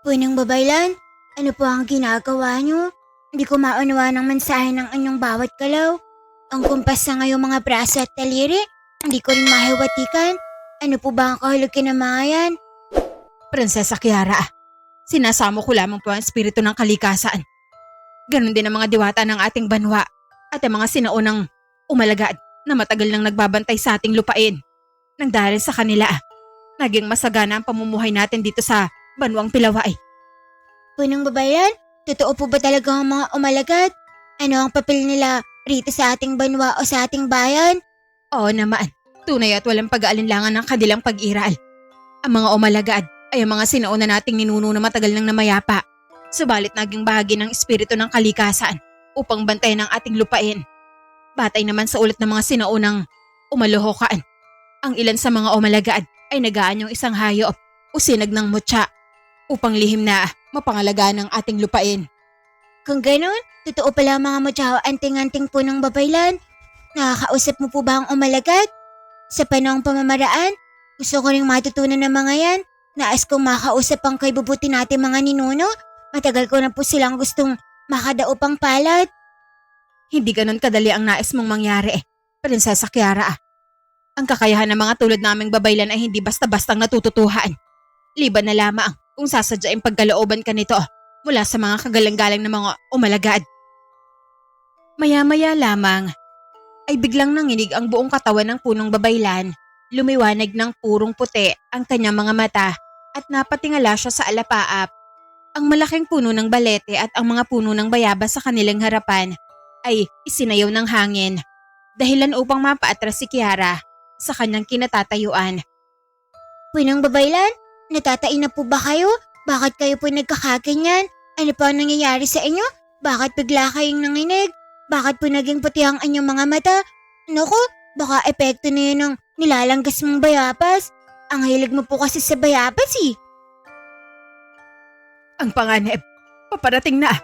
Punang babaylan, ano po ang ginagawa niyo? Hindi ko maunawa ng mensahe ng anyong bawat galaw. Ang kumpas na ngayong mga braso at taliri, hindi ko rin mahiwatikan. Ano po ba ang kahulugan ng mga yan? Prinsesa Kiara, sinasamo ko lamang po ang espiritu ng kalikasan. Ganon din ang mga diwata ng ating banwa at ang mga sinaunang umalagad na matagal nang nagbabantay sa ating lupain. Nang dahil sa kanila, naging masagana ang pamumuhay natin dito sa banwang Pilaway. Punang babaylan, totoo po ba talaga ang mga umalagad? Ano ang papel nila rito sa ating banwa o sa ating bayan? Oo naman, tunay at walang pag-aalinlangan ng kanilang pag-iral. Ang mga umalagad ay ang mga sinauna nating ninuno na matagal nang namayapa. Subalit naging bahagi ng espiritu ng kalikasan upang bantayan ang ating lupain. Batay naman sa ulat ng mga sinaunang umaluhokaan. Ang ilan sa mga umalagad ay nagaanyong isang hayop o sinag ng mutya upang lihim na mapangalagaan ng ating lupain. Kung ganon, totoo pala ang mga mutyaw anting-anting po ng babaylan. Nakakausap mo po ba ang umalagad? Sa panahong pamamaraan, gusto ko ring matutunan ng mga yan. Nais kong makausap ang kay bubuti natin mga ninuno. Matagal ko na po silang gustong makadaupang palad. Hindi ganon kadali ang nais mong mangyari, Prinsesa Kiara. Ang kakayahan ng mga tulad naming babaylan ay hindi basta-bastang natututuhan. Liban na lamang kung sasadyaing pagkalooban ka nito mula sa mga kagalang-galang ng mga umalagad. Maya-maya lamang ay biglang nanginig ang buong katawan ng punong babaylan. Lumiwanag ng purong puti ang kanyang mga mata at napatingala siya sa alapaap. Ang malaking puno ng balete at ang mga puno ng bayabas sa kanilang harapan ay isinayaw ng hangin. Dahilan upang mapaatras si Kiara sa kanyang kinatatayuan. Punang babaylan, natatain na po ba kayo? Bakit kayo po nagkakaganyan? Ano po ang nangyayari sa inyo? Bakit bigla kayong nanginig? Bakit po naging puti ang inyong mga mata? Naku, baka epekto na yun ng nilalanggas mong bayabas. Ang hilig mo po kasi sa bayabas eh. Ang panganib, paparating na.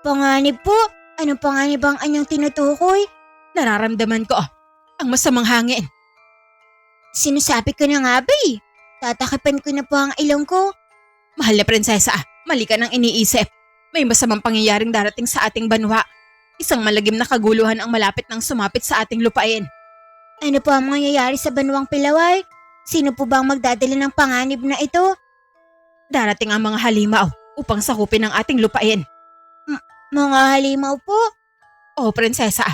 Panganib po? Anong panganib ang anyong tinutukoy? Nararamdaman ko ang masamang hangin. Sinasabi ko na nga ba eh. Tatakipan ko na po ang ilong ko. Mahal na prinsesa, mali ka nang iniisip. May masamang pangyayaring darating sa ating banwa. Isang malagim na kaguluhan ang malapit nang sumapit sa ating lupain. Ano po ang mangyayari sa banwang Pilaway? Sino po ba ang magdadala ng panganib na ito? Darating ang mga halimaw upang sakupin ang ating lupain. Mga halimaw po? O prinsesa,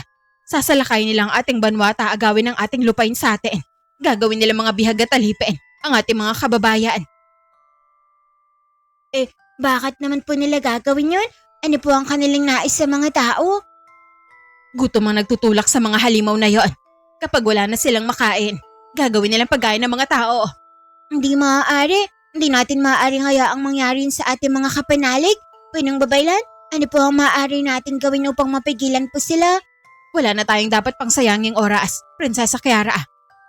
sasalakayin nilang ating banwa at aagawin ang ating lupain sa atin. Gagawin nila mga bihag at talipin ang ating mga kababayan. Bakit naman po nila gagawin yun? Ano po ang kanilang nais sa mga tao? Gutom ang nagtutulak sa mga halimaw na yon. Kapag wala na silang makain, gagawin nilang pagkain ng mga tao. Hindi maaari. Hindi natin maaaring hayaang mangyari yun sa ating mga kapanalig. Punang babaylan, ano po ang maaari natin gawin upang mapigilan po sila? Wala na tayong dapat pang sayanging oras, Prinsesa Kiara.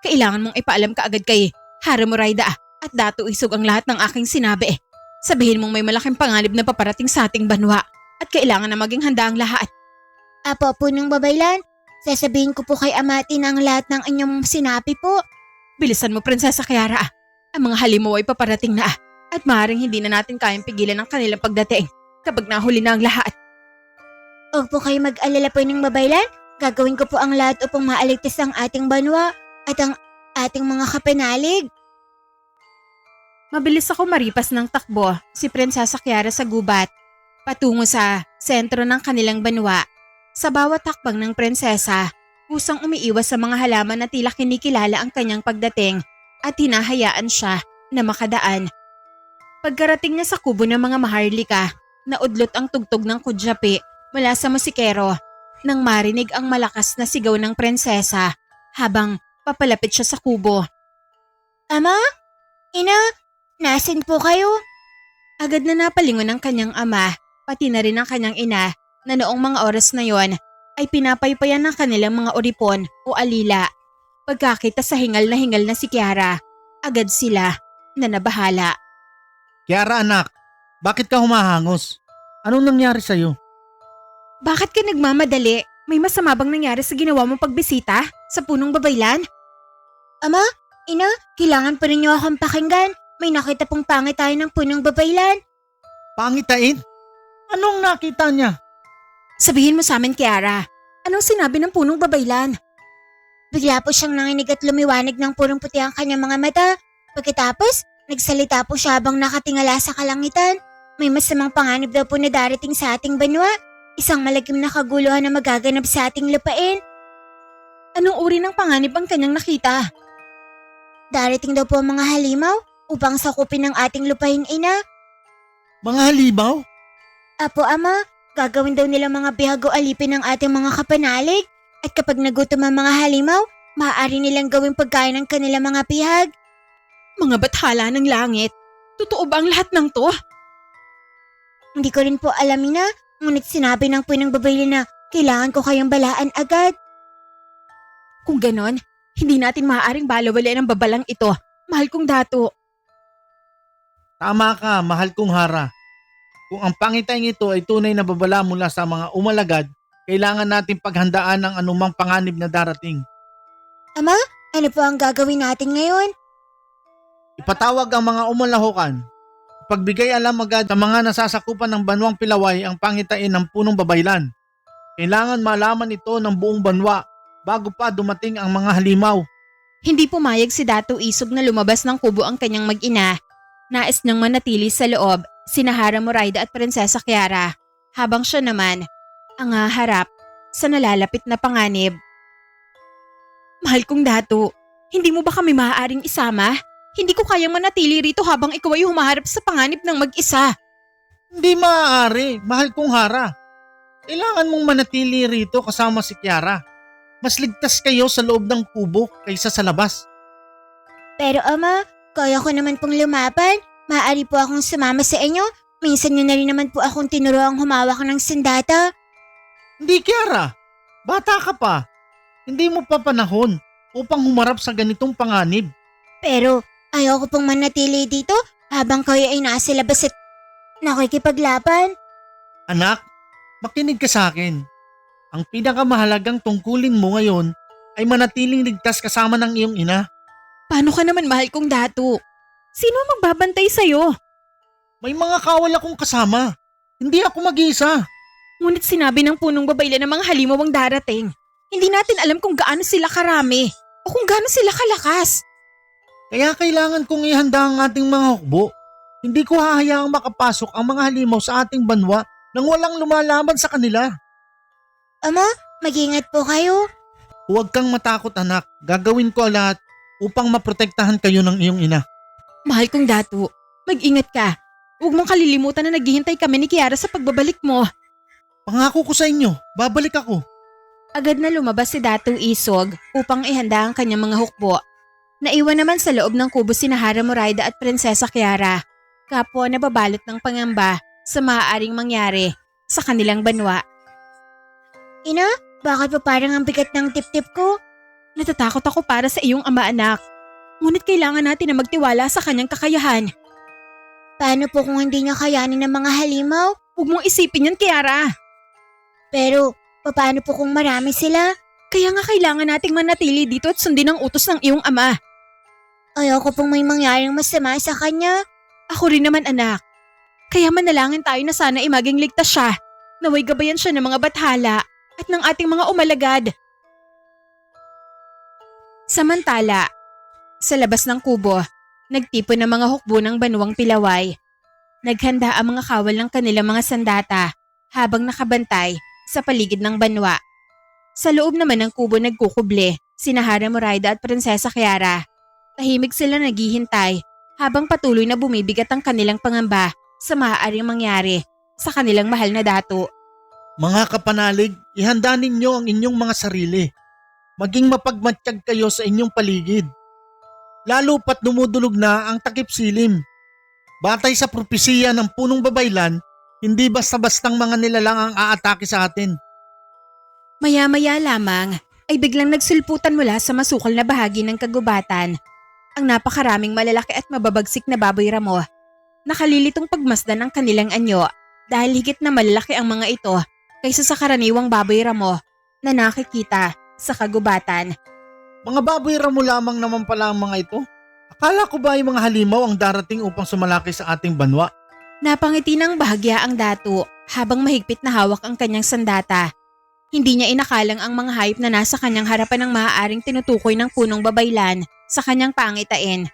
Kailangan mong ipaalam ka agad kay Haramuraida at Datu Isog ang lahat ng aking sinabi. Sabihin mong may malaking panganib na paparating sa ating banwa at kailangan na maging handa ang lahat. Apo, punang babaylan, sasabihin ko po kay Amati ng lahat ng inyong sinabi po. Bilisan mo, Prinsesa Kiara. Ang mga halimaw ay paparating na at maaaring hindi na natin kayang pigilan ang kanilang pagdating kapag nahuli na ang lahat. Huwag po kayo mag-alala po ng babaylan. Gagawin ko po ang lahat upang maaligtas ang ating banwa at ang ating mga kapanalig. Mabilis ako maripas ng takbo si Prinsesa Kiara sa gubat patungo sa sentro ng kanilang banwa. Sa bawat hakbang ng prinsesa, kusang umiiwas sa mga halaman na tila kinikilala ang kanyang pagdating at hinahayaan siya na makadaan. Pagkarating niya sa kubo ng mga maharlika, naudlot ang tugtog ng kudyapi mula sa musikero nang marinig ang malakas na sigaw ng prinsesa habang papalapit siya sa kubo. Ama? Ina? Nasan po kayo? Agad na napalingon ng kanyang ama, pati na rin ang kanyang ina na noong mga oras na yon ay pinapaypayan ng kanilang mga oripon o alila. Pagkakita sa hingal na si Kiara, agad sila na nabahala. Kiara anak, bakit ka humahangos? Anong nangyari sa'yo? Bakit ka nagmamadali? May masama bang nangyari sa ginawa mong pagbisita sa punong babaylan? Ama? Ina? Kailangan pa rin niyo akong pakinggan. may nakita pong pangit tayo ng punong babaylan. Pangitain? Anong nakita niya? Sabihin mo sa amin, Kiara. Anong sinabi ng punong babaylan? Bigla po siyang nanginig at lumiwanag ng purong puti ang kanyang mga mata. Pagkatapos, nagsalita po siya habang nakatingala sa kalangitan. May masamang panganib daw po na darating sa ating banwa. Isang malagim na kaguluhan na magaganap sa ating lupain. Anong uri ng panganib ang kanyang nakita? Darating daw po ang mga halimaw upang sakupin ang ating lupain, ina. Mga halimaw? Apo, ama, gagawin daw nila mga bihag o alipin ng ating mga kapanalig. At kapag nagutom ang mga halimaw, maaari nilang gawing pagkain ng kanilang mga bihag. Mga bathala ng langit. Totoo ba ang lahat ng to? Hindi ko rin po alam, ina. Ngunit sinabi ng punong babaylan na kailangan ko kayong balaan agad. Kung ganon, hindi natin maaaring balawalain ang babalang ito. Mahal kong dato. Tama ka, mahal kong Hara. Kung ang pangitaing ito ay tunay na babala mula sa mga umalagad, kailangan natin paghandaan ang anumang panganib na darating. Ama, ano po ang gagawin natin ngayon? Ipatawag ang mga umalahukan. Pagbigay alam agad sa mga nasasakupan ng banwang Pilaway ang pangitain ng punong babaylan. Kailangan malaman ito ng buong banwa bago pa dumating ang mga halimaw. Hindi pumayag si Dato Isog na lumabas ng kubo ang kanyang mag-ina. Nais niyang manatili sa loob, sina Hara Moraida at Prinsesa Kiara, habang siya naman ang haharap sa nalalapit na panganib. Mahal kong Dato, hindi mo ba kami maaaring isama? Hindi ko kayang manatili rito habang ikaw ay humaharap sa panganib ng mag-isa. Hindi maaari, mahal kong Hara. Kailangan mong manatili rito kasama si Kiara. Mas ligtas kayo sa loob ng kubo kaysa sa labas. Pero ama, kaya ko naman pong lumaban. Maaari po akong sumama sa inyo. Minsan nyo na rin naman po akong tinuruang humawak ng sandata. Hindi, Kiara. Bata ka pa. Hindi mo pa panahon upang humarap sa ganitong panganib. Pero ayoko pong manatili dito habang kayo ay nasa labas at nakikipaglaban. Anak, makinig ka sa akin. Ang pinakamahalagang tungkulin mo ngayon ay manatiling ligtas kasama ng iyong ina. Paano ka naman, mahal kong Dato? Sino ang magbabantay sa'yo? May mga kawal akong kasama. Hindi ako mag-iisa. Ngunit sinabi ng punong babaylan ng mga halimaw ang darating. Hindi natin alam kung gaano sila karami o kung gaano sila kalakas. Kaya kailangan kong ihanda ang ating mga hukbo. Hindi ko hahayaang makapasok ang mga halimaw sa ating banwa nang walang lumalaban sa kanila. Ama, mag-ingat po kayo. Huwag kang matakot, anak. Gagawin ko ang lahat upang maprotektahan kayo ng iyong ina. Mahal kong Dato, mag-ingat ka. Huwag mong kalilimutan na naghihintay kami ni Kiara sa pagbabalik mo. Pangako ko sa inyo, babalik ako. Agad na lumabas si Dato Isog upang ihanda ang kanyang mga hukbo. Naiwan naman sa loob ng kubo si Hara Moraida at Prinsesa Kiara, kapwa na babalot ng pangamba sa maaaring mangyari sa kanilang banwa. Ina, bakit po parang ang bigat ng tip-tip ko? Natatakot ako para sa iyong ama-anak. Ngunit kailangan natin na magtiwala sa kanyang kakayahan. Paano po kung hindi niya kayanin ng mga halimaw? Huwag mong isipin yan, Kiara. Pero, paano po kung marami sila? Kaya nga kailangan nating manatili dito at sundin ang utos ng iyong ama. Ayoko pong may mangyaring masama sa kanya. Ako rin naman, anak. Kaya manalangin tayo na sana ay maging ligtas siya. Naway gabayan siya ng mga bathala at ng ating mga umalagad. Samantala, sa labas ng kubo, nagtipon ng mga hukbo ng banwang Pilaway. Naghanda ang mga kawal ng kanilang mga sandata habang nakabantay sa paligid ng banwa. Sa loob naman ng kubo nagkukuble sina Hara Moraida at Prinsesa Kiara. Tahimik sila naghihintay habang patuloy na bumibigat ang kanilang pangamba sa maaaring mangyari sa kanilang mahal na dato. Mga kapanalig, ihanda ninyo ang inyong mga sarili. Maging mapagmatsyag kayo sa inyong paligid. Lalo pat dumudulog na ang takip silim. Batay sa propesiya ng punong babaylan, hindi basta-bastang mga nilalang ang aatake sa atin. Maya-maya lamang ay biglang nagsulputan mula sa masukal na bahagi ng kagubatan ang napakaraming malalaki at mababagsik na baboy ramo. Nakalilitong pagmasdan ang kanilang anyo dahil higit na malalaki ang mga ito kaysa sa karaniwang baboy ramo na nakikita sa kagubatan. Mga baboy ramo lamang naman pala ang mga ito. Akala ko ba ay mga halimaw ang darating upang sumalaki sa ating banwa? Napangiti ng bahagya ang dato habang mahigpit na hawak ang kanyang sandata. Hindi niya inakalang ang mga hayop na nasa kanyang harapan ng maaaring tinutukoy ng punong babaylan sa kanyang pangitain.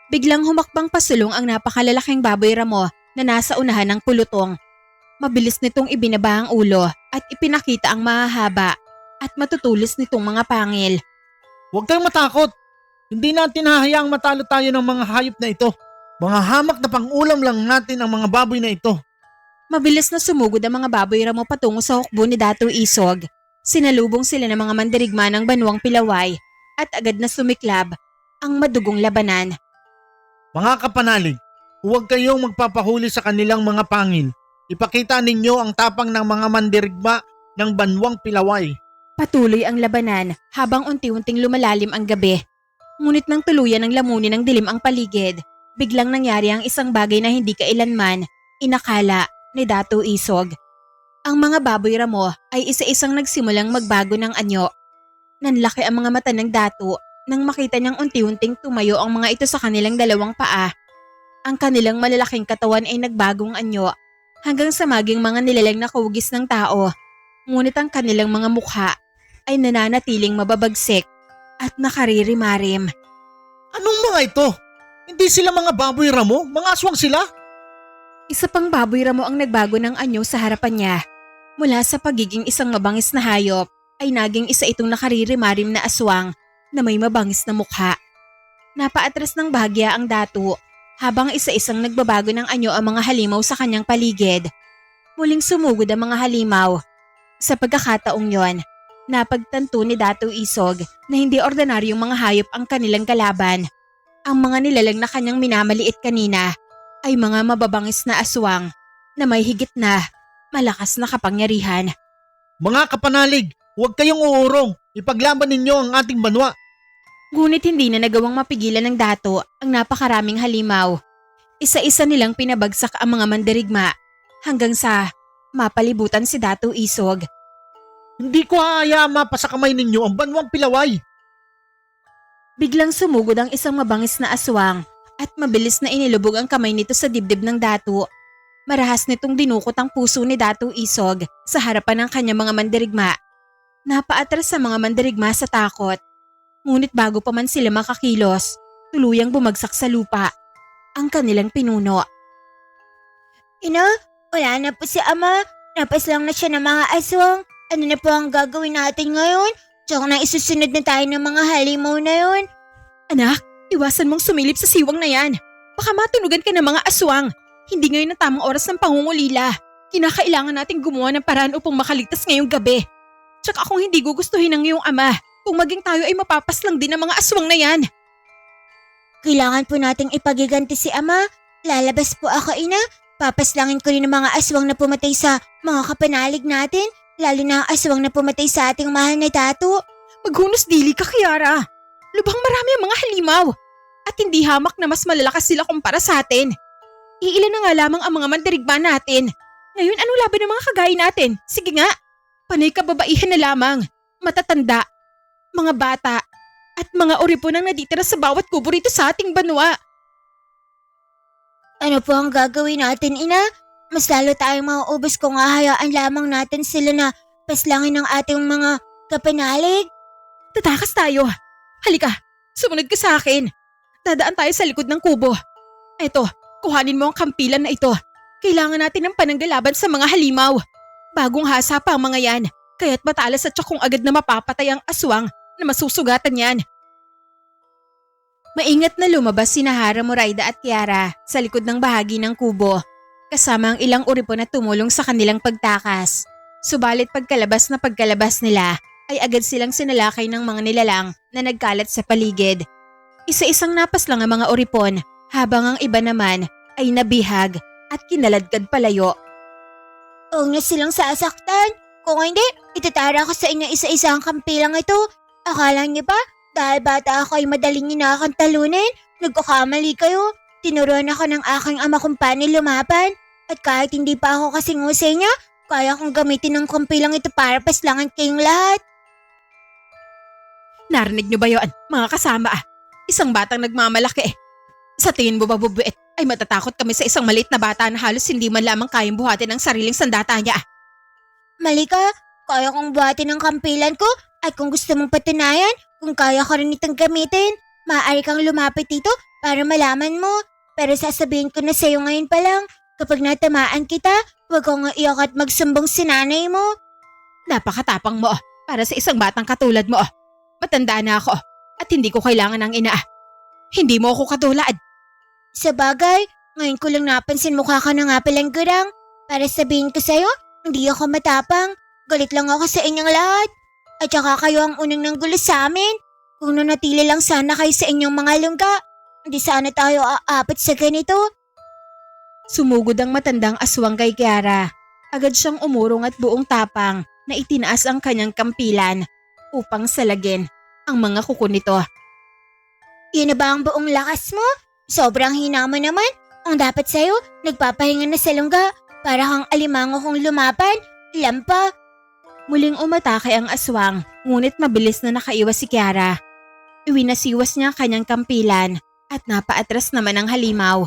Biglang humakbang pasulong ang napakalalaking baboy ramo na nasa unahan ng pulutong. Mabilis nitong ibinaba ang ulo at ipinakita ang mahahaba at matutulis nitong mga pangil. Huwag kang matakot. Hindi natin hahayaang matalo tayo ng mga hayop na ito. Mga hamak na pangulam lang natin ang mga baboy na ito. Mabilis na sumugod ang mga baboy ramo patungo sa hukbo ni Dato Isog. Sinalubong sila ng mga mandirigma ng Banwang Pilaway at agad na sumiklab ang madugong labanan. Mga kapanalig, huwag kayong magpapahuli sa kanilang mga pangil. Ipakita ninyo ang tapang ng mga mandirigma ng Banwang Pilaway. Patuloy ang labanan habang unti-unting lumalalim ang gabi. Ngunit nang tuluyan ng lamunin ng dilim ang paligid, biglang nangyari ang isang bagay na hindi kailanman inakala ni Dato Isog. Ang mga baboy ramo ay isa-isang nagsimulang magbago ng anyo. Nanlaki ang mga mata ng Dato nang makita niyang unti-unting tumayo ang mga ito sa kanilang dalawang paa. Ang kanilang malalaking katawan ay nagbagong anyo hanggang sa maging mga nilalang na kuwagis ng tao. Ngunit ang kanilang mga mukha ay nananatiling mababagsik at nakaririmarim. Anong mga ito? Hindi sila mga baboy ramo? Mga aswang sila? Isa pang baboy ramo ang nagbago ng anyo sa harapan niya. Mula sa pagiging isang mabangis na hayop ay naging isa itong nakaririmarim na aswang na may mabangis na mukha. Napaatras ng bahagya ang Dato habang isa-isang nagbabago ng anyo ang mga halimaw sa kanyang paligid. Muling sumugod ang mga halimaw. Sa pagkakataong yon, napagtanto ni Dato Isog na hindi ordinaryong mga hayop ang kanilang kalaban. Ang mga nilalang na kanyang minamaliit kanina ay mga mababangis na aswang na may higit na malakas na kapangyarihan. Mga kapanalig, huwag kayong uurong. Ipaglaban ninyo ang ating banwa. Ngunit hindi na nagawang mapigilan ng Dato ang napakaraming halimaw. Isa-isa nilang pinabagsak ang mga mandirigma hanggang sa mapalibutan si Dato Isog. Hindi ko hahayaan mapasa kamay ninyo ang Banwang Pilaway. Biglang sumugod ang isang mabangis na aswang at mabilis na inilubog ang kamay nito sa dibdib ng Dato. Marahas nitong dinukot ang puso ni Dato Isog sa harapan ng kanyang mga mandirigma. Napaatras sa mga mandirigma sa takot. Ngunit bago pa man sila makakilos, tuluyang bumagsak sa lupa ang kanilang pinuno. Ina, wala na po si Ama. Napas lang na siya ng mga aswang. Ano na po ang gagawin natin ngayon? Tsaka na isusunod na tayo ng mga halimaw na yun. Anak, iwasan mong sumilip sa siwang na yan. Baka matunugan ka ng mga aswang. Hindi ngayon ang tamang oras ng pangungulila. Kinakailangan nating gumawa ng paraan upang makaligtas ngayong gabi. Tsaka kung hindi gugustuhin ng iyong ama, kung maging tayo ay mapapaslang din ng mga aswang na yan. Kailangan po nating ipagiganti si Ama. Lalabas po ako, Ina. Papaslangin ko rin ang mga aswang na pumatay sa mga kapanalig natin. Lalo na ang aswang na pumatay sa ating mahal na Dato. Maghunos dili ka, Kiara. Lubhang marami ang mga halimaw. At hindi hamak na mas malalakas sila kumpara sa atin. Iilan na nga lamang ang mga mandirigma natin. Ngayon anong laban ng mga kagaya natin? Sige nga. Panay kababaihan na lamang. Matatanda. Mga bata. At mga oripon ang naditira sa bawat kubo rito sa ating banwa. Ano po ang gagawin natin, Ina? Mas lalo tayong mauubos kung hahayaan lamang natin sila na paslangin ng ating mga kapanalig. Tatakas tayo. Halika, sumunod ka sa akin. Dadaan tayo sa likod ng kubo. Eto, kuhanin mo ang kampilan na ito. Kailangan natin ng pananggalaban sa mga halimaw. Bagong hasa pa ang mga yan, kaya't matalas at tsakong agad na mapapatay ang aswang na masusugatan yan. Maingat na lumabas sina Hara, Moraida at Kiara sa likod ng bahagi ng kubo, kasama ang ilang uripon na tumulong sa kanilang pagtakas. Subalit pagkalabas nila ay agad silang sinalakay ng mga nilalang na nagkalat sa paligid. Isa-isang napas lang ang mga uripon habang ang iba naman ay nabihag at kinaladkad palayo. Huwag na silang sasaktan. Kung hindi, itatara ko sa inyo isa-isa ang kampilang ito. Akala niyo ba, dahil bata ako ay madaling talunin? Nagkakamali kayo. Tinuruan ako ng aking ama kung paano lumaban. At kahit hindi pa ako kasing husay niya, kaya kong gamitin ng kampilang ito para paslangan kayong lahat. Narinig niyo ba yon, mga kasama? Isang batang nagmamalaki Sa tingin mo ba, bubuet, ay matatakot kami sa isang maliit na bata na halos hindi man lamang kayang buhatin ang sariling sandata niya? Mali ka, kaya kong buhatin ang kampilan ko at kung gusto mong patunayan kung kaya ko rin itong gamitin, maaari kang lumapit dito para malaman mo. Pero sasabihin ko na sa'yo ngayon pa lang, kapag natamaan kita, huwag kang iyak at magsumbong si nanay mo. Napakatapang mo para sa isang batang katulad mo. Matanda na ako at hindi ko kailangan ng ina. Hindi mo ako katulad. Sa bagay, ngayon ko lang napansin mukha ka na nga palang gurang. Para sabihin ko sa'yo, hindi ako matapang. Galit lang ako sa inyong lahat. At saka kayo ang unang nanggulo sa amin. Kung nanatili lang sana kayo sa inyong mga lungga, hindi sana tayo aapat sa ganito. Sumugod ang matandang aswang kay Kiara. Agad siyang umurong at buong tapang na itinaas ang kanyang kampilan upang salagin ang mga kuko nito. Yun na ba ang buong lakas mo? Sobrang hina mo naman. Ang dapat sa'yo, nagpapahinga na sa lungga para kang alimango kong lumapan. Lampa. Muling umatake ang aswang, ngunit mabilis na nakaiwas si Kiara. Iwinasiwas niya ang kanyang kampilan at napaatras naman ang halimaw.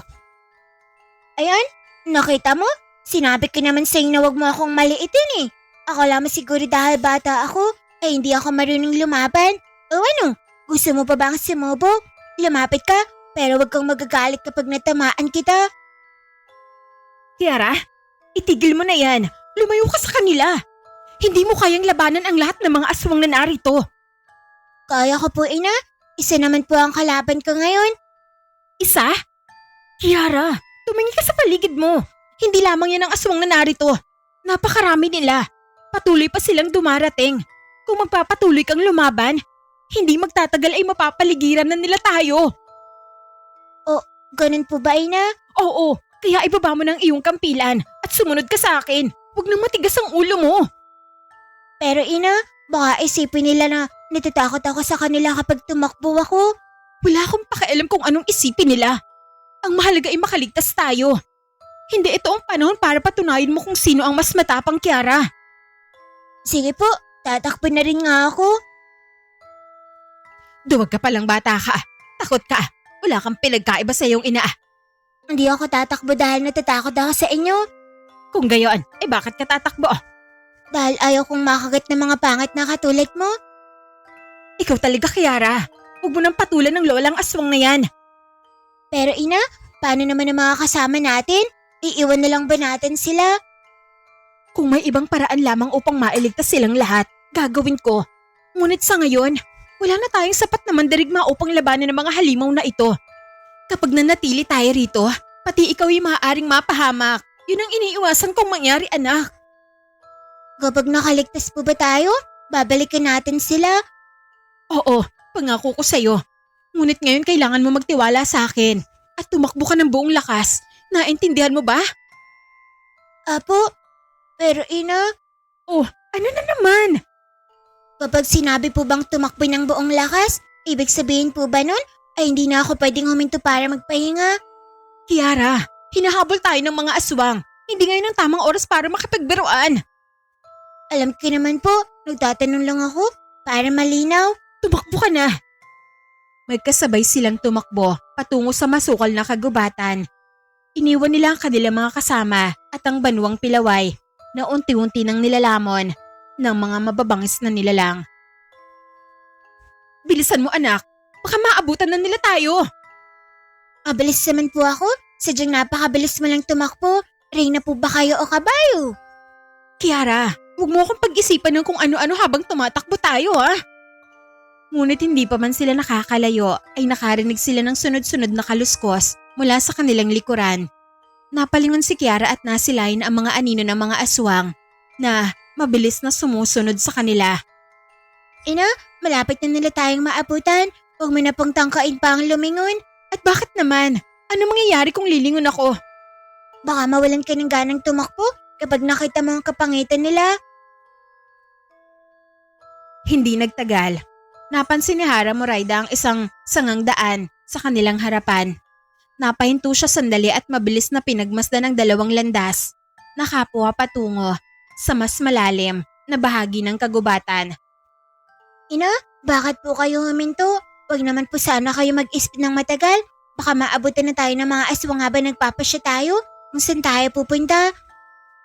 Ayan, nakita mo? Sinabi ko naman sa'yo na wag mo akong maliitin eh. Akala mo siguro dahil bata ako, ay hindi ako marunong lumaban. O ano, gusto mo pa bang sumubok? Lumapit ka, pero wag kang magagalit kapag natamaan kita. Kiara, itigil mo na yan. Lumayo ka sa kanila. Hindi mo kayang labanan ang lahat ng mga aswang na narito. Kaya ko po ina, isa naman po ang kalaban ko ngayon. Isa? Kiara, tumingin ka sa paligid mo. Hindi lamang yan ang aswang na narito. Napakarami nila. Patuloy pa silang dumarating. Kung magpapatuloy kang lumaban, hindi magtatagal ay mapapaligiran na nila tayo. Ganun po ba ina? Oo, kaya ibaba mo ng iyong kampilan at sumunod ka sa akin. Huwag nang matigas ang ulo mo. Pero ina, baka isipin nila na natatakot ako sa kanila kapag tumakbo ako. Wala akong pakialam kung anong isipin nila. Ang mahalaga ay makaligtas tayo. Hindi ito ang panahon para patunayan mo kung sino ang mas matapang, Kiara. Sige po, tatakbo na rin nga ako. Duwag ka palang bata ka. Takot ka. Wala kang pinagkaiba sa iyong ina. Hindi ako tatakbo dahil natatakot ako sa inyo. Kung gayon, bakit ka tatakbo? Dahil ayaw kong makagat ng mga pangit na katulad mo. Ikaw talaga, Kiara. Huwag mo nang patulan ng lolang aswang na yan. Pero ina, paano naman ang mga kasama natin? Iiwan na lang ba natin sila? Kung may ibang paraan lamang upang mailigtas silang lahat, gagawin ko. Ngunit sa ngayon, wala na tayong sapat na mandirigma upang labanan ng mga halimaw na ito. Kapag nanatili tayo rito, pati ikaw ay maaaring mapahamak. Yun ang iniiwasan kong mangyari, anak. Kapag nakaligtas po ba tayo, babalikan natin sila? Oo, pangako ko sa'yo. Ngunit ngayon kailangan mo magtiwala sa akin at tumakbo ka ng buong lakas. Naintindihan mo ba? Apo, pero ina, Ano na naman? kapag sinabi po bang tumakbo ng buong lakas, ibig sabihin po ba nun ay hindi na ako pwedeng huminto para magpahinga? Kiara, hinahabol tayo ng mga aswang. Hindi ngayon ang tamang oras para makipagbiruan. Alam ko naman po, nagtatanong lang ako para malinaw. Tumakbo ka na. Magkasabay silang tumakbo patungo sa masukal na kagubatan. Iniwan nila ang kanilang mga kasama at ang banwang pilaway na unti-unti nang nilalamon ng mga mababangis na nilalang. Bilisan mo, anak. Baka maabutan na nila tayo. Mabilis naman po ako, sadyang napakabilis mo lang tumakbo. Reyna po ba kayo o kabayo? Kiara, huwag mo akong pag-isipan ng kung ano-ano habang tumatakbo tayo, ha? Ngunit hindi pa man sila nakakalayo ay nakarinig sila ng sunod-sunod na kaluskos mula sa kanilang likuran. Napalingon si Kiara at nasilayan ang mga anino ng mga aswang na mabilis na sumusunod sa kanila. Ina, malapit na nila tayong maabutan. Huwag mo na pong tangkain pa ang lumingon. At bakit naman? Ano mangyayari kung lilingon ako? Baka mawalan ka ng ganang tumakbo kapag nakita mo ang kapangitan nila. Hindi nagtagal. Napansin ni Hara Moraida ang isang sangang daan sa kanilang harapan. Napahinto siya sandali at mabilis na pinagmasdan ang dalawang landas. Nakapwa patungo sa mas malalim na bahagi ng kagubatan. Ina, bakit po kayo huminto? Huwag naman po sana kayo mag-isip ng matagal. Baka maabutan na tayo ng mga aswang habang nagpapasya tayo. Kung saan tayo pupunta?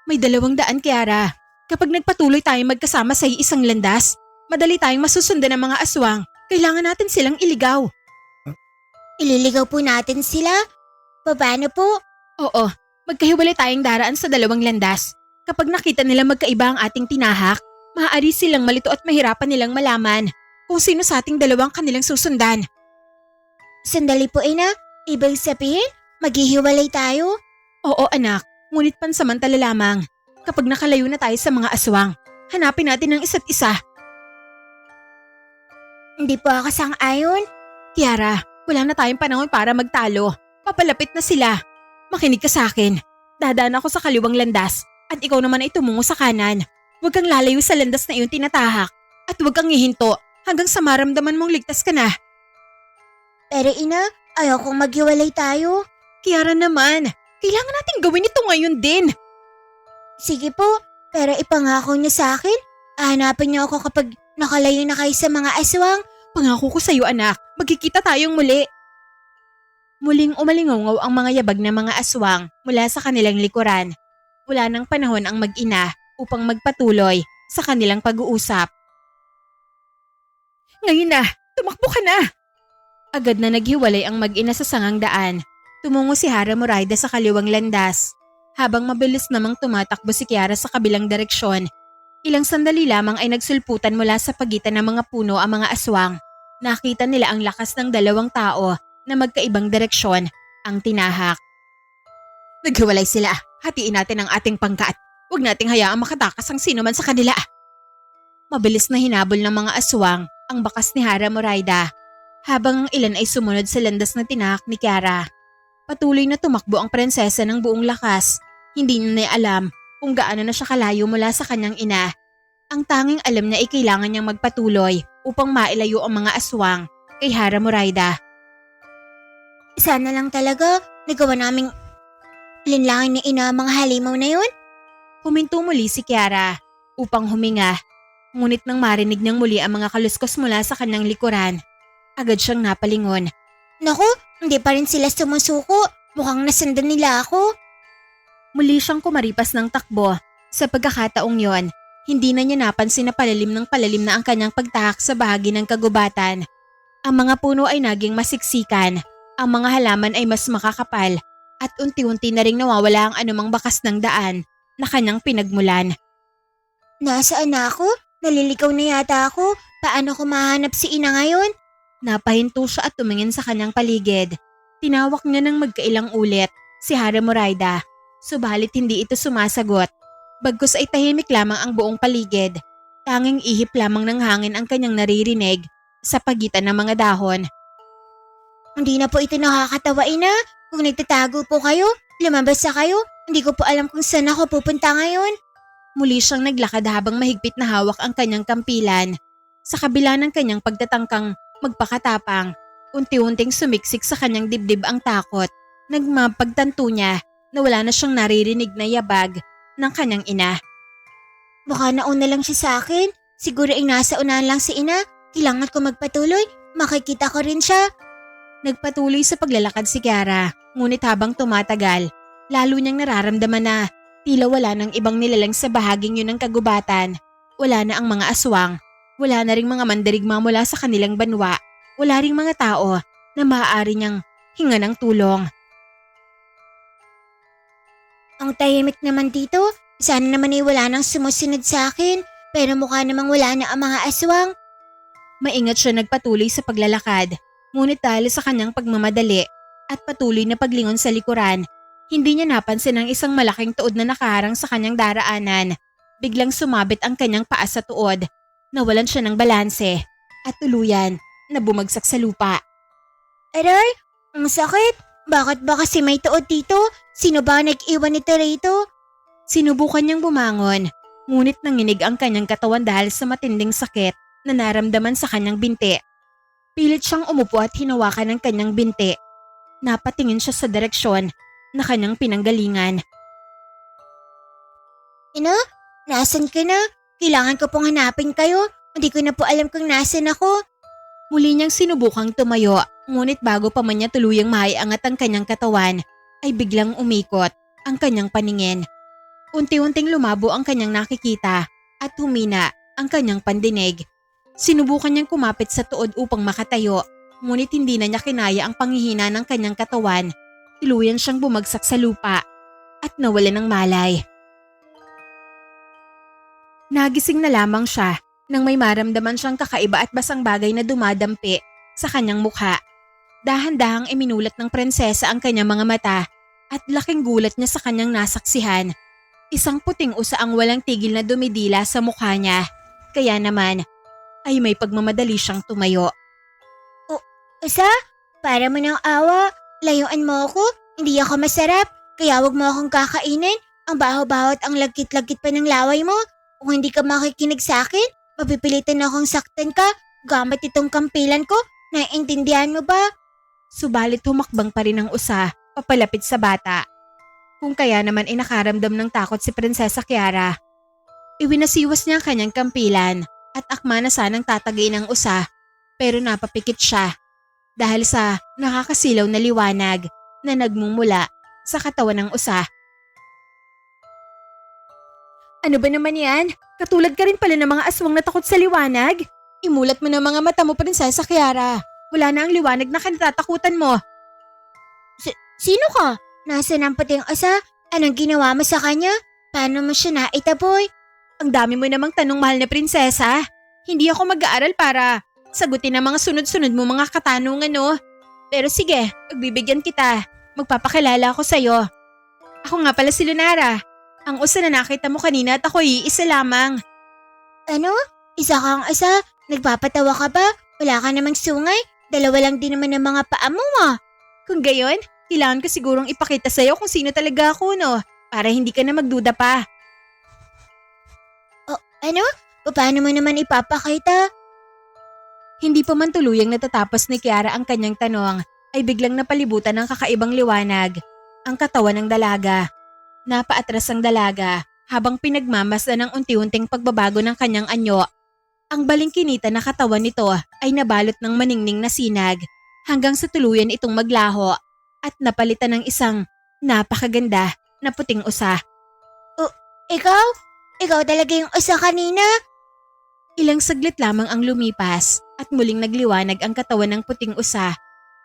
May 200, Kiara. Kapag nagpatuloy tayong magkasama sa isang landas, madali tayong masusundan ng mga aswang. Kailangan natin silang iligaw. Ililigaw po natin sila? Paano po? Oo, magkahiwalay tayong daraan sa 2 landas. Kapag nakita nila magkaiba ang ating tinahak, maaari silang malito at mahirapan nilang malaman kung sino sa ating 2 kanilang susundan. Sandali po ina, ibig sabihin, maghihiwalay tayo? Oo anak, ngunit pansamantala lamang. Kapag nakalayo na tayo sa mga aswang, hanapin natin ang isa't isa. Hindi po ako sang-ayon. Kiara, wala na tayong panahon para magtalo. Papalapit na sila. Makinig ka sa akin. Dadaan ako sa kaliwang landas at ikaw naman ay tumungo sa kanan. Huwag kang lalayo sa landas na iyong tinatahak at huwag kang hihinto hanggang sa maramdaman mong ligtas ka na. Pero ina, ayaw kong maghiwalay tayo. Kiara naman, kailangan natin gawin ito ngayon din. Sige po, pero ipangako niyo sa akin. Hanapin niyo ako kapag nakalayo na kayo sa mga aswang. Pangako ko sa iyo anak, magkikita tayong muli. Muling umalingaw ang mga yabag na mga aswang mula sa kanilang likuran. Wala nang panahon ang mag-ina upang magpatuloy sa kanilang pag-uusap. Ngayon na, tumakbo ka na! Agad na naghiwalay ang mag-ina sa sangang daan. Tumungo si Hara Muraida sa kaliwang landas. Habang mabilis namang tumatakbo si Kiara sa kabilang direksyon, ilang sandali lamang ay nagsulputan mula sa pagitan ng mga puno ang mga aswang. Nakita nila ang lakas ng 2 tao na magkaibang direksyon ang tinahak. Naghiwalay sila. Hatiin natin ang ating pangkat. Huwag nating hayaang makatakas ang sino man sa kanila. Mabilis na hinabol ng mga aswang ang bakas ni Hara Muraida habang ang ilan ay sumunod sa landas na tinahak ni Kiara. Patuloy na tumakbo ang prinsesa ng buong lakas. Hindi niya alam kung gaano na siya kalayo mula sa kanyang ina. Ang tanging alam niya ay kailangan niyang magpatuloy upang mailayo ang mga aswang kay Hara Muraida. Sana lang talaga nagawa naming linlangin ni ina ang mga halimaw na yun. Huminto muli si Kiara upang huminga. Ngunit nang marinig niyang muli ang mga kaluskos mula sa kanyang likuran, agad siyang napalingon. Naku, hindi pa rin sila sumusuko. Mukhang nasundan nila ako. Muli siyang kumaripas ng takbo. Sa pagkakataong yon, hindi na niya napansin na palalim na ang kanyang pagtahak sa bahagi ng kagubatan. Ang mga puno ay naging masiksikan, ang mga halaman ay mas makakapal, at unti-unti na ring nawawala ang anumang bakas ng daan na kanyang pinagmulan. Nasaan na ako? Naliligaw na yata ako. Paano ko mahanap si ina ngayon? Napahinto siya at tumingin sa kanyang paligid. Tinawak niya ng magkailang ulit si Hara Muraida, subalit hindi ito sumasagot. Bagkus ay tahimik lamang ang buong paligid. Tanging ihip lamang ng hangin ang kanyang naririnig sa pagitan ng mga dahon. Hindi na po ito nakakatawa ina. Kung nagtatago po kayo, lumabas na kayo. Hindi ko po alam kung saan ako pupunta ngayon. Muli siyang naglakad habang mahigpit na hawak ang kanyang kampilan. Sa kabila ng kanyang pagtatangkang magpakatapang, unti-unting sumiksik sa kanyang dibdib ang takot. Nagmapagtanto niya na wala na siyang naririnig na yabag ng kanyang ina. Baka nauna lang siya sa akin. Siguro ay nasa unahan lang si ina. Kailangan ko magpatuloy. Makikita ko rin siya. Nagpatuloy sa paglalakad si Kiara, ngunit habang tumatagal, lalo niyang nararamdaman na tila wala nang ibang nilalang sa bahaging yun ng kagubatan. Wala na ang mga aswang. Wala na ring mga mandirigma mula sa kanilang banwa. Wala ring mga tao na maaari niyang hinga ng tulong. Ang tahimik naman dito. Sana naman ay wala nang sumusunod sa akin. Pero mukha namang wala na ang mga aswang. Maingat siya nagpatuloy sa paglalakad. Ngunit dahil sa kanyang pagmamadali at patuloy na paglingon sa likuran, hindi niya napansin ang isang malaking tuod na nakaharang sa kanyang daraanan. Biglang sumabit ang kanyang paa sa tuod. Nawalan siya ng balanse at tuluyan na bumagsak sa lupa. Aray, ang sakit. Bakit ba kasi may tuod dito? Sino ba nag-iwan nito rito? Sinubukan niyang bumangon, ngunit nanginig ang kanyang katawan dahil sa matinding sakit na naramdaman sa kanyang binti. Pilit siyang umupo at hinawakan ng kanyang binti. Napatingin siya sa direksyon na kanyang pinanggalingan. Ina, nasan ka na? Kailangan ko pong hanapin kayo. Hindi ko na po alam kung nasan ako. Muli niyang sinubukang tumayo Ngunit bago pa man niya tuluyang maiangat ang kanyang katawan, ay biglang umikot ang kanyang paningin. Unti-unting lumabo ang kanyang nakikita at humina ang kanyang pandinig. Sinubukan niyang kumapit sa tuod upang makatayo, ngunit hindi na niya kinaya ang panghihina ng kanyang katawan. Tuluyan siyang bumagsak sa lupa at nawala ng malay. Nagising na lamang siya nang may maramdaman siyang kakaiba at basang bagay na dumadampi sa kanyang mukha. Dahan-dahang iminulat ng prinsesa ang kanyang mga mata at laking gulat niya sa kanyang nasaksihan. Isang puting usa ang walang tigil na dumidila sa mukha niya. Kaya naman ay may pagmamadali siyang tumayo. Usa, para mo ng awa, layuan mo ako, hindi ako masarap, kaya wag mo akong kakainin, ang baho-baho at ang lagkit-lagkit pa ng laway mo. Kung hindi ka makikinig sa akin, mapipilitan akong saktan ka gamit itong kampilan ko, naiintindihan mo ba? Subalit humakbang pa rin ang usa papalapit sa bata. Kung kaya naman ay nakaramdam ng takot si Prinsesa Kiara. Iwinasiwas niya ang kanyang kampilan at akma na sanang tatagay ng usa, pero napapikit siya dahil sa nakakasilaw na liwanag na nagmumula sa katawan ng usa. Ano ba naman yan? Katulad ka rin pala ng mga aswang na takot sa liwanag? Imulat mo na mga mata mo, Prinsesa Kiara. Wala na ang liwanag na kinatatakutan mo. Sino ka? Nasaan ang puting usa? Anong ginawa mo sa kanya? Paano mo siya naitaboy? Ang dami mo namang tanong, mahal na prinsesa. Hindi ako mag-aaral para sagutin ang mga sunod-sunod mo mga katanungan, no? Pero sige, pagbibigyan kita. Magpapakilala ako sa'yo. Ako nga pala si Lunara. Ang usa na nakita mo kanina at ako iisa lamang. Ano? Isa kang usa? Nagpapatawa ka ba? Wala ka namang sungay? Dalawa lang din naman ang mga paa mo, Kung gayon, kailangan ko sigurong ipakita sa'yo kung sino talaga ako, no? Para hindi ka na magduda pa. Ano? Paano mo naman ipapakita? Hindi pa man tuluyang natatapos ni Kiara ang kanyang tanong, ay biglang napalibutan ng kakaibang liwanag ang katawan ng dalaga. Napaatras ang dalaga habang pinagmamasdan ng unti-unting pagbabago ng kanyang anyo. Ang balingkinita na katawan nito ay nabalot ng maningning na sinag hanggang sa tuluyan itong maglaho at napalitan ng isang napakaganda na puting usa. Ikaw? Ikaw talaga yung usa kanina? Ilang saglit lamang ang lumipas at muling nagliwanag ang katawan ng puting usa.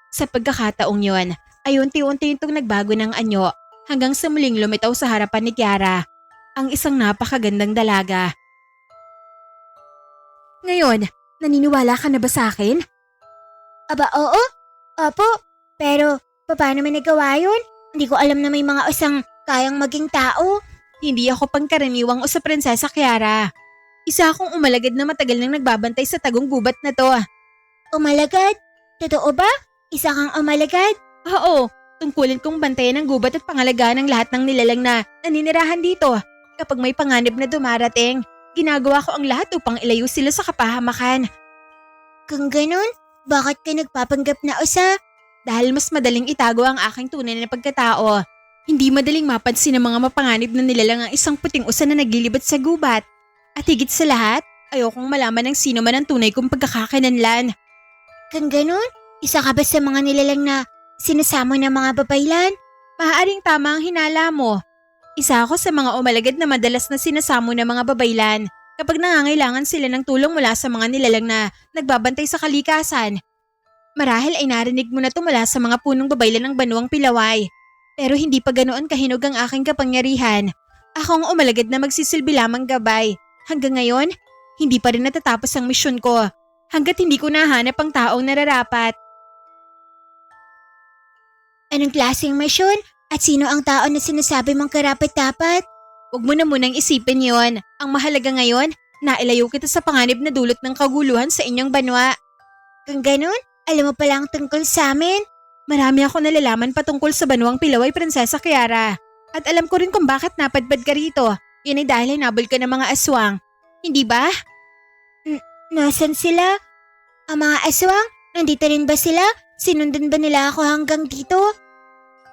Sa pagkakataong yon ay unti-unti itong nagbago ng anyo hanggang sa muling lumitaw sa harapan ni Kiara ang isang napakagandang dalaga. Ngayon, naniniwala ka na ba sa akin? Aba, oo. Opo. Pero, paano mo nagawa yun? Hindi ko alam na may mga usang kayang maging tao. Hindi ako pangkaraniwang usa, Prinsesa Kiara. Isa akong umalagad na matagal nang nagbabantay sa tagong gubat na to. Umalagad? Totoo ba? Isa kang umalagad? Oo, tungkulin kong bantayan ang gubat at pangalagaan ng lahat ng nilalang na naninirahan dito. Kapag may panganib na dumarating, ginagawa ko ang lahat upang ilayo sila sa kapahamakan. Kung ganun, bakit ka nagpapanggap na usa? Dahil mas madaling itago ang aking tunay na pagkatao. Hindi madaling mapansin ng mga mapanganib na nilalang ang isang puting usa na naglilibat sa gubat. At higit sa lahat, ayokong malaman ng sino man ang tunay kong pagkakakinanlan. Kung ganun, isa ka ba sa mga nilalang na sinasamo ng mga babaylan? Maaaring tama ang hinala mo. Isa ako sa mga umalagad na madalas na sinasamo ng mga babaylan kapag nangangailangan sila ng tulong mula sa mga nilalang na nagbabantay sa kalikasan. Marahil ay narinig mo na ito mula sa mga punong babaylan ng Banuang Pilaway. Pero hindi pa ganoon kahinog ang aking kapangyarihan. Ako ang umalagad na magsisilbi lamang gabay. Hanggang ngayon, hindi pa rin natatapos ang misyon ko hanggat hindi ko nahanap ang taong nararapat. Anong klaseng misyon? At sino ang tao na sinasabi mong karapat-dapat? Huwag mo na munang isipin yon. Ang mahalaga ngayon, nailayo kita sa panganib na dulot ng kaguluhan sa inyong banwa. Kung ganun, alam mo pala ang tungkol sa amin? Marami ako nalalaman patungkol sa Banuang Pilaway, Prinsesa Kiara. At alam ko rin kung bakit napadpad ka rito. Yan ay dahil hinabol ka ng mga aswang. Hindi ba? Nasaan sila? Ang mga aswang? Nandito rin ba sila? Sinundan ba nila ako hanggang dito?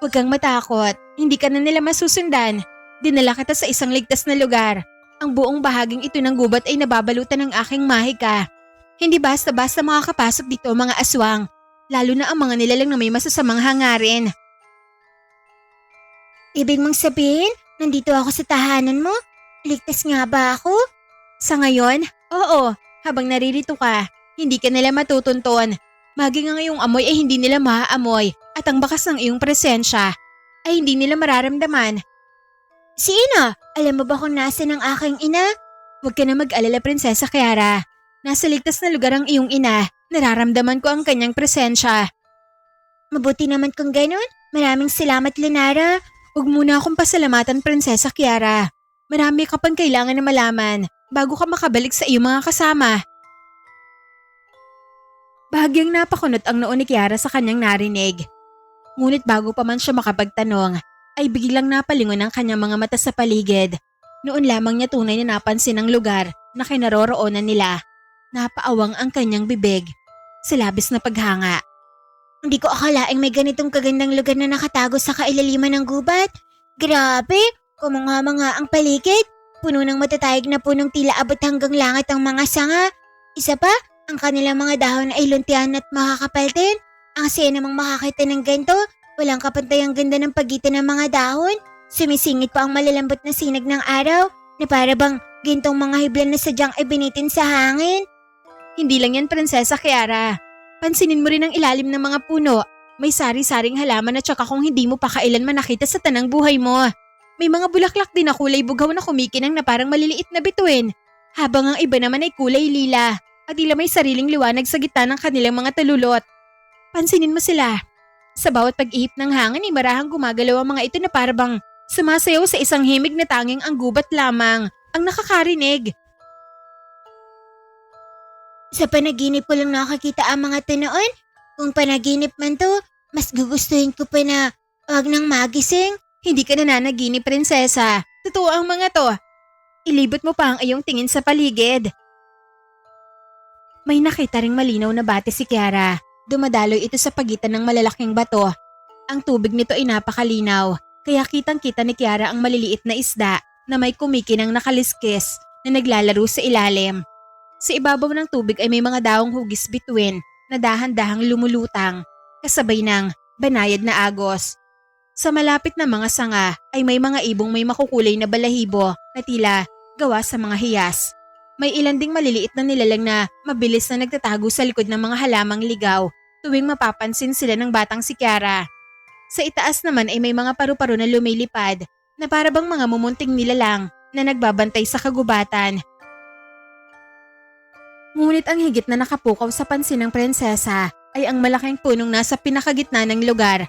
Huwag kang matakot. Hindi ka na nila masusundan. Dinala kita sa isang ligtas na lugar. Ang buong bahaging ito ng gubat ay nababalutan ng aking mahika. Hindi basta-basta makakapasok dito mga aswang. lalo na ang mga nilalang na may masasamang hangarin. Ibig mong sabihin, nandito ako sa tahanan mo? Ligtas nga ba ako? Sa ngayon, oo, habang naririto ka, hindi ka nila matutunton. Maging ang iyong amoy ay hindi nila maaamoy at ang bakas ng iyong presensya ay hindi nila mararamdaman. Si Ina, alam mo ba kung nasa ng aking ina? Huwag ka na mag-alala, Prinsesa Kiara. Nasa ligtas na lugar ang iyong ina. Nararamdaman ko ang kanyang presensya. Mabuti naman kung ganun. Maraming salamat, Lenara. Huwag muna akong pasalamatan, Prinsesa Kiara. Marami ka pang kailangan na malaman bago ka makabalik sa iyong mga kasama. Bahagyang napakunot ang noo ni Kiara sa kanyang narinig. Ngunit bago pa man siya makapagtanong, ay biglang napalingon ang kanyang mga mata sa paligid. Noon lamang niya tunay na napansin ang lugar na kinaroroonan nila. Napaawang ang kanyang bibig sa labis na paghanga. Hindi ko akalaing may ganitong kagandang lugar na nakatago sa kailaliman ng gubat. Grabe, kumanga-manga ang paligid. Puno ng matatayag na punong tila abot hanggang langit ang mga sanga. Isa pa, ang kanilang mga dahon ay luntian at makakapal din. Ang saya namang makakita ng ganito. Walang kapantay ang ganda ng pagitan ng mga dahon. Sumisingit pa ang malalambot na sinag ng araw na para bang gintong mga hibla na sadyang ibinitin sa hangin. Hindi lang yan, Prinsesa Kiara. Pansinin mo rin ang ilalim ng mga puno. May sari-saring halaman at saka kung hindi mo pa kailanman nakita sa tanang buhay mo. May mga bulaklak din na kulay bugaw na kumikinang na parang maliliit na bituin. Habang ang iba naman ay kulay lila at tila may sariling liwanag sa gitna ng kanilang mga talulot. Pansinin mo sila. Sa bawat pag-ihip ng hangin ay marahang gumagalaw ang mga ito na parabang sumasayaw sa isang himig na tanging ang gubat lamang ang nakakarinig. Sa panaginip ko lang nakakita ang mga tunoon. Kung panaginip man to, mas gugustuhin ko pa na wag nang magising. Hindi ka nananaginip, Prinsesa. Totoo ang mga to. Ilibot mo pa ang iyong tingin sa paligid. May nakita ring malinaw na bate si Kiara. Dumadaloy ito sa pagitan ng malalaking bato. Ang tubig nito ay napakalinaw, kaya kitang-kita ni Kiara ang maliliit na isda na may kumikinang nakaliskis na naglalaro sa ilalim. Sa ibabaw ng tubig ay may mga daong hugis bituin na dahan-dahang lumulutang, kasabay ng banayad na agos. Sa malapit na mga sanga ay may mga ibong may makukulay na balahibo na tila gawa sa mga hiyas. May ilan ding maliliit na nilalang na mabilis na nagtatago sa likod ng mga halamang ligaw tuwing mapapansin sila ng batang si Kiara. Sa itaas naman ay may mga paru-paro na lumilipad na parabang mga mumunting nilalang na nagbabantay sa kagubatan. Ngunit ang higit na nakapukaw sa pansin ng prinsesa ay ang malaking punong nasa pinakagitna ng lugar.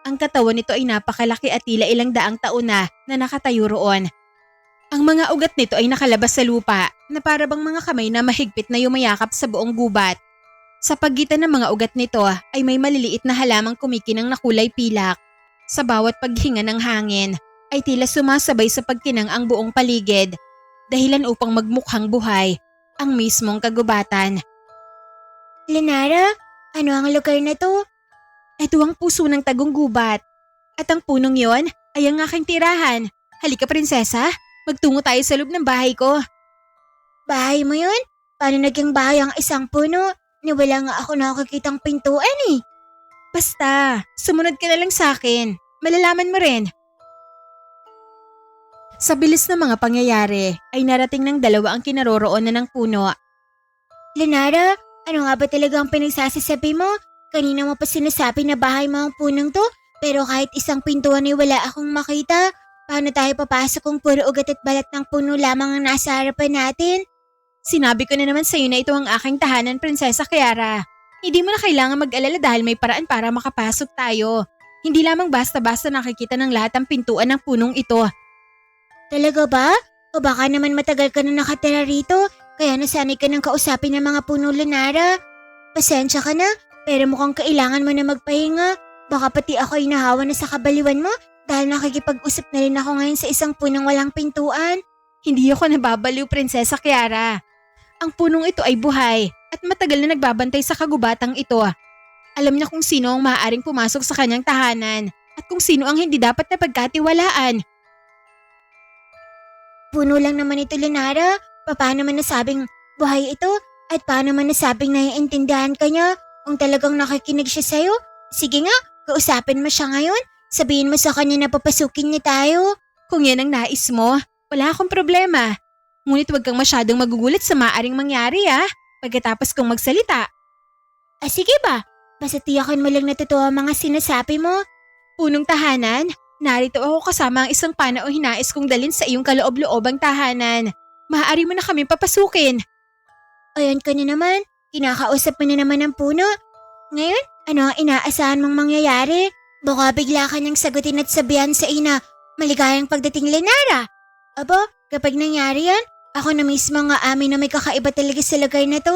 Ang katawan nito ay napakalaki at tila ilang daang taon na nakatayo roon. Ang mga ugat nito ay nakalabas sa lupa na parabang mga kamay na mahigpit na yumayakap sa buong gubat. Sa pagitan ng mga ugat nito ay may maliliit na halamang kumikinang na kulay pilak. Sa bawat paghinga ng hangin ay tila sumasabay sa pagkinang ang buong paligid, dahilan upang magmukhang buhay ang mismong kagubatan. Lenara, ano ang lugar na to? Ito ang puso ng tagong gubat. At ang punong yon ay ang aking tirahan. Halika, prinsesa. Magtungo tayo sa loob ng bahay ko. Bahay mo yun? Paano naging bahay ang isang puno? Ni wala nga ako nakakitang pintuan eh. Basta, sumunod ka na lang sa akin. Malalaman mo rin. Sa bilis ng mga pangyayari, ay narating ng dalawa ang kinaroroonan ng puno. Lenara, ano nga ba talaga ang pinagsasasabi mo? Kanina mo pa sinasabi na bahay mo ang punong to, pero kahit isang pintuan ay wala akong makita. Paano tayo papasok kung puro ugat at balat ng puno lamang ang nasa harapan natin? Sinabi ko na naman sa iyo na ito ang aking tahanan, Prinsesa Kiara. Hindi mo na kailangan mag-alala dahil may paraan para makapasok tayo. Hindi lamang basta-basta nakikita ng lahat ang pintuan ng punong ito. Talaga ba? O baka naman matagal ka na nakatira rito, kaya nasanay ka ng kausapin ng mga puno, Lenara. Pasensya ka na, pero mukhang kailangan mo na magpahinga. Baka pati ako ay nahawa na sa kabaliwan mo dahil nakikipag-usap na rin ako ngayon sa isang punong walang pintuan. Hindi ako nababaliw, Prinsesa Kiara. Ang punong ito ay buhay at matagal na nagbabantay sa kagubatang ito. Alam niya kung sino ang maaaring pumasok sa kanyang tahanan at kung sino ang hindi dapat na pagkatiwalaan. Puno lang naman ito, Lenara. Paano man nasabing buhay ito at paano man nasabing naiintindihan ka niya? Kung talagang nakikinig siya sa'yo, sige nga, kausapin mo siya ngayon. Sabihin mo sa kanya na papasukin niya tayo. Kung yan ang nais mo, wala akong problema. Ngunit huwag kang masyadong magugulat sa maaring mangyari pagkatapos kong magsalita. Sige ba? Basta tiyakin mo lang na totoo ang mga sinasabi mo. Punong tahanan, narito ako kasama ang isang pana o hinais kong dalhin sa iyong kaloob-loobang tahanan. Maaari mo na kami papasukin. Ayan ka na naman, kinakausap mo na naman ang puno. Ngayon, ano ang inaasahan mong mangyayari? Baka bigla ka niyang sagutin at sabihan sa ina, maligayang pagdating Lenara. Aba, kapag nangyari yan, ako na mismo nga amin na may kakaiba talaga sa lugar na to.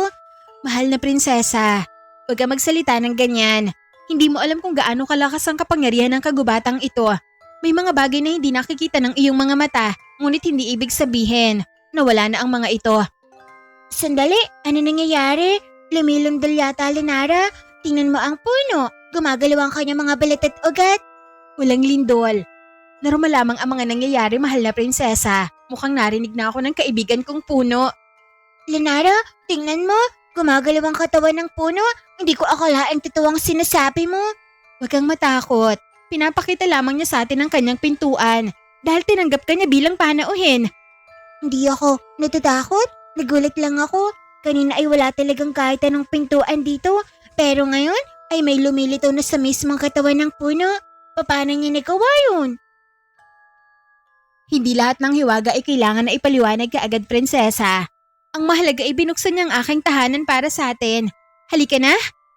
Mahal na prinsesa, huwag ka magsalita ng ganyan. Hindi mo alam kung gaano kalakas ang kapangyarihan ng kagubatang ito. May mga bagay na hindi nakikita ng iyong mga mata, ngunit hindi ibig sabihin na wala na ang mga ito. Sandali, ano nangyayari? Lumilundol yata Lenara. Tingnan mo ang puno. Gumagalaw ang kanyang mga balat at ugat. Walang lindol. Normal lamang ang mga nangyayari, mahal na prinsesa. Mukhang narinig na ako ng kaibigan kong puno. Lenara, tingnan mo. Gumagalaw ang katawan ng puno. Hindi ko akalaing totoo ang sinasabi mo. Huwag kang matakot. Pinapakita lamang niya sa atin ang kanyang pintuan dahil tinanggap ka niya bilang panauhin. Hindi ako natatakot. Nagulat lang ako. Kanina ay wala talagang kahit anong pintuan dito. Pero ngayon ay may lumilitaw na sa mismong katawan ng puno. Paano niya nagawa yun? Hindi lahat ng hiwaga ay kailangan na ipaliwanag ka agad, prinsesa. Ang mahalaga ay binuksan niya ang aking tahanan para sa atin. Halika na,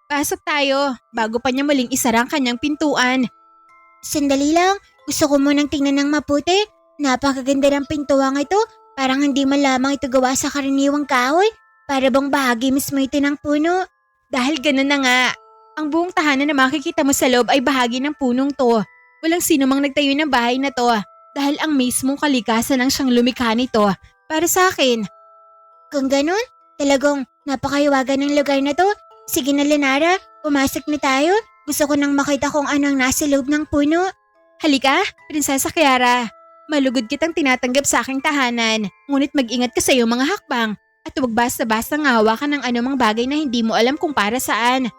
pasok tayo bago pa niya muling isara ang kanyang pintuan. Sandali lang, gusto ko munang tingnan ng maputi. Napakaganda ng pintuang ito. Parang hindi man lamang ito gawa sa karaniwang kahoy. Para bang bahagi mismo ito ng puno. Dahil ganun na nga, ang buong tahanan na makikita mo sa loob ay bahagi ng punong to. Walang sino mang nagtayo ng bahay na to dahil ang mismong kalikasan ang siyang lumikha nito para sa akin. Kung ganun, talagang napakahiwaga ng lugar na to. Sige na Lenara, pumasok na tayo. Gusto ko nang makita kung ano ang nasa loob ng puno. Halika, Prinsesa Kiara. Malugod kitang tinatanggap sa aking tahanan. Ngunit mag-ingat ka sa iyong mga hakbang at huwag basta-basta hawakan ng anumang bagay na hindi mo alam kung para saan.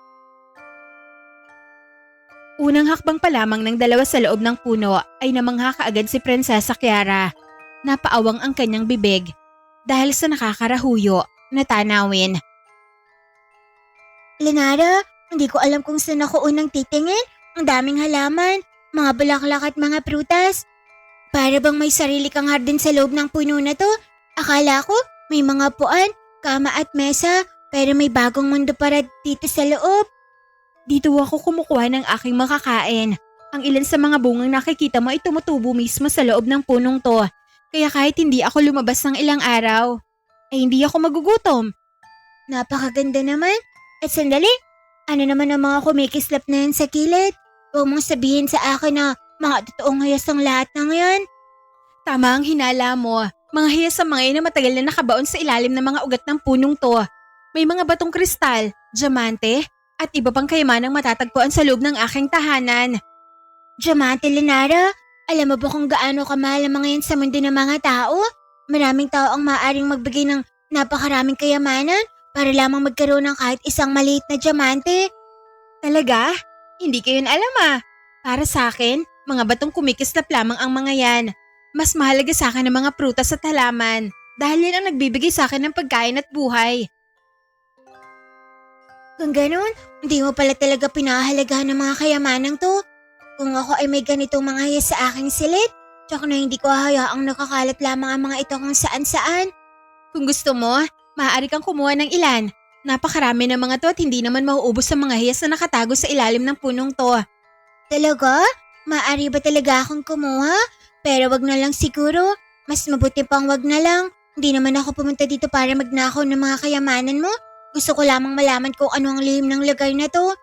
Unang hakbang pa lamang ng dalawa sa loob ng puno ay namangha kaagad si Prinsesa Kiara. Napaawang ang kanyang bibig dahil sa nakakarahuyo na tanawin. Lenara, hindi ko alam kung saan ako unang titingin. Ang daming halaman, mga bulaklak at mga prutas. Para bang may sarili kang hardin sa loob ng puno na to. Akala ko may mga puan, kama at mesa, pero may bagong mundo para dito sa loob. Dito ako kumukuha ng aking makakain. Ang ilan sa mga bungang nakikita mo ay tumutubo mismo sa loob ng punong to. Kaya kahit hindi ako lumabas ng ilang araw, ay hindi ako magugutom. Napakaganda naman. At sandali, ano naman ang mga kumikislap na yan sa kilid? Huwag mong sabihin sa akin na mga totoong hayas ang lahat ng yan. Tama ang hinala mo. Mga hiyas sa mga na matagal na nakabaon sa ilalim ng mga ugat ng punong to. May mga batong kristal, diamante, at iba pang kayamanang matatagpuan sa loob ng aking tahanan. Diamante, Lenara, alam mo ba kung gaano kamahal ang mga yan sa mundo ng mga tao? Maraming tao ang maaaring magbigay ng napakaraming kayamanan para lamang magkaroon ng kahit isang maliit na diamante. Talaga? Hindi ko yun alam Para sa akin, mga batong kumikislap lamang ang mga yan. Mas mahalaga sa akin ang mga prutas at halaman dahil yan ang nagbibigay sa akin ng pagkain at buhay. Kung ganun, hindi mo pala talaga pinahahalagahan ng mga kayamanang to. Kung ako ay may ganitong mga hayas sa aking silid, tsak na hindi ko hahayaang nakakalat lamang ang mga ito kung saan-saan. Kung gusto mo, maaari kang kumuha ng ilan. Napakarami ng mga to at hindi naman mauubos sa mga hiyas na nakatago sa ilalim ng punong to. Talaga? Maaari ba talaga akong kumuha? Pero wag na lang siguro. Mas mabuti pang wag na lang. Hindi naman ako pumunta dito para magnakaw ng mga kayamanan mo. Gusto ko lamang malaman kung ano ang lihim ng lugar na to.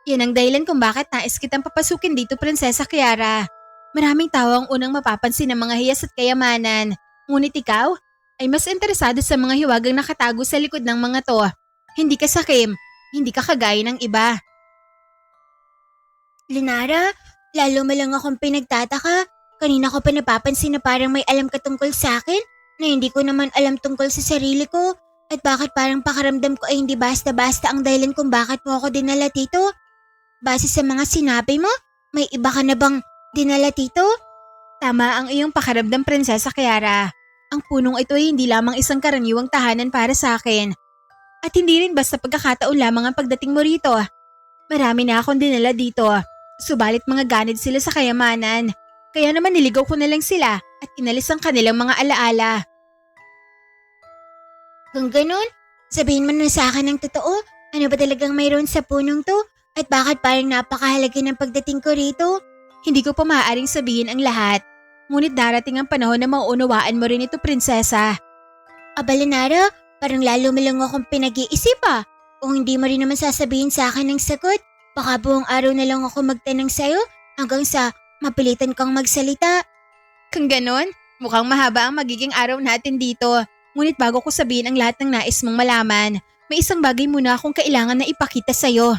Yan ang dahilan kung bakit nais kitang papasukin dito, Prinsesa Kiara. Maraming tao ang unang mapapansin ng mga hiyas at kayamanan. Ngunit ikaw ay mas interesado sa mga hiwagang nakatago sa likod ng mga to. Hindi ka sakim, hindi ka kagaya ng iba. Lenara, lalo mo lang akong pinagtataka. Kanina ko pa napapansin na parang may alam ka tungkol sa akin na hindi ko naman alam tungkol sa sarili ko. At bakit parang pakaramdam ko ay hindi basta-basta ang dahilan kung bakit mo ako dinala dito? Base sa mga sinabi mo, may iba ka na bang dinala dito? Tama ang iyong pakaramdam, Prinsesa Kiara. Ang punong ito ay hindi lamang isang karaniwang tahanan para sa akin. At hindi rin basta pagkakataon lamang ang pagdating mo rito. Marami na akong dinala dito. Subalit mga ganid sila sa kayamanan. Kaya naman niligaw ko na lang sila at inalis ang kanilang mga alaala. Kung ganun, sabihin mo na sa akin ng totoo, ano ba talagang mayroon sa punong to? At bakit parang napakahalaga ng pagdating ko rito? Hindi ko pa maaaring sabihin ang lahat. Ngunit darating ang panahon na mauunawaan mo rin ito, Prinsesa. Aba Lenara, parang lalo mo lang akong pinag-iisip ah. Kung hindi mo rin naman sasabihin sa akin ng sagot, baka buong araw na lang ako magtanong sa'yo hanggang sa mapilitan kang magsalita. Kung ganon, mukhang mahaba ang magiging araw natin dito. Ngunit bago ko sabihin ang lahat ng nais mong malaman, may isang bagay muna akong kailangan na ipakita sa'yo.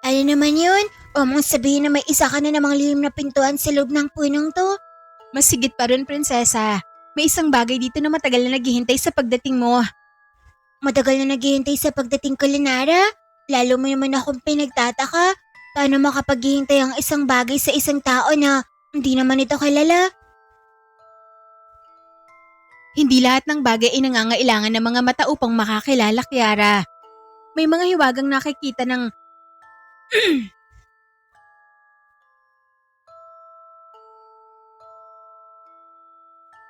Ano naman yun? O mong sabihin na may isa ka na namang lihim na pintuan sa loob ng punong to? Mas sigit pa rin, Prinsesa. May isang bagay dito na matagal na naghihintay sa pagdating mo. Matagal na naghihintay sa pagdating ko, Lenara. Lalo mo naman akong pinagtataka. Paano makapaghihintay ang isang bagay sa isang tao na hindi naman ito kilala? Hindi lahat ng bagay ay nangangailangan ng mga mata upang makakilala, Kiara. May mga hiwagang nakikita ng...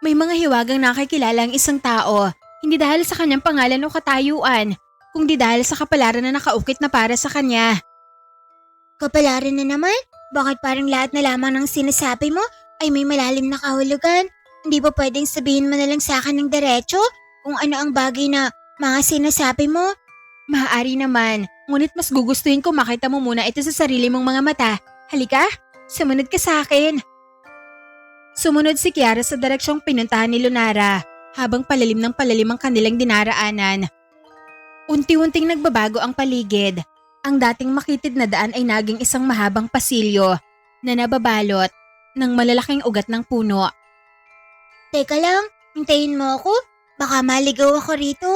May mga hiwagang nakikilala ang isang tao, hindi dahil sa kanyang pangalan o katayuan, kundi dahil sa kapalaran na nakaukit na para sa kanya. Kapalaran na naman? Bakit parang lahat na lamang ng sinasabi mo ay may malalim na kahulugan? Hindi ba pwedeng sabihin mo na lang sa akin ng diretso kung ano ang bagay na mga sinasabi mo? Maaari naman, ngunit mas gugustuhin ko makita mo muna ito sa sarili mong mga mata. Halika, sumunod ka sa akin. Sumunod si Kiara sa direksyong pinuntahan ni Lunara habang palalim ng palalim ang kanilang dinaraanan. Unti-unting nagbabago ang paligid. Ang dating makitid na daan ay naging isang mahabang pasilyo na nababalot ng malalaking ugat ng puno. Teka lang, hintayin mo ako. Baka maligaw ako rito.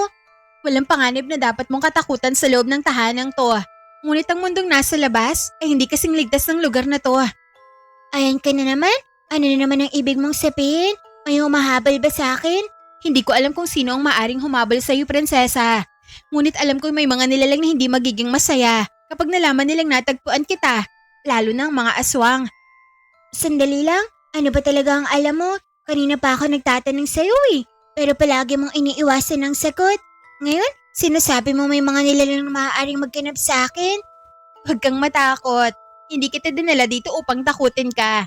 Walang panganib na dapat mong katakutan sa loob ng tahanang to. Ngunit ang mundong nasa labas ay hindi kasing ligtas ng lugar na to. Ayan ka na naman? Ano na naman ang ibig mong sabihin? May humahabol ba sa akin? Hindi ko alam kung sino ang maaring humabol sa iyo, Prinsesa. Ngunit alam ko may mga nilalang na hindi magiging masaya kapag nalaman nilang natagpuan kita, lalo na ang mga aswang. Sandali lang, ano ba talaga ang alam mo? Kanina pa ako nagtatanong sa'yo eh, pero palagi mong iniiwasan ang sagot. Ngayon, sinasabi mo may mga nilalang na maaaring magkanap sa akin? Huwag kang matakot. Hindi kita dinala dito upang takutin ka.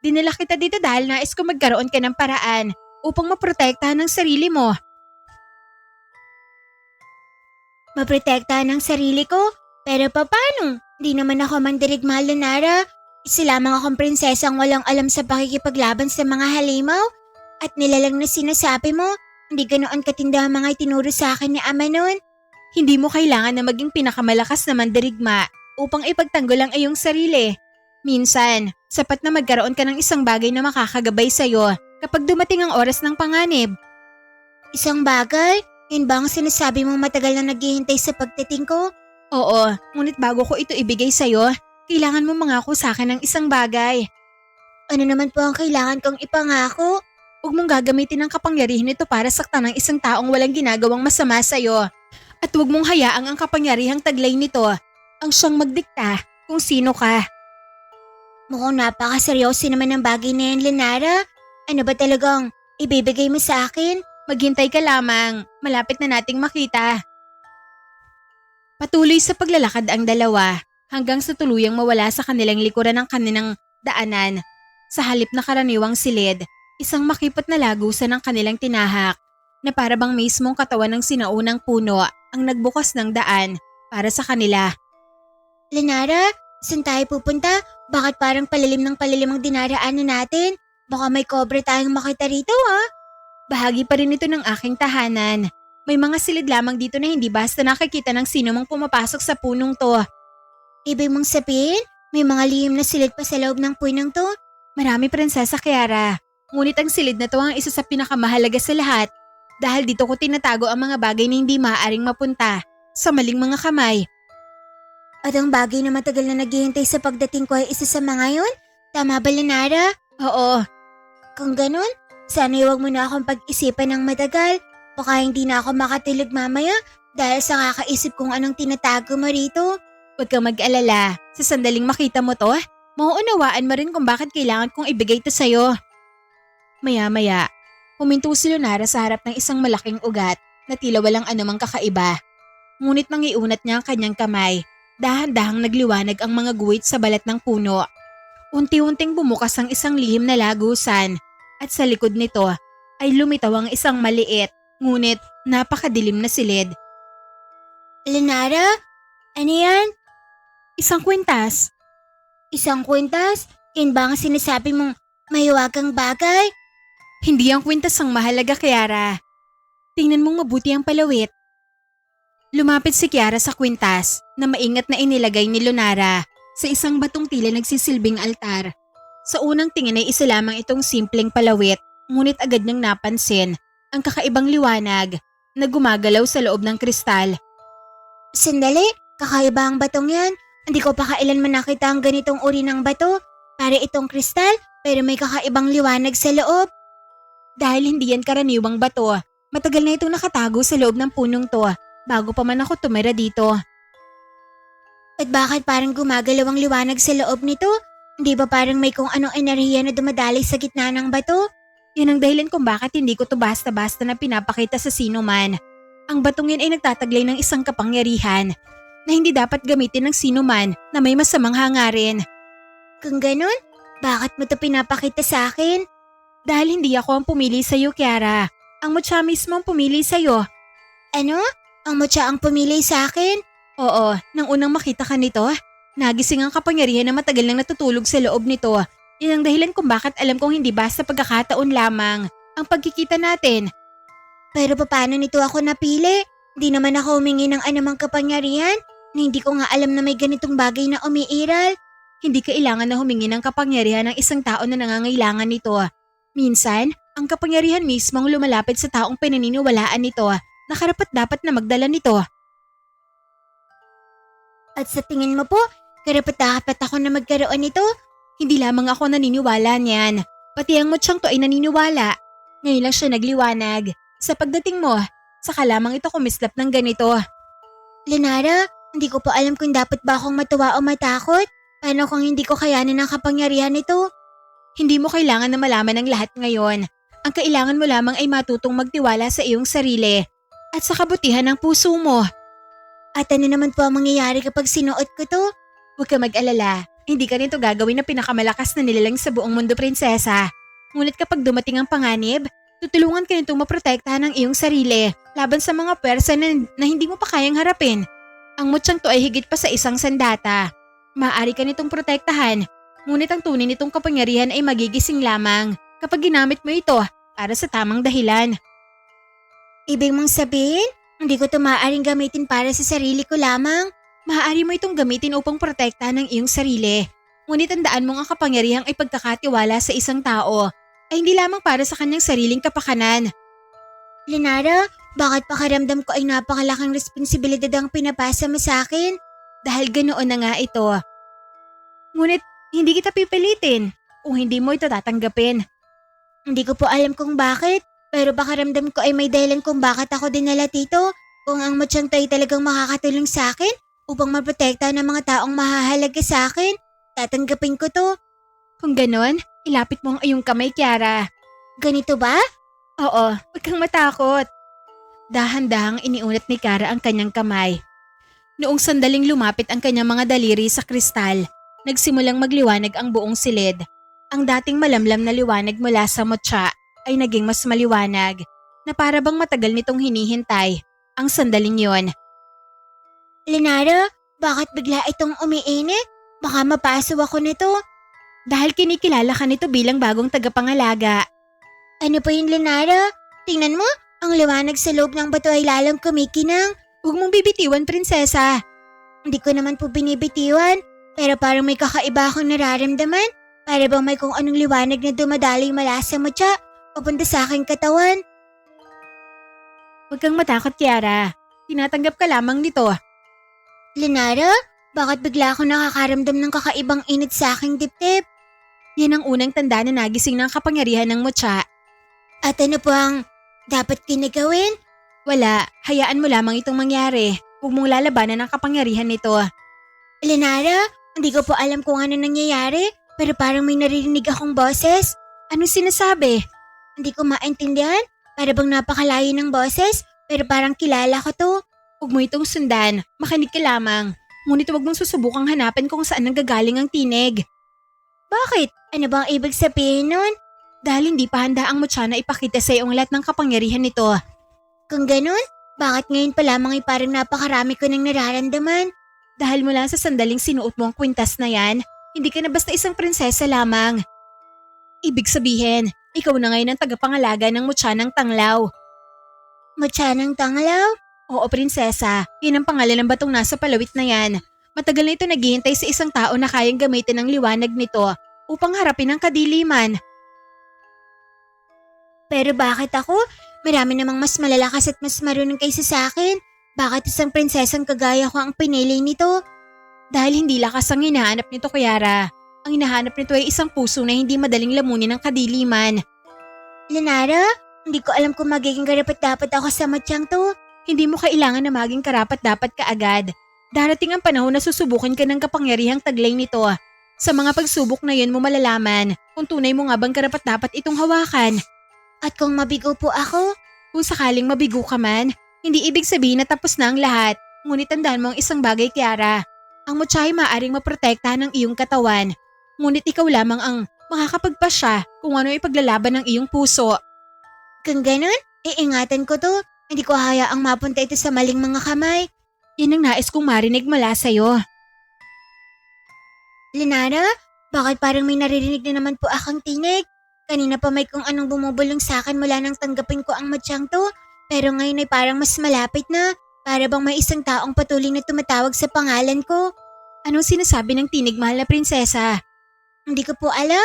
Dinala kita dito dahil nais ko magkaroon ka ng paraan upang maprotektahan ang sarili mo. Maprotektahan ang sarili ko? Pero paano? Di naman ako mandirigma, Lunara. Isa lamang akong prinsesang walang alam sa pakikipaglaban sa mga halimaw. At nilalang na sinasabi mo, hindi ganoon katinda ang mga itinuro sa akin ni Ama noon. Hindi mo kailangan na maging pinakamalakas na mandirigma upang ipagtanggol ang iyong sarili. Minsan, sapat na magkaroon ka ng isang bagay na makakagabay sa'yo kapag dumating ang oras ng panganib. Isang bagay? Yun ba ang sinasabi mong matagal na naghihintay sa pagdating ko? Oo, ngunit bago ko ito ibigay sa'yo, kailangan mo mangako sa akin ng isang bagay. Ano naman po ang kailangan kong ipangako? Huwag mong gagamitin ang kapangyarihan nito para saktan ng isang taong walang ginagawang masama sa'yo. At huwag mong hayaang ang kapangyarihang taglay nito ang siyang magdikta kung sino ka. Mukhang napakaseryoso naman ang bagay na yan, Lunara. Ano ba talagang ibibigay mo sa akin? Maghintay ka lamang, malapit na nating makita. Patuloy sa paglalakad ang dalawa hanggang sa tuluyang mawala sa kanilang likuran ng kanilang daanan. Sa halip na karaniwang silid, isang makipot na lagusan ng kanilang tinahak na parabang mismong katawan ng sinaunang puno ang nagbukas ng daan para sa kanila. Lunara, saan tayo pupunta? Bakit parang palalim ng palalim ang dinaraanan natin? Baka may kobre tayong makita rito ah. Bahagi pa rin ito ng aking tahanan. May mga silid lamang dito na hindi basta nakikita ng sino mang pumapasok sa punong to. Ibig mong sabihin, may mga lihim na silid pa sa loob ng punong to? Marami, Prinsesa Kiara. Ngunit ang silid na to ang isa sa pinakamahalaga sa lahat Dahil dito ko tinatago ang mga bagay na hindi maaaring mapunta sa maling mga kamay. At ang bagay na matagal na naghihintay sa pagdating ko ay isa sa mga yun? Tama ba, Lenara? Oo, Kung ganun, sana huwag mo na akong pag-isipan ng matagal. Baka hindi na ako makatulog mamaya dahil sa kakaisip kung anong tinatago mo rito. huwag kang mag-alala. Sa sandaling makita mo to, mauunawaan mo rin kung bakit kailangan kong ibigay ito sa'yo. Maya-maya, huminto si Lunara sa harap ng isang malaking ugat na tila walang anumang kakaiba. Ngunit mangiunat niya ang kanyang kamay. Dahan-dahang nagliwanag ang mga guhit sa balat ng puno. Unti-unting bumukas ang isang lihim na lagusan at sa likod nito ay lumitaw ang isang maliit ngunit napakadilim na silid. Lenara? Ano yan? Isang kwintas. Isang kwintas? Yan ba ang sinasabi mong mahiwagang bagay? Hindi ang kwintas ang mahalaga, Kiara. Tingnan mong mabuti ang palawit. Lumapit si Kiara sa kwintas na maingat na inilagay ni Lunara sa isang batong tila nagsisilbing altar. Sa unang tingin ay isa lamang itong simpleng palawit, ngunit agad niyang napansin ang kakaibang liwanag na gumagalaw sa loob ng kristal. Sandali, kakaiba ang batong yan. Hindi ko pa kailanman nakita ang ganitong uri ng bato. Para itong kristal, pero may kakaibang liwanag sa loob. Dahil hindi yan karaniwang bato, matagal na itong nakatago sa loob ng punong to bago pa man ako tumira dito. At bakit parang gumagalaw ang liwanag sa loob nito? Hindi ba parang may kung anong enerhiya na dumadaloy sa gitna ng bato? Yun ang dahilan kung bakit hindi ko to basta-basta na pinapakita sa sino man. Ang batong yan ay nagtataglay ng isang kapangyarihan na hindi dapat gamitin ng sino man na may masamang hangarin. Kung ganun, bakit mo to pinapakita sa akin? Dahil hindi ako ang pumili sa'yo, Kiara. Ang mutya mismo ang pumili sa'yo. Ano? Ang mutya ang pumili sa akin? Oo, nang unang makita ka nito, nagising ang kapangyarihan na matagal nang natutulog sa loob nito. Yan ang dahilan kung bakit alam kong hindi basta pagkakataon lamang ang pagkikita natin. Pero paano nito ako napili? Hindi naman ako humingi ng anumang kapangyarihan na hindi ko nga alam na may ganitong bagay na umiiral. Hindi kailangan na humingi ng kapangyarihan ng isang tao na nangangailangan nito. Minsan, ang kapangyarihan mismo ang lumalapit sa taong pinaniniwalaan nito na karapat-dapat na magdala nito. At sa tingin mo po, karapat-dapat ako na magkaroon nito? Hindi lamang ako naniniwala niyan. Pati ang mutsyang to ay naniniwala. Ngayon lang siya nagliwanag. Sa pagdating mo, saka lamang ito kumislap ng ganito. Lenara, hindi ko pa alam kung dapat ba akong matuwa o matakot. Paano kung hindi ko kayanin ang kapangyarihan nito? Hindi mo kailangan na malaman ang lahat ngayon. Ang kailangan mo lamang ay matutong magtiwala sa iyong sarili at sa kabutihan ng puso mo. At ano naman po ang mangyayari kapag sinuot ko to? Huwag ka mag-alala. Hindi ka nito gagawin na pinakamalakas na nilalang sa buong mundo, prinsesa. Ngunit kapag dumating ang panganib, tutulungan ka nitong maprotektahan ang iyong sarili laban sa mga pwersa na hindi mo pa kayang harapin. Ang mutsyang to ay higit pa sa isang sandata. Maaari ka nitong protektahan, ngunit ang tunay nitong kapangyarihan ay magigising lamang kapag ginamit mo ito para sa tamang dahilan. Ibig mong sabihin, hindi ko ito maaaring gamitin para sa sarili ko lamang? Maaari mo itong gamitin upang protektahan ang iyong sarili. Ngunit tandaan mong ang kapangyarihang ay pagkakatiwala sa isang tao ay hindi lamang para sa kanyang sariling kapakanan. Lenara, bakit pakiramdam ko ay napakalaking responsibilidad ang pinapasa mo sa akin? Dahil ganoon na nga ito. Ngunit hindi kita pipilitin kung hindi mo ito tatanggapin. Hindi ko po alam kung bakit, pero pakiramdam ko ay may dahilan kung bakit ako dinala dito. Kung ang mutsyang to ay talagang makakatulong sa akin upang maprotekta ng mga taong mahahalaga sa akin, tatanggapin ko to. Kung ganon, ilapit mo ang iyong kamay, Kiara. Ganito ba? Oo, huwag kang matakot. Dahan-dahang iniunat ni Kiara ang kanyang kamay. Noong sandaling lumapit ang kanyang mga daliri sa kristal, nagsimulang magliwanag ang buong silid. Ang dating malamlam na liwanag mula sa mutya ay naging mas maliwanag na para bang matagal nitong hinihintay ang sandaling yon. Lenara, bakit bigla itong umiinit? Baka mapaso ako nito. Dahil kinikilala ka nito bilang bagong tagapangalaga. Ano po yun, Lenara? Tingnan mo, ang liwanag sa loob ng bato ay lalong kumikinang. Huwag mong bibitiwan, prinsesa. Hindi ko naman po binibitiwan, pero parang may kakaiba akong nararamdaman. Para bang may kung anong liwanag na dumadaloy mula sa mutya papunta sa aking katawan. Huwag kang matakot, Kiara. Tinatanggap ka lamang nito. Lenara, bakit bigla ako nakakaramdam ng kakaibang init sa aking dibdib? Yan ang unang tanda na nagising ng kapangyarihan ng mutya. At ano po ang dapat kinagawin? Wala, hayaan mo lamang itong mangyari. Huwag mong lalabanan ang kapangyarihan nito. Lenara, hindi ko po alam kung ano nangyayari, pero parang may naririnig akong boses. Anong sinasabi? Hindi ko maintindihan, para bang napakalayo ng boses, pero parang kilala ko to. Huwag mo itong sundan, makinig ka lamang. Ngunit huwag mong susubukang hanapin kung saan nanggagaling ang tinig. Bakit? Ano bang ibig sabihin nun? Dahil hindi pa handa ang mutya na ipakita sa iyo ang lahat ng kapangyarihan nito. Kung ganun, bakit ngayon pa lamang ay parang napakarami ko nang nararamdaman? Dahil mula sa sandaling sinuot mo ang kwintas na yan, hindi ka na basta isang prinsesa lamang. Ibig sabihin, ikaw na ngayon ang tagapangalaga ng mutya ng Tanglaw. Mutya ng Tanglaw? Oo, prinsesa. Yan ang pangalan ng batong nasa palawit na yan. Matagal na ito naghihintay sa isang tao na kayang gamitin ang liwanag nito upang harapin ang kadiliman. Pero bakit ako? Marami namang mas malalakas at mas marunong kaysa sa akin. Bakit isang prinsesang kagaya ko ang pinili nito? Dahil hindi lakas ang hinahanap nito, Kiara. Ang hinahanap nito ay isang puso na hindi madaling lamunin ng kadiliman. Lenara, hindi ko alam kung magiging karapat-dapat ako sa mutyang to. Hindi mo kailangan na maging karapat-dapat ka agad. Darating ang panahon na susubukin ka ng kapangyarihang taglay nito. Sa mga pagsubok na yun mo malalaman kung tunay mo nga bang karapat-dapat itong hawakan. At kung mabigo po ako? Kung sakaling mabigo ka man, hindi ibig sabihin na tapos na ang lahat. Ngunit tandaan mo ang isang bagay, Kiara. Ang mutya ay maaaring maprotektahan ng iyong katawan. Ngunit ikaw lamang ang makakapagpasya kung ano ay paglalaban ng iyong puso. Kung ganun, iingatan ko to. Hindi ko hayaang mapunta ito sa maling mga kamay. Yan ang nais kong marinig mula sa'yo. Lenara, bakit parang may naririnig na naman po akong tinig? Kanina pa may kung anong bumubulong sa akin mula nang tanggapin ko ang mutyang to. Pero ngayon ay parang mas malapit na. Para bang may isang taong patuloy na tumatawag sa pangalan ko. Anong sinasabi ng tinig, mahal na prinsesa? Hindi ko po alam.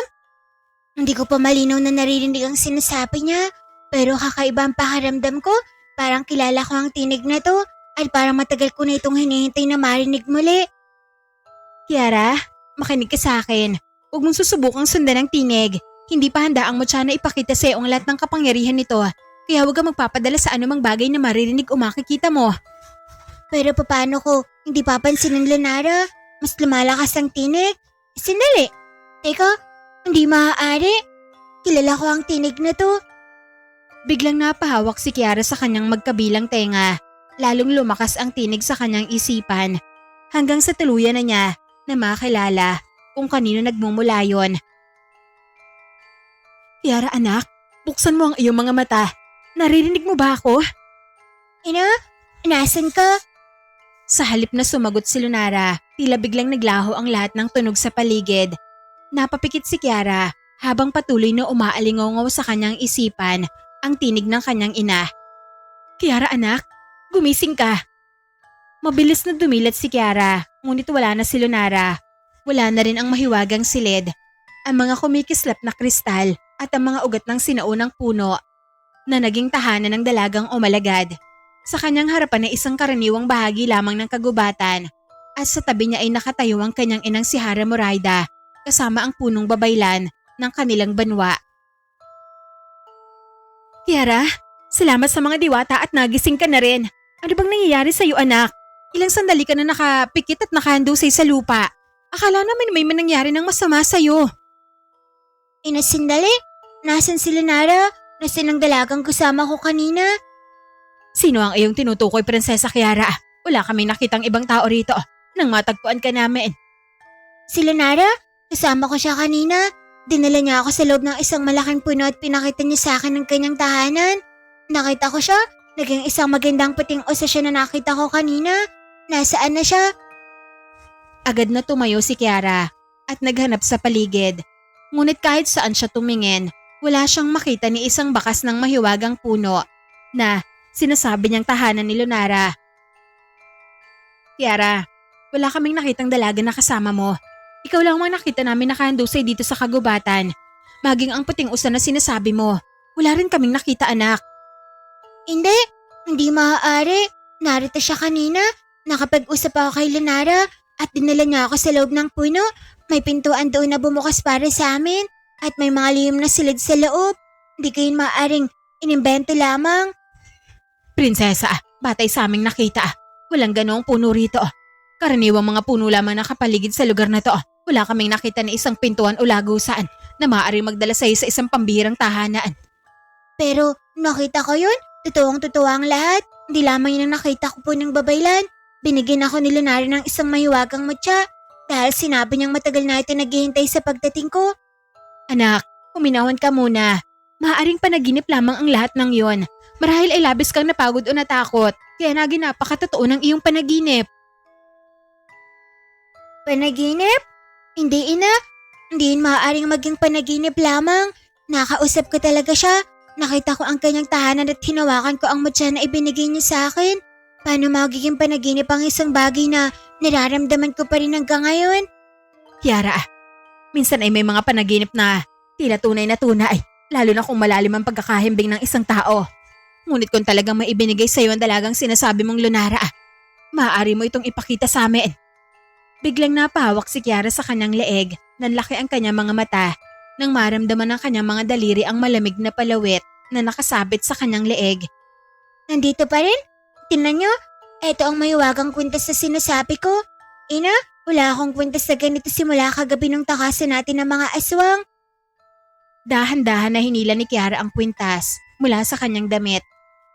Hindi ko pa malinaw na naririnig ang sinasabi niya. Pero kakaiba ang pakiramdam ko. Parang kilala ko ang tinig na to. At parang matagal ko na itong hinihintay na marinig muli. Kiara, makinig ka sa akin. Huwag mong susubukang sundan ang tinig. Hindi pa handa ang mutya na ipakita sa iyo ang lahat ng kapangyarihan nito. Kaya huwag kang magpapadala sa anumang bagay na maririnig o makikita mo. Pero paano ko hindi papansin ng Lenara? Mas lumalakas ang tinig? Sandali. Teka, hindi maaari. Kilala ko ang tinig na to. Biglang napahawak si Kiara sa kanyang magkabilang tenga. Lalong lumakas ang tinig sa kanyang isipan. Hanggang sa tuluyan na niya na makilala kung kanino nagmumula yon. Kiara anak, buksan mo ang iyong mga mata. Naririnig mo ba ako? Ina, nasan ka? Sa halip na sumagot si Lunara, tila biglang naglaho ang lahat ng tunog sa paligid. Napapikit si Kiara habang patuloy na umaalingaw sa kanyang isipan ang tinig ng kanyang ina. Kiara anak, gumising ka. Mabilis na dumilat si Kiara, ngunit wala na si Lunara. Wala na rin ang mahiwagang silid, ang mga kumikislap na kristal at ang mga ugat ng sinaunang puno na naging tahanan ng dalagang umalagad. Sa kanyang harapan ay isang karaniwang bahagi lamang ng kagubatan at sa tabi niya ay nakatayo ang kanyang inang si Hara Moraida kasama ang punong babaylan ng kanilang banwa. Kiara, salamat sa mga diwata at nagising ka na rin. Ano bang nangyayari sa iyo anak? Ilang sandali ka na nakapikit at nakahandusay sa lupa. Akala namin may manangyari ng masama sa iyo. Ina, sandali. Nasaan si Lenara? Nasaan ang dalagang kasama ko kanina? Sino ang iyong tinutukoy, Prinsesa Kiara? Wala kaming nakitang ibang tao rito nang matagpuan ka namin. Si Lenara? Kasama ko siya kanina. Dinala niya ako sa loob ng isang malaking puno at pinakita niya sa akin ang kanyang tahanan. Nakita ko siya. Naging isang magandang puting osa siya na nakita ko kanina. Nasaan na siya? Agad na tumayo si Kiara at naghanap sa paligid. Ngunit kahit saan siya tumingin, wala siyang makita ni isang bakas ng mahiwagang puno na sinasabi niyang tahanan ni Lunara. Kiara, wala kaming nakitang dalaga na kasama mo. Ikaw lang ang nakita namin nakahandusay dito sa kagubatan. Maging ang puting usa na sinasabi mo. Wala rin kaming nakita anak. Hindi. Hindi maaari. Narito siya kanina. Nakapag-usap ako kay Lenara at dinala niya ako sa loob ng puno. May pintuan doon na bumukas para sa amin at may mga lihim na silid sa loob. Hindi kayo maaaring inimbento lamang. Prinsesa, batay sa aming nakita, walang ganoong puno rito. Karaniwang mga puno lamang nakapaligid sa lugar na to. Wala kaming nakita na isang pintuan o lagusaan na maaaring magdala sa iyo sa isang pambihirang tahanan. Pero nakita ko yun. Totoong-totoo ang lahat. Hindi lamang yun ang nakita ko po ng babaylan. Binigyan ako ni Lenara ng isang mahiwagang mutya dahil sinabi niyang matagal na ito naghihintay sa pagdating ko. Anak, uminahon ka muna. Maaaring panaginip lamang ang lahat ng yon. Marahil ay labis kang napagod o natakot, kaya naging napakatotoo ng iyong panaginip. Panaginip? Hindi ina. Hindi yun maaaring maging panaginip lamang. Nakausap ko talaga siya. Nakita ko ang kanyang tahanan at hinawakan ko ang mutya na ibinigay niya sa akin. Paano magiging panaginip ang isang bagay na nararamdaman ko pa rin hanggang ngayon? Kiara, minsan ay may mga panaginip na tila tunay na tunay, lalo na kung malalim ang pagkakahimbing ng isang tao. Ngunit kung talagang may ibinigay sa iyo ang dalagang sinasabi mong Lunara, maaari mo itong ipakita sa amin. Biglang napahawak si Kiara sa kanyang leeg, nanlaki ang kanyang mga mata, nang maramdaman ng kanyang mga daliri ang malamig na palawit na nakasabit sa kanyang leeg. Nandito pa rin? Tingnan niyo, eto ang mahiwagang kwintas na sinasabi ko. Ina, wala akong kwintas na ganito simula kagabi nung takasan natin ng mga aswang. Dahan-dahan na hinila ni Kiara ang kwintas mula sa kanyang damit.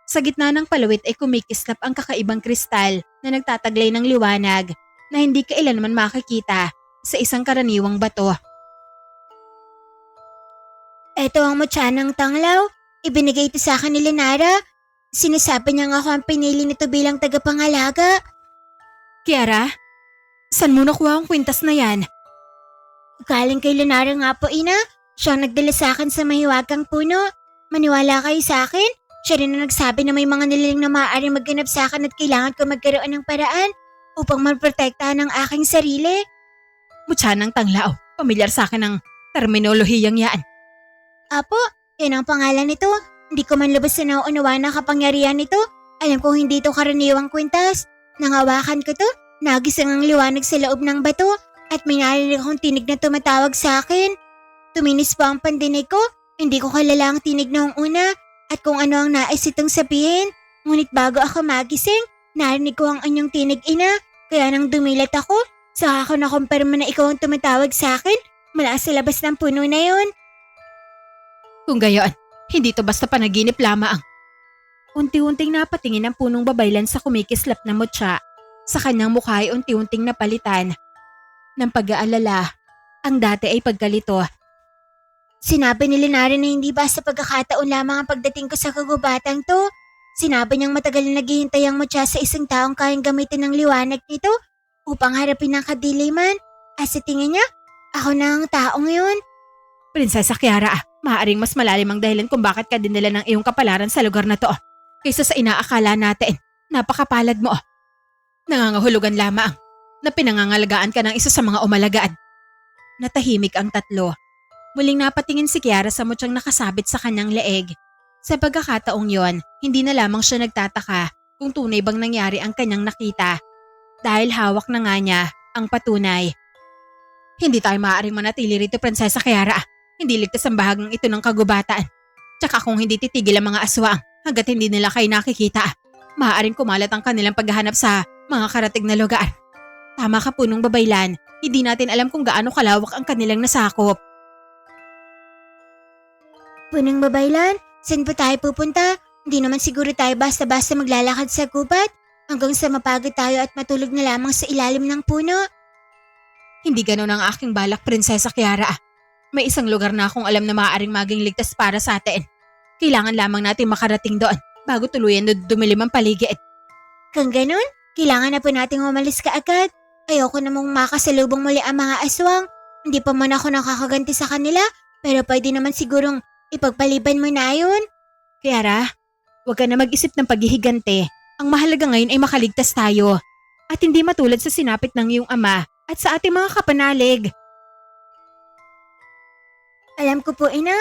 Sa gitna ng palawit ay kumikislap ang kakaibang kristal na nagtataglay ng liwanag na hindi kailanman makikita sa isang karaniwang bato. Eto ang mutya ng tanglaw. Ibinigay ito sa akin ni Lenara. Sinasabi niya nga ako ang pinili nito bilang tagapangalaga. Kiara, saan mo nakuha ang kwintas na yan? Galing kay Lenara nga po, ina. Siya ang nagdala sa akin sa mahiwagang puno. Maniwala kayo sa akin? Siya rin ang nagsabi na may mga nilalang na maaaring magganap sa akin at kailangan ko magkaroon ng paraan upang maprotektahan ang aking sarili. Mutya ng tanglaw, pamilyar sa akin ang terminolohiyang yan. Apo, yan ang pangalan nito. Hindi ko man lubos na nauunawaan ang kapangyarihan nito. Alam kong hindi ito karaniwang kwintas. Nangawakan ko to, nagising ang liwanag sa loob ng bato at may narinig akong tinig na tumatawag sa akin. Tuminis pa ang pandinig ko, hindi ko kilala ang tinig noong una at kung ano ang nais itong sabihin. Ngunit bago ako magising, narinig ko ang anyong tinig, ina. Kaya nang dumilat ako, saka ako nakumpirma na ikaw ang tumatawag sa akin mula sa labas ng puno na yon. Kung gayon, hindi to basta panaginip lamang. Unti-unting napatingin ang punong babaylan sa kumikislap na mutya. Sa kanyang mukha ay unti-unting napalitan ng pag-aalala. Ang dati ay pagkalito. Sinabi ni Lenara na hindi basta pagkakataon lamang ang pagdating ko sa kagubatang to. Sinabi niyang matagal na naghihintay ang mutya sa isang taong kayang gamitin ng liwanag nito upang harapin ang kadiliman. At sa tingin niya, ako na ang taong yun. Prinsesa Kiara, maaaring mas malalim ang dahilan kung bakit ka dinala ng iyong kapalaran sa lugar na to kaysa sa inaakala natin. Napakapalad mo. Nangangahulugan lamang na pinangangalagaan ka ng isa sa mga umalagaan. Natahimik ang tatlo. Muling napatingin si Kiara sa mutyang nakasabit sa kanyang leeg. Sa pagkakataong yon, hindi na lamang siya nagtataka kung tunay bang nangyari ang kanyang nakita. Dahil hawak na nga niya ang patunay. Hindi tayo maaaring manatili rito, Prinsesa Kiara. Hindi ligtas ang bahagang ito ng kagubatan. Tsaka kung hindi titigil ang mga aswang hanggat hindi nila kayo nakikita, maaaring kumalat ang kanilang paghahanap sa mga karatig na lugar. Tama ka, punong babaylan. Hindi natin alam kung gaano kalawak ang kanilang nasakop. Punong babaylan, saan po tayo pupunta? Hindi naman siguro tayo basta-basta maglalakad sa gubat hanggang sa mapagod tayo at matulog na lamang sa ilalim ng puno. Hindi ganun ang aking balak, Prinsesa Kiara. May isang lugar na akong alam na maaaring maging ligtas para sa atin. Kailangan lamang natin makarating doon bago tuluyan na dumilim ang paligid. Kung ganun, kailangan na po nating umalis kaagad. Ayoko namang makasalubong muli ang mga aswang. Hindi pa man ako nakakaganti sa kanila, pero pwede naman sigurong ipagpaliban mo na yun. Kiara, huwag ka na mag-isip ng paghihigante. Ang mahalaga ngayon ay makaligtas tayo. At hindi matulad sa sinapit ng iyong ama at sa ating mga kapanalig. Alam ko po, ina,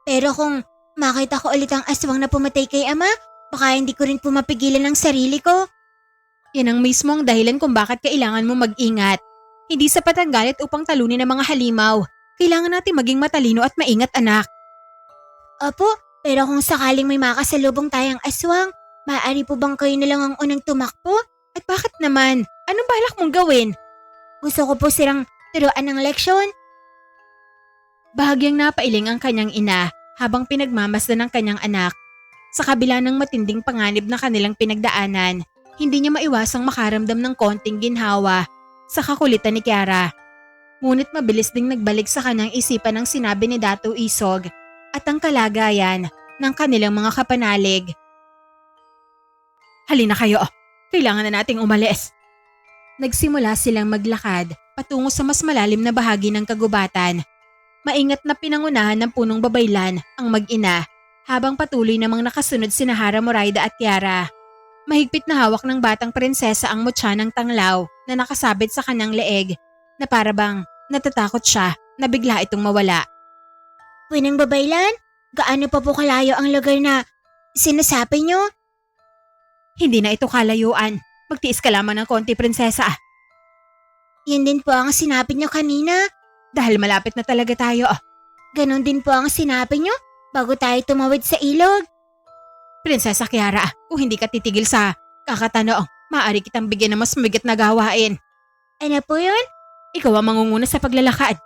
pero kung makita ko ulit ang aswang na pumatay kay ama, Baka hindi ko rin po mapigilan ang sarili ko. Yan ang mismo ang dahilan kung bakit kailangan mo mag-ingat. Hindi sapat ang galit upang talunin ang mga halimaw. Kailangan natin maging matalino at maingat, anak. Opo, pero kung sakaling may makasalubong tayong aswang, maaari po bang kayo na lang ang unang tumakbo? At bakit naman? Anong balak mong gawin? Gusto ko po silang turuan ng leksyon. Bahagyang napailing ang kanyang ina habang pinagmamasdan ng kanyang anak. Sa kabila ng matinding panganib na kanilang pinagdaanan, hindi niya maiwasang makaramdam ng konting ginhawa sa kakulitan ni Kiara. Ngunit mabilis ding nagbalik sa kanyang isipan ang sinabi ni Dato' Isog at ang kalagayan ng kanilang mga kapanalig. Halina kayo, kailangan na nating umalis. Nagsimula silang maglakad patungo sa mas malalim na bahagi ng kagubatan. Maingat na pinangunahan ng punong babaylan ang mag-ina habang patuloy namang nakasunod sina Hara Moraida at Kiara. Mahigpit na hawak ng batang prinsesa ang mutya ng tanglaw na nakasabit sa kanyang leeg na parabang natatakot siya na bigla itong mawala. Punang babaylan, gaano pa po kalayo ang lugar na sinasabi nyo? Hindi na ito kalayuan. Magtiis ka lamang ng konti, prinsesa. Yun din po ang sinabi nyo kanina. Dahil malapit na talaga tayo. Ganon din po ang sinabi nyo bago tayo tumawid sa ilog. Prinsesa Kiara, kung hindi ka titigil sa kakatanoong, maaari kitang bigyan ng mas mabigat na gawain. Ano po yun? Ikaw ang mangunguna sa paglalakad.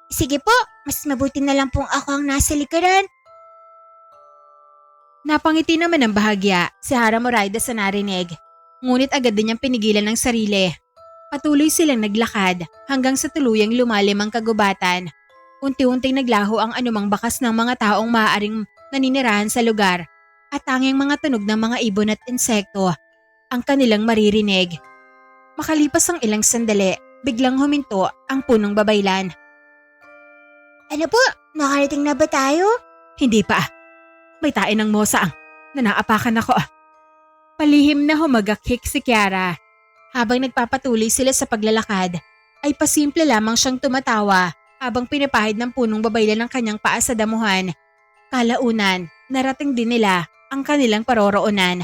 Sige po, mas mabuti na lang pong ako ang nasa likuran. Napangiti naman ng bahagya si Hara Moraida sa narinig. Ngunit agad din niyang pinigilan ng sarili. Patuloy silang naglakad hanggang sa tuluyang lumalim ang kagubatan. Unti-unting naglaho ang anumang bakas ng mga taong maaaring naninirahan sa lugar at tanging mga tunog ng mga ibon at insekto ang kanilang maririnig. Makalipas ang ilang sandali, biglang huminto ang punong babaylan. Ano po? Nakarating na ba tayo? Hindi pa. May tae ng mosa na naapakan ako. Palihim na humagakik si Kiara. Habang nagpapatuloy sila sa paglalakad, ay pasimple lamang siyang tumatawa habang pinapahid ng punong babaylan ng kanyang paa sa damuhan. Kalaunan, narating din nila ang kanilang paroroonan.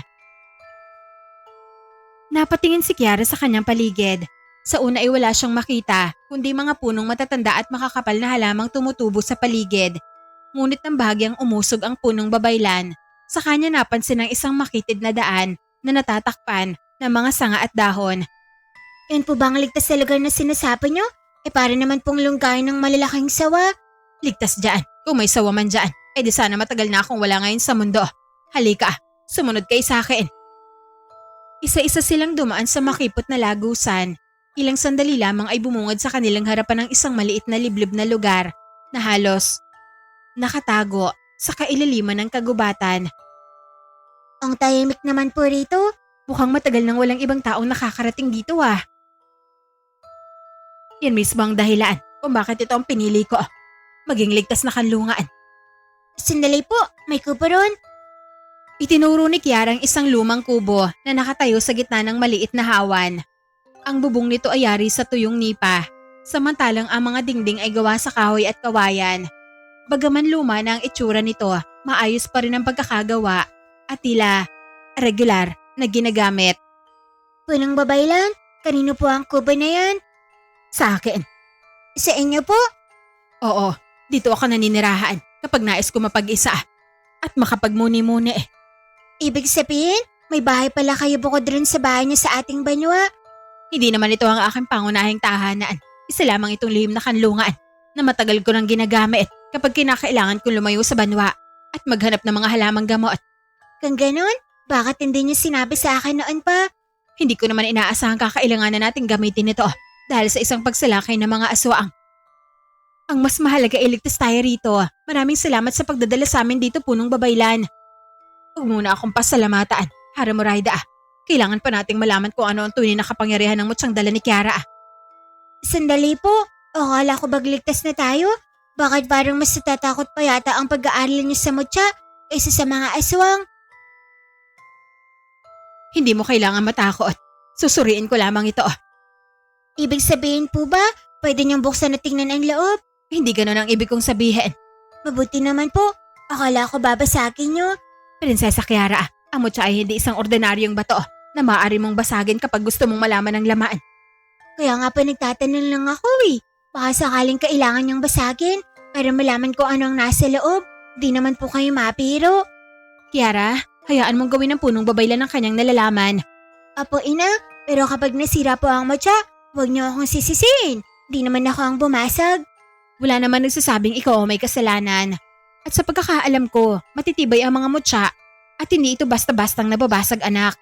Napatingin si Kiara sa kanyang paligid. Sa una ay wala siyang makita, kundi mga punong matatanda at makakapal na halamang tumutubo sa paligid. Ngunit nang bahagyang umusog ang punong babaylan, sa kanya napansin ang isang makitid na daan na natatakpan ng mga sanga at dahon. Yan po bang ligtas sa lugar na sinasabi nyo? Para naman pong lunggayin ng malalaking sawa. Ligtas dyan. Kung may sawa man dyan, di sana matagal na akong wala ngayon sa mundo. Halika, sumunod kayo sa akin. Isa-isa silang dumaan sa makipot na lagusan. Ilang sandali lamang ay bumungad sa kanilang harapan ng isang maliit na liblib na lugar na halos nakatago sa kailaliman ng kagubatan. Ang tahimik naman po rito. Mukhang matagal nang walang ibang taong nakakarating dito Yan mismo ang dahilan kung bakit ito ang pinili ko. Maging ligtas na kanlungan. Sandali po, may kubo ron. Itinuro ni Kiara ang isang lumang kubo na nakatayo sa gitna ng maliit na hawan. Ang bubong nito ay yari sa tuyong nipa, samantalang ang mga dingding ay gawa sa kahoy at kawayan. Bagaman luma na ang itsura nito, maayos pa rin ang pagkakagawa at tila regular na ginagamit. Punang babaylan, kanino po ang kubo na yan? Sa akin. Sa inyo po? Oo, dito ako naninirahan kapag nais ko mapag-isa at makapagmuni-muni. Ibig sabihin, may bahay pala kayo bukod rin sa bahay niyo sa ating banwa. Hindi naman ito ang aking pangunahing tahanan. Isa lamang itong lihim na kanlungan na matagal ko nang ginagamit kapag kinakailangan kong lumayo sa banwa at maghanap ng mga halamang gamot. Kung ganon, bakit hindi niyo sinabi sa akin noon pa? Hindi ko naman inaasahang kakailanganan nating gamitin ito dahil sa isang pagsalakay ng mga aswang. Ang mas mahalaga ay ligtas tayo rito. Maraming salamat sa pagdadala sa amin dito, punong babaylan. Huwag muna akong pasalamatan, Hara Moraida. Kailangan pa nating malaman kung ano ang tunay na kapangyarihan ng mutsyang dala ni Kiara. Sandali po, akala ko bagligtas na tayo. Bakit parang mas natatakot pa yata ang pag-aaral niyo sa mutya kaysa sa mga aswang? Hindi mo kailangan matakot. Susuriin ko lamang ito. Ibig sabihin po ba, pwede niyong buksan at tingnan ang loob? Hindi ganun ang ibig kong sabihin. Mabuti naman po. Akala ko babasagin niyo. Prinsesa Kiara, Ang mutya ay hindi isang ordinaryong bato na maaari mong basagin kapag gusto mong malaman ang laman. Kaya nga pa nagtatanong lang ako eh. Baka sakaling kailangan niyang basagin para malaman ko ano ang nasa loob. Di naman po kayo mapiro. Kiara, hayaan mong gawin ng punong babaylan ang kanyang nalalaman. Apo ina, pero kapag nasira po ang mutya, huwag niyo akong sisisiin. Di naman ako ang bumasag. Wala naman nagsasabing ikaw ang may kasalanan. At sa pagkakaalam ko, matitibay ang mga mutya at hindi ito basta-bastang nababasag anak.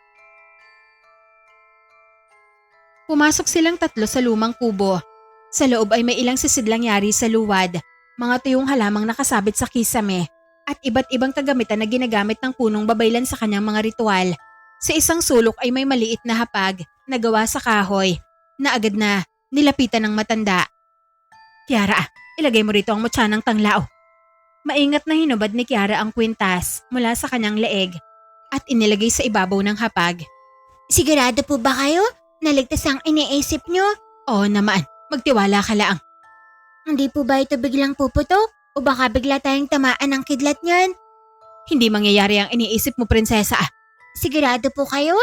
Pumasok silang tatlo sa lumang kubo. Sa loob ay may ilang sisidlang yari sa luwad, mga tuyong halamang nakasabit sa kisame, at iba't ibang kagamitan na ginagamit ng punong babaylan sa kanyang mga ritual. Sa isang sulok ay may maliit na hapag na gawa sa kahoy na agad na nilapitan ng matanda. Kiara, ilagay mo rito ang mutya ng tanglao. Maingat na hinubad ni Kiara ang kwintas mula sa kanyang leeg at inilagay sa ibabaw ng hapag. Sigurado po ba kayo? Naligtas ang iniisip niyo? Oo naman, magtiwala ka lang. Hindi po ba ito biglang puputok? O baka bigla tayong tamaan ng kidlat niyan? Hindi mangyayari ang iniisip mo, prinsesa. Sigurado po kayo?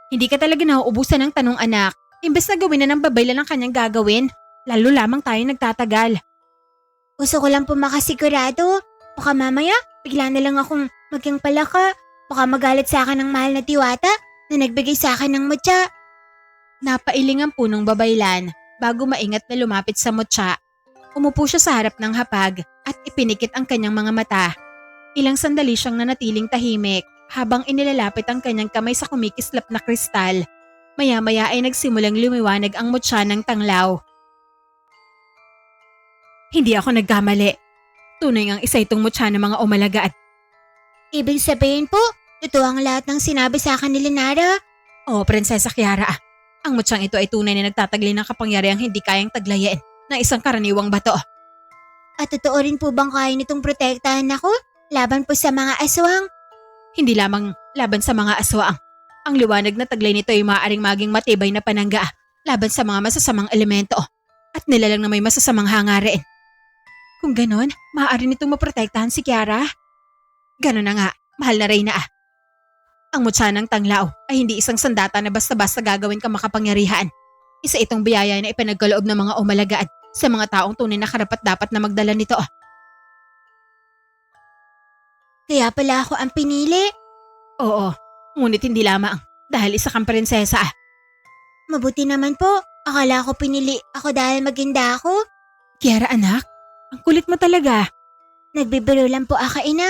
Hindi ka talaga nauubusan ng tanong anak. Imbes na gawin na ng babaylan ang kanyang gagawin, lalo lamang tayo nagtatagal. Gusto ko lang po makasigurado. Baka mamaya, bigla na lang akong maging palaka. Baka magalit sa akin ng mahal na diwata na nagbigay sa akin ng mutya. Napailing ang punong babaylan bago maingat na lumapit sa mutya. Umupo siya sa harap ng hapag at ipinikit ang kanyang mga mata. Ilang sandali siyang nanatiling tahimik habang inilalapit ang kanyang kamay sa kumikislap na kristal. Maya-maya ay nagsimulang lumiwanag ang mutya ng tanglaw. Hindi ako nagkamali. Tunay ngang isa itong mutya ng mga umalagad. Ibig sabihin po, totoo ang lahat ng sinabi sa akin ni Lenara. Oo, Prinsesa Kiara. Ang mutsyang ito ay tunay na nagtataglay ng kapangyarihang hindi kayang taglayin ng isang karaniwang bato. At totoo rin po bang kaya nitong protektahan ako laban po sa mga aswang? Hindi lamang laban sa mga aswang. Ang liwanag na taglay nito ay maaaring maging matibay na panangga laban sa mga masasamang elemento at nilalang na may masasamang hangarin. Kung ganon, maaari nitong maprotektahan si Kiara. Ganon na nga, mahal na Reyna. Ang mutya ng tanglaw ay hindi isang sandata na basta-basta gagawin ka makapangyarihan. Isa itong biyaya na ipinagkaloob ng mga umalagad sa mga taong tunay na karapat-dapat na magdala nito. Kaya pala ako ang pinili. Oo, ngunit hindi lamang dahil isa kang prinsesa. Mabuti naman po. Akala ko pinili ako dahil maganda ako. Kiara anak, ang kulit mo talaga. Nagbibiro lang po ako ina.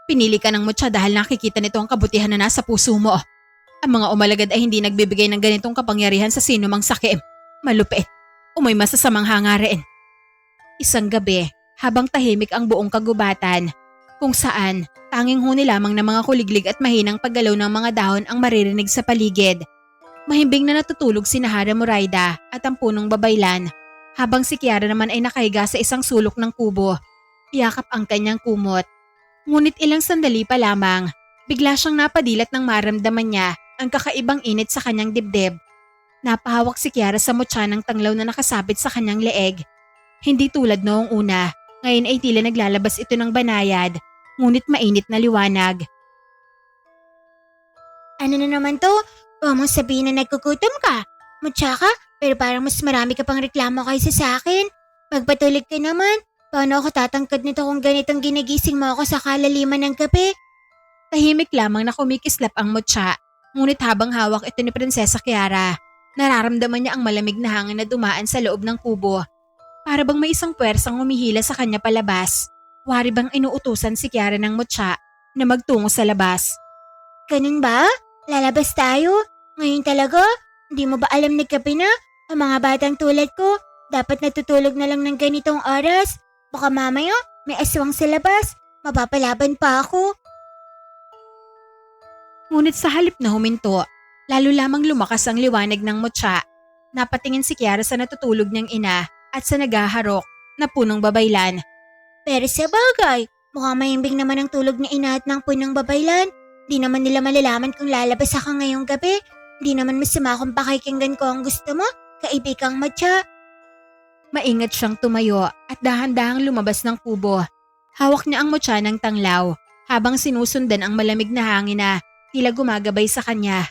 Pinili ka ng mutya dahil nakikita nito ang kabutihan na nasa puso mo. Ang mga umalagad ay hindi nagbibigay ng ganitong kapangyarihan sa sino mang sakim, malupit, o may masasamang hangarin. Isang gabi, habang tahimik ang buong kagubatan, kung saan tanging huni lamang ng mga kuliglig at mahinang paggalaw ng mga dahon ang maririnig sa paligid. Mahimbing na natutulog si Nahara Muraida at ang punong babaylan, habang si Kiara naman ay nakahiga sa isang sulok ng kubo, iyakap ang kanyang kumot. Ngunit ilang sandali pa lamang, bigla siyang napadilat nang maramdaman niya ang kakaibang init sa kanyang dibdib. Napahawak si Kiara sa mutya ng tanglaw na nakasabit sa kanyang leeg. Hindi tulad noong una, ngayon ay tila naglalabas ito ng banayad, ngunit mainit na liwanag. Ano na naman to? Huwag mong sabihin na nagkukutom ka. Mutya ka, pero parang mas marami ka pang reklamo kaysa sa akin. Magpatulig ka naman. Paano ako tatangkad nito kung ganitong ginigising mo ako sa kalaliman ng gabi? Tahimik lamang na kumikislap ang mutya, ngunit habang hawak ito ni Prinsesa Kiara, nararamdaman niya ang malamig na hangin na dumaan sa loob ng kubo. Para bang may isang puwersang humihila sa kanya palabas. Wari bang inuutusan si Kiara ng mutya na magtungo sa labas. Ganun ba? Lalabas tayo? Ngayon talaga? Hindi mo ba alam na gabi na? Ang mga batang tulad ko, dapat natutulog na lang ng ganitong oras. Baka mamaya, may aswang sa labas. Mapapalaban pa ako. Ngunit sa halip na huminto, lalo lamang lumakas ang liwanag ng mutya. Napatingin si Kiara sa natutulog niyang ina at sa nagaharok na punong babaylan. Pero sa bagay, mukhang mahimbing naman ang tulog ni ina at ng punong babaylan. Di naman nila malalaman kung lalabas ako ngayong gabi. Di naman masama kung pakikinggan ko ang gusto mo, kaibigang mutya. Maingat siyang tumayo at dahan-dahang lumabas ng kubo. Hawak niya ang mutya ng tanglaw. habang sinusundan ang malamig na hangin na tila gumagabay sa kanya.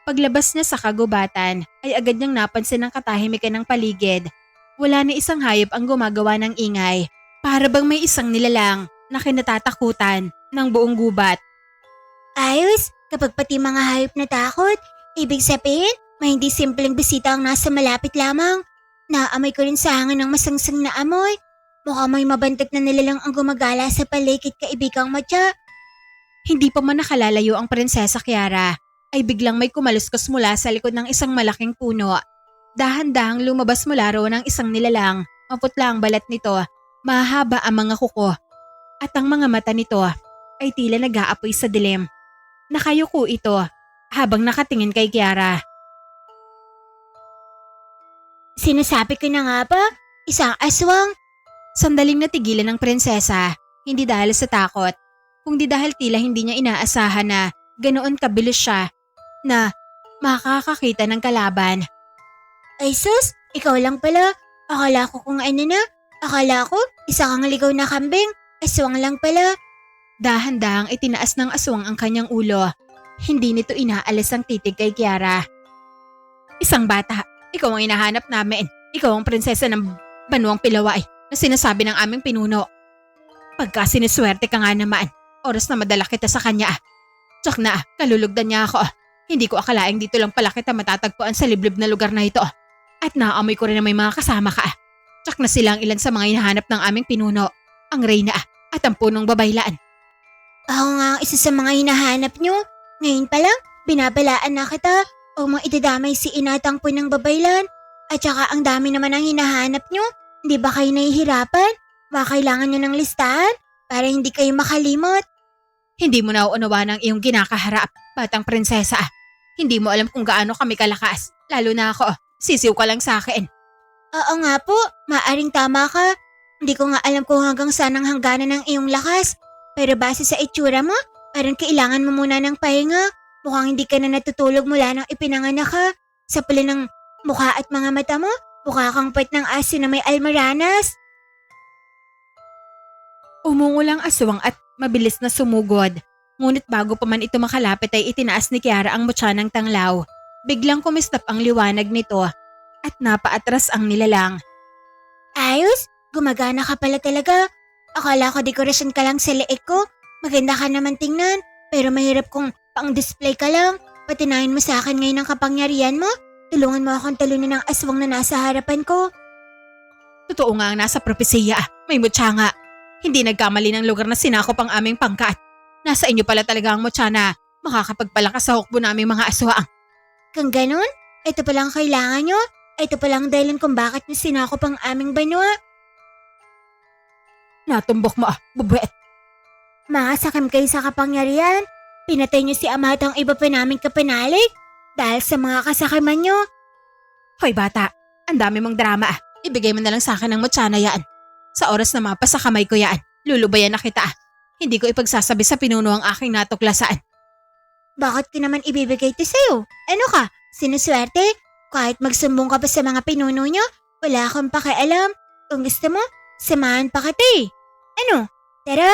Paglabas niya sa kagubatan ay agad niyang napansin ang katahimikan ng paligid. Wala na isang hayop ang gumagawa ng ingay. Para bang may isang nilalang na kinatatakutan ng buong gubat. Ayos, kapag pati mga hayop natakot, ibig sabihin, may hindi simpleng bisita ang nasa malapit lamang. Naamoy ko rin sa hangin ng masangsang na amoy. Mukhang may mabantak na nilalang ang gumagala sa paligid kaibigang Matcha. Hindi pa man nakalalayo ang Prinsesa Kiara, ay biglang may kumaluskos mula sa likod ng isang malaking puno. Dahan-dahang lumabas mula raw ng isang nilalang, maputla ang balat nito, mahaba ang mga kuko, at ang mga mata nito ay tila nag-aapoy sa dilim. Nakayuko ito habang nakatingin kay Kiara. Sinasabi ko na nga ba, isang aswang. Sandaling natigilan ng prinsesa, hindi dahil sa takot, kundi dahil tila hindi niya inaasahan na ganoon kabilis siya na makakakita ng kalaban. Ay sus, ikaw lang pala. Akala ko kung ano na. Akala ko, isa kang ligaw na kambing. Aswang lang pala. Dahan-dahang itinaas ng aswang ang kanyang ulo. Hindi nito inaalis ang titig kay Kiara. Isang bata, ikaw ang hinahanap namin. Ikaw ang prinsesa ng Banuang Pilaway na sinasabi ng aming pinuno. Pagka siniswerte ka nga naman, oras na madala kita sa kanya. Tsak na, kalulugdan niya ako. Hindi ko akalaing dito lang pala kita matatagpuan sa liblib na lugar na ito. At naamoy ko rin na may mga kasama ka. Tsak na sila ang ilan sa mga hinahanap ng aming pinuno. Ang reyna at ang punong babaylaan. Ako nga ang isa sa mga hinahanap nyo. Ngayon pa lang, binabalaan na kita. O mga idadamay si Inatang Punang Babaylan. At saka ang dami naman ang hinahanap nyo. Hindi ba kayo nahihirapan? Baka kailangan nyo ng listahan para hindi kayo makalimot. Hindi mo nauunawa ng iyong kinakaharap, batang prinsesa. Hindi mo alam kung gaano kami kalakas. Lalo na ako, sisiw ka lang sa akin. Oo nga po, maaring tama ka. Hindi ko nga alam kung hanggang saan ang hangganan ng iyong lakas. Pero base sa itsura mo, parang kailangan mo muna ng pahinga. Mukhang hindi ka na natutulog mula nang ipinanganak ka. Sa pula ng mukha at mga mata mo, mukha kang puwet ng asin na may almaranas. Umungol ang aswang at mabilis na sumugod. Ngunit bago pa man ito makalapit ay itinaas ni Kiara ang mutya ng tanglaw. Biglang kumistap ang liwanag nito at napaatras ang nilalang. Ayos, gumagana ka pala talaga. Akala ko dekorasyon ka lang sa leeg ko. Maganda ka naman tingnan, pero mahirap kung pang-display ka lang. Patinayin mo sa akin ngayon ang kapangyarihan mo. Tulungan mo akong talunin ng aswang na nasa harapan ko. Totoo nga ang nasa propesiya, may mutya nga. Hindi nagkamali ng lugar na sinakop ang aming pangkat. Nasa inyo pala talaga ang mutya na makakapagpalakas sa hukbo naming mga aswang. Kung ganun, ito palang kailangan nyo. Ito palang dahilan kung bakit nyo sinakop ang aming banwa. Natumbok mo, bubuet. Makasakam kayo sa kapangyarihan. Pinatay nyo si ama at ang iba pa naming kapanalig. Dahil sa mga kasakiman nyo. Hoy bata, ang dami mong drama. Ibigay mo na lang sa akin ang mutya na yan. Sa oras na mapa sa kamay ko yan, lulubayan na kita. Hindi ko ipagsasabi sa pinuno ang aking natuklasan. Bakit ko naman ibibigay ito sa'yo? Ano ka? Sinuswerte? Kahit magsumbong ka pa sa mga pinuno nyo, wala akong pakialam. Kung gusto mo, samahan pa kita eh. Ano? Tara?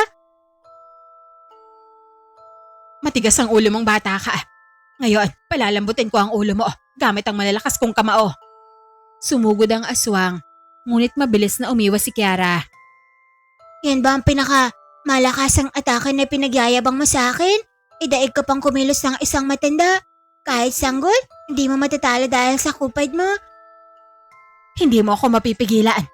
Matigas ang ulo mong bata ka. Ngayon, palalambutin ko ang ulo mo gamit ang malalakas kong kamao. Sumugod ang aswang, ngunit mabilis na umiwas si Kiara. Yan ba ang pinaka-malakasang atake na pinagyayabang mo sa akin? Idaig ka pang kumilos ng isang matanda. Kahit sanggol, hindi mo matatalo dahil sa kupad mo. Hindi mo ako mapipigilan.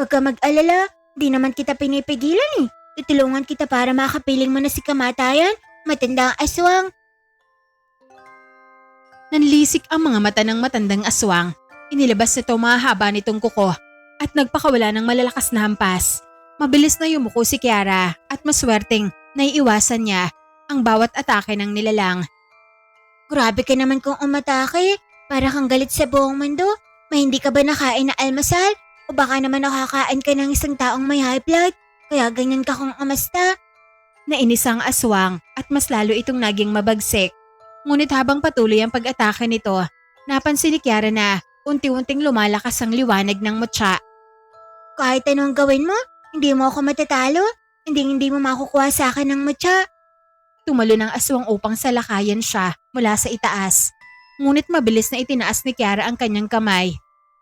Huwag ka mag-alala, di naman kita pinipigilan eh. Tutulungan kita para makapiling mo na si kamatayan, matandang aswang. Nanlisik ang mga mata ng matandang aswang. Inilabas nito mahaba nitong kuko at nagpakawala ng malalakas na hampas. Mabilis na yumuko si Kiara at maswerteng naiiwasan niya ang bawat atake ng nilalang. Grabe ka naman kung umatake. Para kang galit sa buong mundo. May hindi ka ba nakain na almasal? O baka naman nakakain ka ng isang taong may high blood? Kaya ganyan ka kung amasta. Nainis ang aswang at mas lalo itong naging mabagsik. Ngunit habang patuloy ang pag-atake nito, napansin ni Kiara na unti-unting lumalakas ang liwanag ng mutya. Kahit anong gawin mo, hindi mo ako matatalo. hindi mo makukuha sa akin ng mutya. Tumalo ng aswang upang salakayan siya mula sa itaas. Ngunit mabilis na itinaas ni Kiara ang kanyang kamay.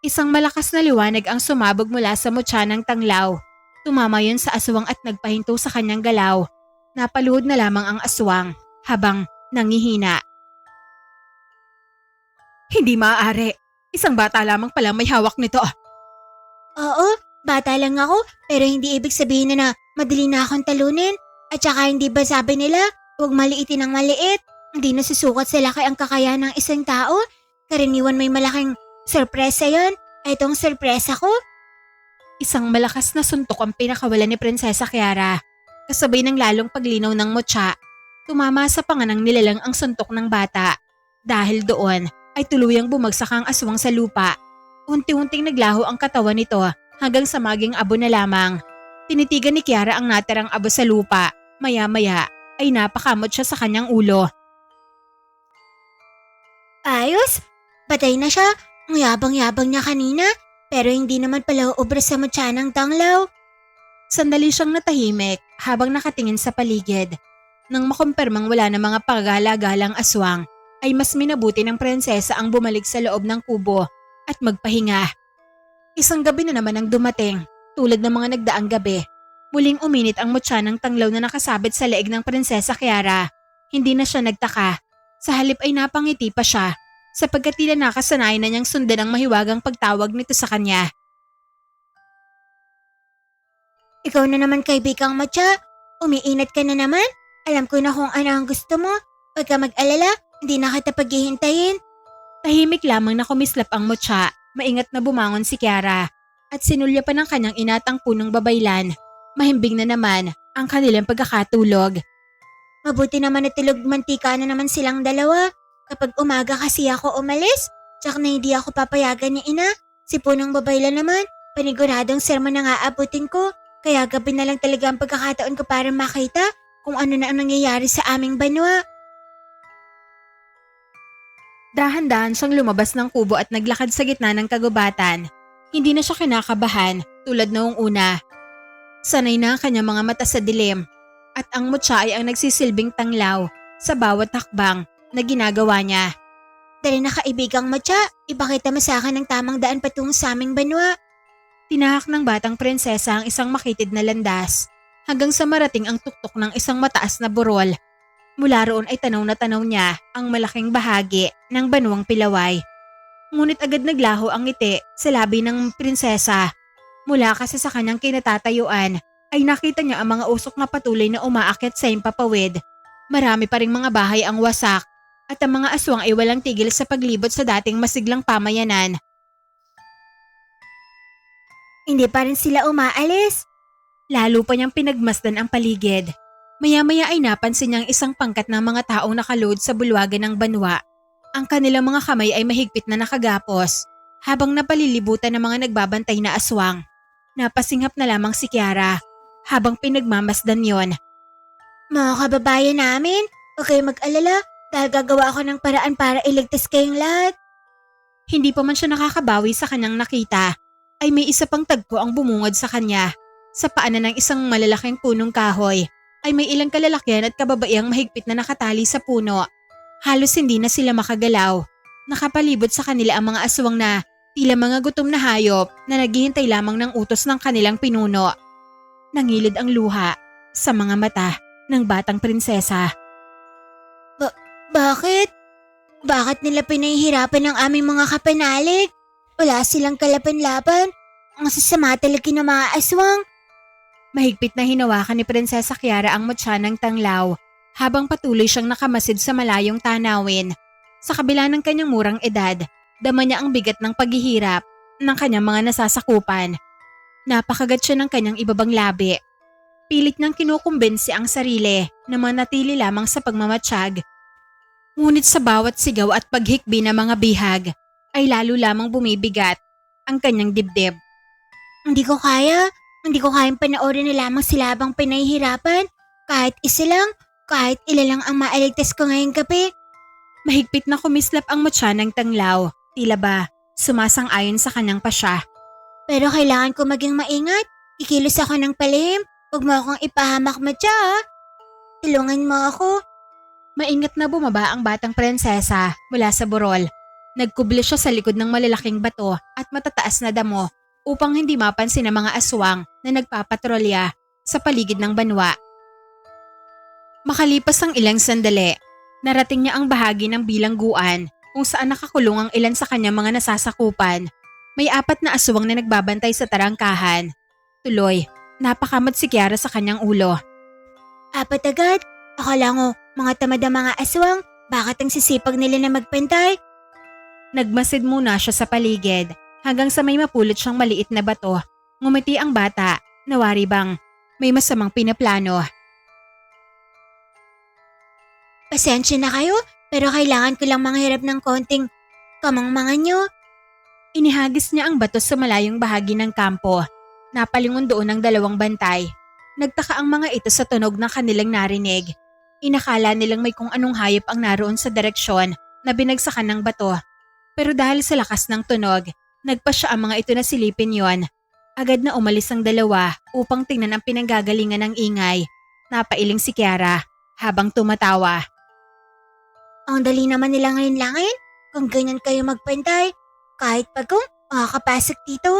Isang malakas na liwanag ang sumabog mula sa mutya ng tanglaw. Tumama yun sa aswang at nagpahinto sa kanyang galaw. Napaluhod na lamang ang aswang habang nangihina. Hindi maaari. Isang bata lamang pala may hawak nito. Oo, bata lang ako pero hindi ibig sabihin na madali na akong talunin. At saka hindi ba sabi nila, huwag maliitin ang maliit. Hindi nasusukat sa laki ang kakayahan ng isang tao. Karaniwan may malaking sorpresa yon. Itong sorpresa ko. Isang malakas na suntok ang pinakawalan ni Prinsesa Kiara. Kasabay ng lalong paglinaw ng mutya, tumama sa panganang nilalang ang suntok ng bata. Dahil doon ay tuluyang bumagsak ang aswang sa lupa. Unti-unting naglaho ang katawan nito hanggang sa maging abo na lamang. Tinitigan ni Kiara ang natirang abo sa lupa. Maya-maya ay napakamot siya sa kanyang ulo. Ayos, patay na siya. Ang yabang-yabang niya kanina pero hindi naman pala uubra sa mutya ng tanglaw. Sandali siyang natahimik habang nakatingin sa paligid. Nang makumpirmang wala na mga pagala-galang aswang, ay mas minabuti ng prinsesa ang bumalik sa loob ng kubo at magpahinga. Isang gabi na naman ang dumating, tulad ng mga nagdaang gabi. Muling uminit ang mutya ng tanglaw na nakasabit sa leeg ng Prinsesa Kiara. Hindi na siya nagtaka. Sa halip ay napangiti pa siya sapagkat tila nakasanayan na niyang sundan ang mahiwagang pagtawag nito sa kanya. Ikaw na naman kaibigang mutya. Umiinat ka na naman. Alam ko na kung ano ang gusto mo. Huwag ka mag-alala, hindi na kita paghihintayin. Tahimik lamang na kumislap ang mutya. Maingat na bumangon si Kiara at sinulya pa ng kanyang inatang punong babaylan. Mahimbing na naman ang kanilang pagkakatulog. Mabuti naman na tulog mantika na naman silang dalawa. Kapag umaga kasi ako umalis, tsak na hindi ako papayagan ni ina. Si punong babaylan naman, paniguradong sermon na nga abutin ko. Kaya gabi na lang talaga ang pagkakataon ko para makita kung ano na ang nangyayari sa aming banwa. Dahan-dahan siyang lumabas ng kubo at naglakad sa gitna ng kagubatan. Hindi na siya kinakabahan tulad noong una. Sanay na ang kanyang mga mata sa dilim at ang mutya ay ang nagsisilbing tanglaw sa bawat hakbang na ginagawa niya. Dali na kaibigang mutya, ipakita mo sa akin ang tamang daan patungo sa aming banwa. Tinahak ng batang prinsesa ang isang makitid na landas hanggang sa marating ang tuktok ng isang mataas na burol. Mula roon ay tanaw na tanaw niya ang malaking bahagi ng banwang Pilaway. Ngunit agad naglaho ang ngiti sa labi ng prinsesa. Mula kasi sa kanyang kinatatayuan ay nakita niya ang mga usok na patuloy na umaakyat sa himpapawid. Marami pa ring mga bahay ang wasak at ang mga aswang ay walang tigil sa paglibot sa dating masiglang pamayanan. Hindi pa rin sila umaalis. Lalo pa niyang pinagmasdan ang paligid. Maya-maya ay napansin niyang isang pangkat ng mga taong nakaload sa bulwagan ng banwa. Ang kanilang mga kamay ay mahigpit na nakagapos habang napalilibutan ng mga nagbabantay na aswang. Napasinghap na lamang si Kiara habang pinagmamasdan yon. Mga kababayan namin, huwag kayong mag-alala dahil gagawa ako ng paraan para iligtas kayong lahat. Hindi pa man siya nakakabawi sa kanyang nakita, ay may isa pang tagpo ang bumungad sa kanya. Sa paanan ng isang malalaking punong kahoy ay may ilang kalalakyan at kababaiang mahigpit na nakatali sa puno. Halos hindi na sila makagalaw. Nakapalibot sa kanila ang mga aswang na tila mga gutom na hayop na naghihintay lamang ng utos ng kanilang pinuno. Nangilid ang luha sa mga mata ng batang prinsesa. Bakit? Bakit nila pinahihirapan ang aming mga kapanalig? Wala silang kalaban-laban. Ang sasama talaga ng mga aswang. Mahigpit na hinawakan ni Prinsesa Kiara ang mutya ng tanglaw habang patuloy siyang nakamasid sa malayong tanawin. Sa kabila ng kanyang murang edad, dama niya ang bigat ng paghihirap ng kanyang mga nasasakupan. Napakagat siya ng kanyang ibabang labi. Pilit niyang kinukumbinsi ang sarili na manatili lamang sa pagmamatsyag. Ngunit sa bawat sigaw at paghikbi ng mga bihag ay lalo lamang bumibigat ang kanyang dibdib. Hindi ko kayang panoorin na lamang sila habang pinahihirapan. Kahit isa lang, kahit ilan lang ang maaligtas ko ngayong gabi. Mahigpit na kumislap ang mutya ng tanglaw. Tila ba sumasang-ayon sa kanyang pasya. Pero kailangan ko maging maingat. Kikilos ako ng palihim. Huwag mo akong ipahamak, Matya ha. Tulungan mo ako. Maingat na bumaba ang batang prinsesa mula sa burol. Nagkubli siya sa likod ng malalaking bato at matataas na damo upang hindi mapansin ng mga aswang na nagpapatrolya sa paligid ng banwa. Makalipas ang ilang sandali, narating niya ang bahagi ng bilangguan kung saan nakakulong ang ilan sa kanyang mga nasasakupan. May 4 na aswang na nagbabantay sa tarangkahan. Tuloy, napakamot si Kiara sa kanyang ulo. 4 agad? Akala ko, mga tamad ang mga aswang. Bakit ang sisipag nila na magpantay? Nagmasid muna siya sa paligid hanggang sa may mapulot siyang maliit na bato. Ngumiti ang bata, nawari bang may masamang pinaplano. Pasensya na kayo, pero kailangan ko lang manghirap ng konting kamangmangan nyo. Inihagis niya ang bato sa malayong bahagi ng kampo. Napalingon doon ang 2 bantay. Nagtaka ang mga ito sa tunog na kanilang narinig. Inakala nilang may kung anong hayop ang naroon sa direksyon na binagsakan ng bato. Pero dahil sa lakas ng tunog, nagpasya ang mga ito na silipin yon. Agad na umalis ang 2 upang tingnan ang pinanggagalingan ng ingay. Napailing si Kiara habang tumatawa. Ang dali naman nila ngayon kung ganyan kayo magpantay. Kahit pag kung makakapasok dito.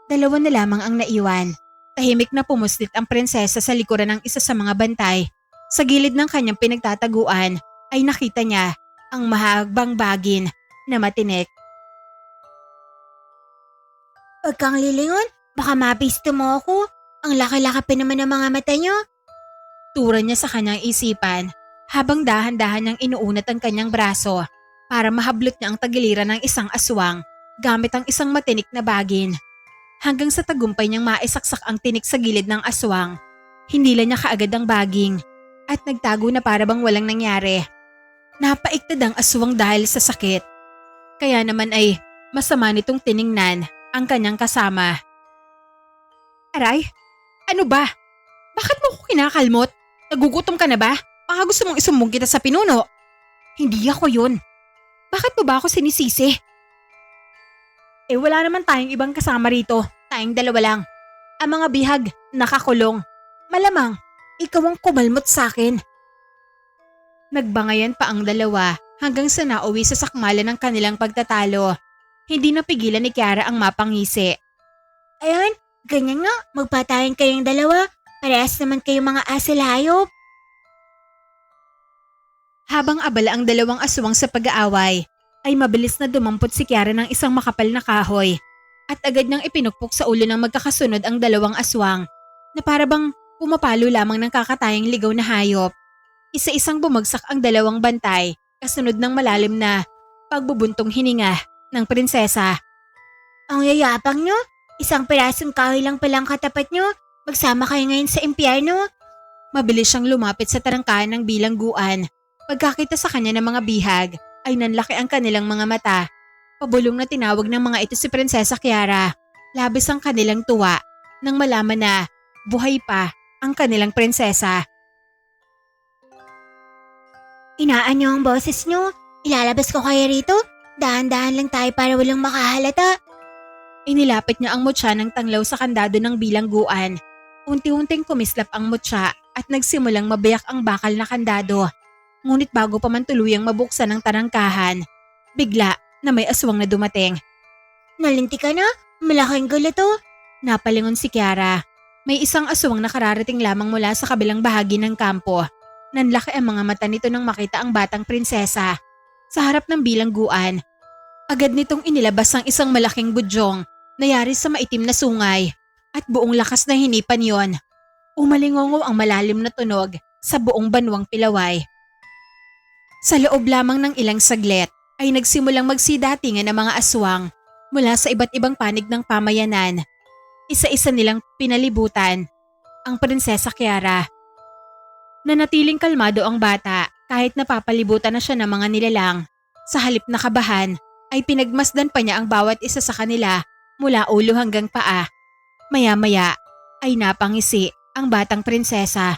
2 na lamang ang naiwan. Tahimik na pumuslit ang prinsesa sa likuran ng isa sa mga bantay. Sa gilid ng kanyang pinagtataguan ay nakita niya ang mahagbang bagin na matinik. Huwag kang lilingon, baka mapisto mo ako. Ang laki-laki pa naman ng mga mata nyo. Tura niya sa kanyang isipan habang dahan-dahan niyang inuunat ang kanyang braso para mahablot niya ang tagiliran ng isang aswang gamit ang isang matinik na bagin. Hanggang sa tagumpay niyang maisaksak ang tinik sa gilid ng aswang, hinila niya kaagad ang baging at nagtago na para bang walang nangyari. Napaiktad ang aswang dahil sa sakit. Kaya naman ay masama nitong tiningnan ang kanyang kasama. Aray, ano ba? Bakit mo ko kinakalmot? Nagugutom ka na ba? Baka gusto mong isumbong kita sa pinuno. Hindi ako yun. Bakit mo ba ako sinisisi? Eh wala naman tayong ibang kasama rito. Tayong 2 lang. Ang mga bihag, nakakulong. Malamang, ikaw ang kumalmot sa akin. Nagbangayan pa ang 2 hanggang sa nauwi sa sakmalan ng kanilang pagtatalo. Hindi napigilan ni Kiara ang mapangisi. Ayan, ganyan nga, magpatayan kayong 2. Parehas naman kayong mga asil hayop. Habang abala ang 2 aswang sa pag-aaway, ay mabilis na dumampot si Kiara ng isang makapal na kahoy at agad niyang ipinukpok sa ulo ng magkakasunod ang 2 aswang na para bang pumapalo lamang ng kakatayang ligaw na hayop. Isa-isang bumagsak ang 2 bantay kasunod ng malalim na pagbubuntong hininga ng prinsesa. Ang yayapang nyo, isang pirasong kahoy lang palang katapat nyo. Magsama kayo ngayon sa impyerno. Mabilis siyang lumapit sa tarangkahan ng bilangguan. Pagkakita sa kanya ng mga bihag, ay nanlaki ang kanilang mga mata. Pabulong na tinawag ng mga ito si Prinsesa Kiara. Labis ang kanilang tuwa nang malaman na buhay pa ang kanilang prinsesa. Inaan nyo ang boses nyo. Ilalabas ko kayo rito. Dahan-dahan lang tayo para walang makahalata. Inilapit niya ang mutya ng tanglaw sa kandado ng bilangguan. Unti-unting kumislap ang mutya at nagsimulang mabiyak ang bakal na kandado. Ngunit bago pa man tuluyang mabuksan ang tarangkahan, bigla na may aswang na dumating. Nalinti ka na? Malaking gulo to. Napalingon si Kiara. May isang aswang na kararating lamang mula sa kabilang bahagi ng kampo. Nanlaki ang mga mata nito nang makita ang batang prinsesa. Sa harap ng bilangguan, agad nitong inilabas ang isang malaking budyong na yari sa maitim na sungay at buong lakas na hinipan yon. Umalingongo ang malalim na tunog sa buong banwang Pilaway. Sa loob lamang ng ilang saglit ay nagsimulang magsidatingan ng mga aswang mula sa iba't ibang panig ng pamayanan. Isa-isa nilang pinalibutan ang Prinsesa Kiara. Nanatiling kalmado ang bata kahit napapalibutan na siya ng mga nilalang. Sa halip na kabahan ay pinagmasdan pa niya ang bawat isa sa kanila mula ulo hanggang paa. Maya-maya ay napangisi ang batang prinsesa.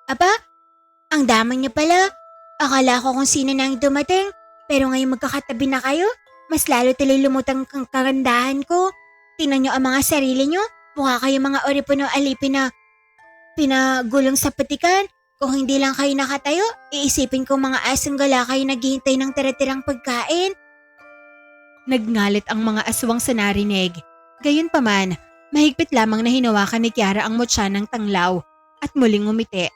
Aba, ang damang niyo pala. Akala ko kung sino nang dumating. Pero ngayon magkakatabi na kayo, mas lalo tuloy lumutang ang kagandahan ko. Tingnan niyo ang mga sarili niyo. Mukha kayo mga oripuno alipin na pinagulong sa patikan. Kung hindi lang kayo nakatayo, iisipin ko mga asong gala kayo naghihintay ng tira-tirang pagkain. Nagngalit ang mga aswang sa narinig. Gayunpaman, mahigpit lamang na hinawakan ni Kiara ang mutya ng tanglaw at muling ngumiti.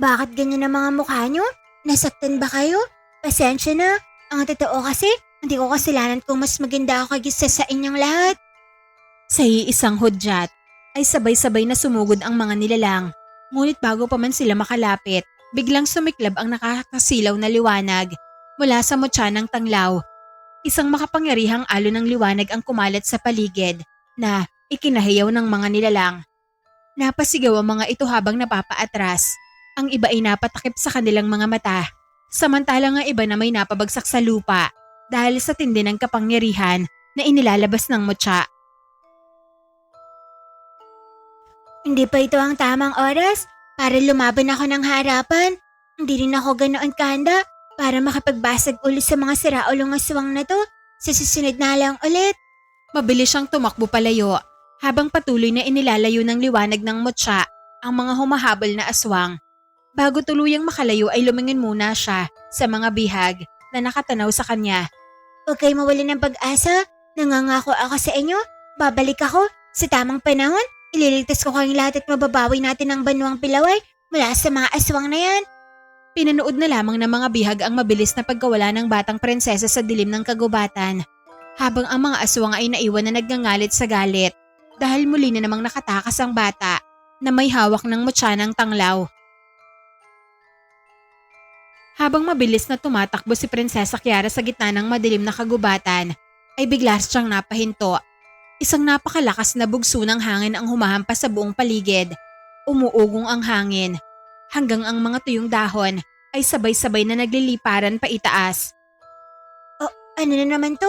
Bakit ganyan ang mga mukha nyo? Nasaktan ba kayo? Pasensya na. Ang totoo kasi, hindi ko kasalanan kung mas maganda ako kaysa sa inyong lahat. Sa iisang hudyat ay sabay-sabay na sumugod ang mga nilalang. Ngunit bago pa man sila makalapit, biglang sumiklab ang nakakasilaw na liwanag mula sa mutya ng tanglaw. Isang makapangyarihang alon ng liwanag ang kumalat sa paligid na ikinahiyaw ng mga nilalang. Napasigaw ang mga ito habang napapaatras. Ang iba ay napatakip sa kanilang mga mata, samantalang ang iba na may napabagsak sa lupa dahil sa tindi ng kapangyarihan na inilalabas ng mutya. Hindi pa ito ang tamang oras para lumaban ako ng harapan. Hindi rin ako ganoon kahanda para makapagbasag ulit sa mga siraulong aswang na to. Sa susunod na lang ulit. Mabilis siyang tumakbo palayo habang patuloy na inilalayo ng liwanag ng mutya ang mga humahabol na aswang. Bago tuluyang makalayo ay lumingin muna siya sa mga bihag na nakatanaw sa kanya. Huwag kayo mawala ng pag-asa. Nangangako ako sa inyo. Babalik ako sa tamang panahon. Ililigtas ko kayong lahat at mababawi natin ang banwang Pilaway mula sa mga aswang na yan. Pinanood na lamang ng mga bihag ang mabilis na pagkawala ng batang prinsesa sa dilim ng kagubatan, habang ang mga aswang ay naiwan na nagngangalit sa galit dahil muli na namang nakatakas ang bata na may hawak ng mutya ng tanglaw. Habang mabilis na tumatakbo si Prinsesa Kiara sa gitna ng madilim na kagubatan, ay bigla siyang napahinto. Isang napakalakas na bugso ng hangin ang humahampas sa buong paligid. Umuugong ang hangin, hanggang ang mga tuyong dahon ay sabay-sabay na nagliliparan pa itaas. Ano na naman to?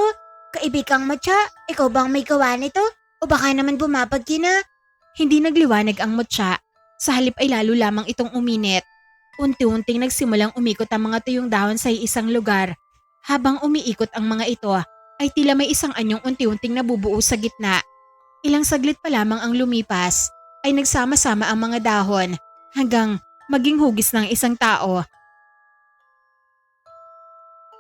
Kaibigang Mutya, ikaw bang may gawa nito? O baka naman bumabagyo na? Hindi nagliwanag ang mutya, sa halip ay lalo lamang itong uminit. Unti-unting nagsimulang umikot ang mga tuyong dahon sa isang lugar. Habang umiikot ang mga ito, ay tila may isang anyong unti-unting nabubuo sa gitna. Ilang saglit pa lamang ang lumipas, ay nagsama-sama ang mga dahon hanggang maging hugis ng isang tao.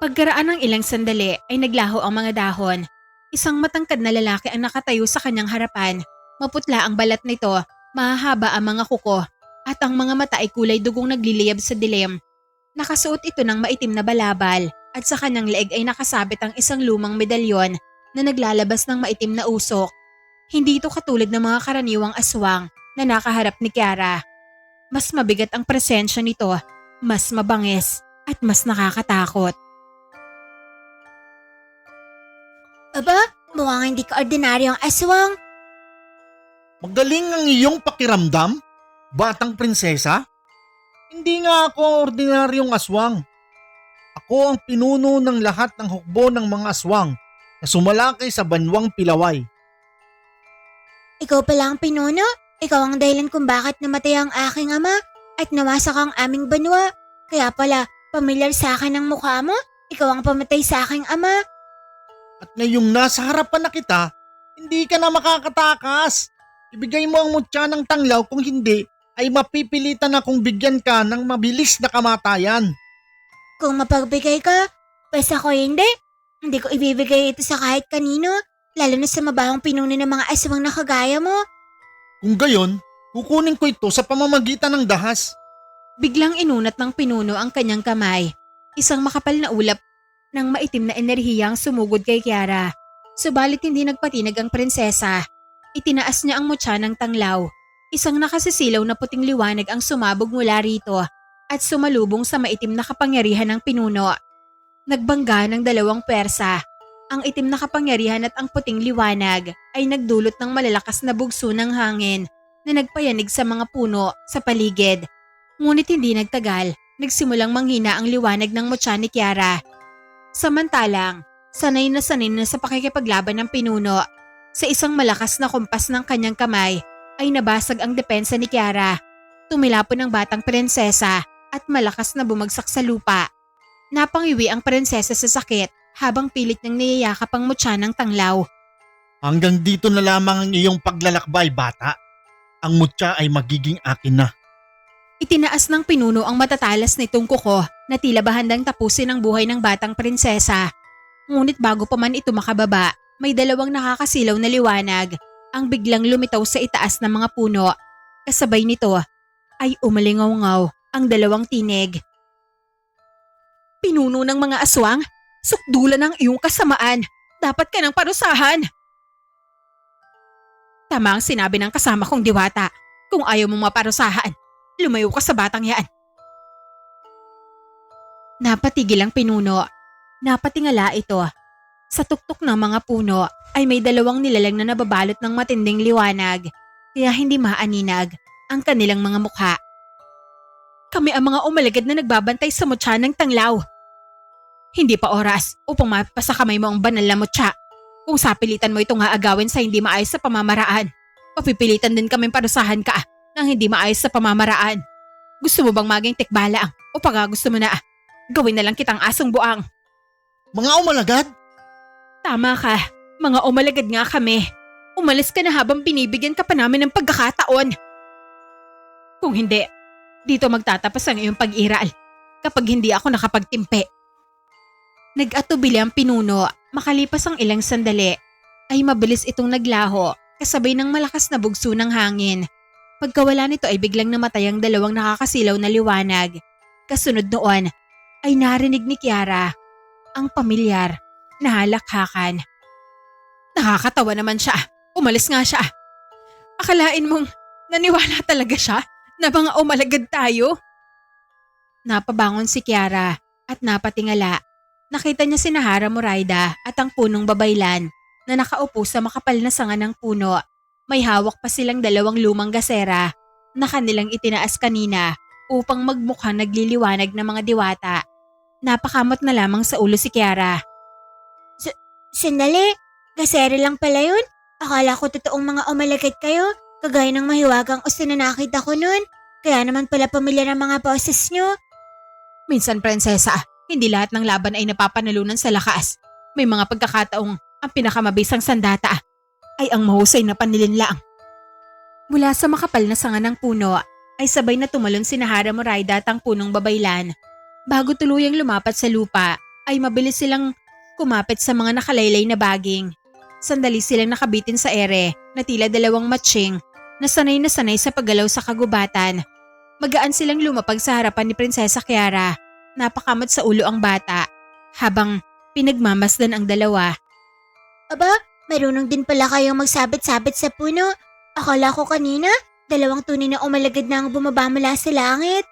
Pagkaraan ng ilang sandali ay naglaho ang mga dahon. Isang matangkad na lalaki ang nakatayo sa kanyang harapan. Maputla ang balat nito, mahahaba ang mga kuko, at ang mga mata ay kulay dugong nagliliyab sa dilim. Nakasuot ito ng maitim na balabal at sa kanyang leeg ay nakasabit ang isang lumang medalyon na naglalabas ng maitim na usok. Hindi ito katulad ng mga karaniwang aswang na nakaharap ni Kiara. Mas mabigat ang presensya nito, mas mabangis at mas nakakatakot. Aba, mukhang hindi ka ordinaryong aswang. Magaling ang iyong pakiramdam, batang prinsesa? Hindi nga ako ordinaryong aswang. Ako ang pinuno ng lahat ng hukbo ng mga aswang na sumalakay sa banwang Pilaway. Ikaw pala ang pinuno? Ikaw ang dahilan kung bakit namatay ang aking ama at nawasak ang aming banwa. Kaya pala, pamilyar sa akin ang mukha mo? Ikaw ang pamatay sa aking ama. At ngayong nasa harapan na kita, hindi ka na makakatakas. Ibigay mo ang mutya ng tanglaw, kung hindi ay mapipilitan akong bigyan ka ng mabilis na kamatayan. Kung mapagbigay ka, basta ko hindi. Hindi ko ibibigay ito sa kahit kanino, lalo na sa mabahong pinuno ng mga aswang na kagaya mo. Kung gayon, kukunin ko ito sa pamamagitan ng dahas. Biglang inunat ng pinuno ang kanyang kamay. Isang makapal na ulap ng maitim na enerhiya ang sumugod kay Kiara. Subalit hindi nagpatinag ang prinsesa. Itinaas niya ang mutya ng tanglaw. Isang nakasisilaw na puting liwanag ang sumabog mula rito at sumalubong sa maitim na kapangyarihan ng pinuno. Nagbangga ng dalawang pwersa. Ang itim na kapangyarihan at ang puting liwanag ay nagdulot ng malalakas na bugso ng hangin na nagpayanig sa mga puno sa paligid. Ngunit hindi nagtagal, nagsimulang manghina ang liwanag ng mutya ni Kiara. Samantalang, sanay na sa pakikipaglaban ng pinuno. Sa isang malakas na kumpas ng kanyang kamay ay nabasag ang depensa ni Kiara. Tumilapon ang batang prinsesa at malakas na bumagsak sa lupa. Napangiwi ang prinsesa sa sakit habang pilit niyang niyayakap ang mutya ng tanglaw. Hanggang dito na lamang ang iyong paglalakbay, bata. Ang mutya ay magiging akin na. Itinaas ng pinuno ang matatalas nitong kuko na tila ba handang tapusin ang buhay ng batang prinsesa. Ngunit bago pa man ito makababa, may dalawang nakakasilaw na liwanag ang biglang lumitaw sa itaas ng mga puno. Kasabay nito ay umalingaw-ngaw ang dalawang tinig. Pinuno ng mga aswang, sukdulan ang iyong kasamaan. Dapat ka ng parusahan. Tama ang sinabi ng kasama kong diwata. Kung ayaw mong maparusahan, lumayo ka sa batang yan. Napatigil ang pinuno. Napatingala ito. Sa tuktok ng mga puno ay may dalawang nilalang na nababalot ng matinding liwanag, kaya hindi maaninag ang kanilang mga mukha. Kami ang mga umalagad na nagbabantay sa mutya ng tanglaw. Hindi pa oras upang mapasa kamay mo ang banal na mutya. Kung sapilitan mo itong aagawin sa hindi maayos sa pamamaraan, papipilitan din kaming parusahan ka ng hindi maayos sa pamamaraan. Gusto mo bang maging tikbalang o pag gusto mo na gawin na lang kitang asong buang? Mga umalagad? Tama ka, mga umalagad nga kami. Umalis ka na habang binibigyan ka pa namin ng pagkakataon. Kung hindi, dito magtatapos ang iyong pag-iral kapag hindi ako nakapagtimpe. Nag-atubili ang pinuno, makalipas ang ilang sandali, ay mabilis itong naglaho kasabay ng malakas na bugso ng hangin. Pagkawala nito ay biglang namatay ang dalawang nakakasilaw na liwanag. Kasunod noon ay narinig ni Kiara ang pamilyar na halakhakan. Nakakatawa naman siya. Umalis nga siya. Akalain mong naniwala talaga siya na mga umalagad tayo? Napabangon si Kiara at napatingala. Nakita niya si Nahara Muraida at ang punong babaylan na nakaupo sa makapal na sanga ng puno. May hawak pa silang dalawang lumang gasera na kanilang itinaas kanina upang magmukhang nagliliwanag ng mga diwata. Napakamot na lamang sa ulo si Kiara. Sandali, gasere lang pala yun. Akala ko totoong mga umalagad kayo, kagaya ng mahiwagang usto na nakita ko nun. Kaya naman pala pamilya ng mga boses nyo. Minsan, prinsesa, hindi lahat ng laban ay napapanalunan sa lakas. May mga pagkakataong ang pinakamabisang sandata ay ang mahusay na panlilinlang. Mula sa makapal na sanga ng puno ay sabay na tumalon si Nahara Muraida at ang punong babaylan. Bago tuluyang lumapat sa lupa ay mabilis silang kumapit sa mga nakalaylay na baging. Sandali silang nakabitin sa ere na tila dalawang matching na sanay sa paggalaw sa kagubatan. Magaan silang lumapag sa harapan ni Prinsesa Kiara. Napakamot sa ulo ang bata habang pinagmamasdan ang dalawa. Aba, marunong din pala kayong magsabit-sabit sa puno. Akala ko kanina, dalawang tunay na umalagad na ang bumaba mula sa langit.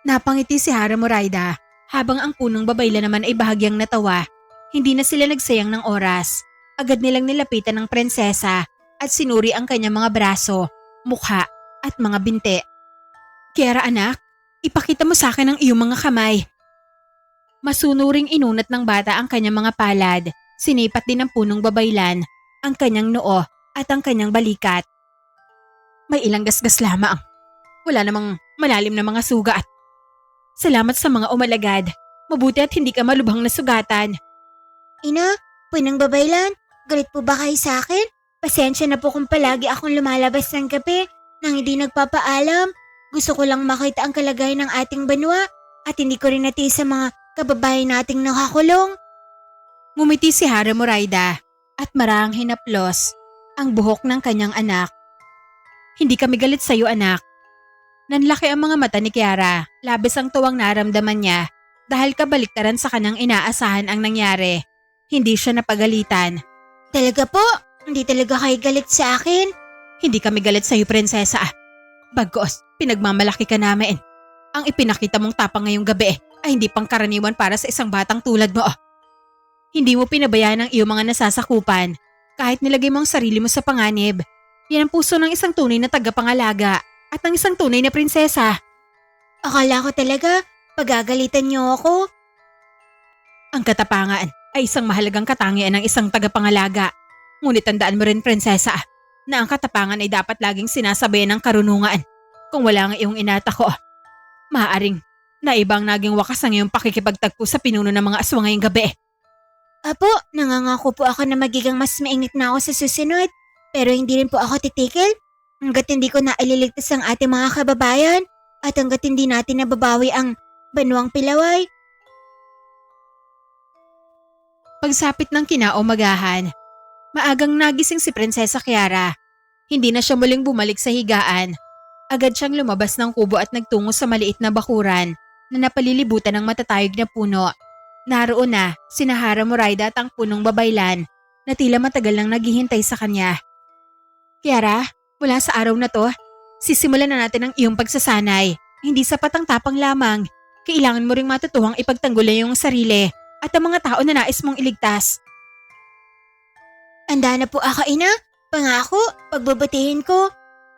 Napangiti si Hara Muraida habang ang punong babayla naman ay bahagyang natawa. Hindi na sila nagsayang ng oras. Agad nilang nilapitan ng prinsesa at sinuri ang kanyang mga braso, mukha at mga binti. Kiara anak, ipakita mo sa akin ang iyong mga kamay. Masunuring inunat ng bata ang kanyang mga palad. Sinipat din ng punong babaylan ang kanyang noo at ang kanyang balikat. May ilang gasgas lamang. Wala namang malalim na mga sugat. Salamat sa mga umalagad. Mabuti at hindi ka malubhang nasugatan. Ina, punang babaylan, galit po ba kayo sa akin? Pasensya na po kung palagi akong lumalabas ng gabi nang hindi nagpapaalam. Gusto ko lang makita ang kalagayan ng ating banwa at hindi ko rin natiis sa mga kababayan nating nakakulong. Ngumiti si Hara Muraida at marahang hinaplos ang buhok ng kanyang anak. Hindi kami galit sa iyo anak. Nanlaki ang mga mata ni Kiara, labis ang tuwang naramdaman niya dahil kabaliktaran sa kanyang inaasahan ang nangyari. Hindi siya napagalitan. Talaga po? Hindi talaga kayo galit sa akin? Hindi kami galit sa iyo prinsesa. Bagos, pinagmamalaki ka namin. Ang ipinakita mong tapang ngayong gabi ay hindi pangkaraniwan para sa isang batang tulad mo. Hindi mo pinabayaan ang iyong mga nasasakupan kahit nilagay mo ang sarili mo sa panganib. Yan ang puso ng isang tunay na tagapangalaga at ng isang tunay na prinsesa. Akala ko talaga, pagagalitan niyo ako. Ang katapangan ay isang mahalagang katangian ng isang tagapangalaga. Ngunit tandaan mo rin prinsesa na ang katapangan ay dapat laging sinasabayan ng karunungan. Kung wala ang iyong inatako, maaaring na ibang naging wakas ang iyong pakikipagtagpo sa pinuno ng mga aswang ngayong gabi. Apo, nangangako po ako na magiging mas mainit na ako sa susunod. Pero hindi rin po ako titikil hanggat hindi ko na ililigtas ang ating mga kababayan at hanggat hindi natin nababawi ang Banwang Pilaway. Pagsapit ng kinaumagahan, maagang nagising si Prinsesa Kiara. Hindi na siya muling bumalik sa higaan. Agad siyang lumabas ng kubo at nagtungo sa maliit na bakuran na napalilibutan ng matatayog na puno. Naroon na sina Hara Muraida at ang punong babaylan na tila matagal nang naghihintay sa kanya. Kiara, mula sa araw na to, sisimulan na natin ang iyong pagsasanay. Hindi sapat ang tapang lamang. Kailangan mo ring matutuhang ipagtanggol ang iyong sarili at ang mga tao na nais mong iligtas. Anda na po ako, ina. Pangako, pagbabatihin ko.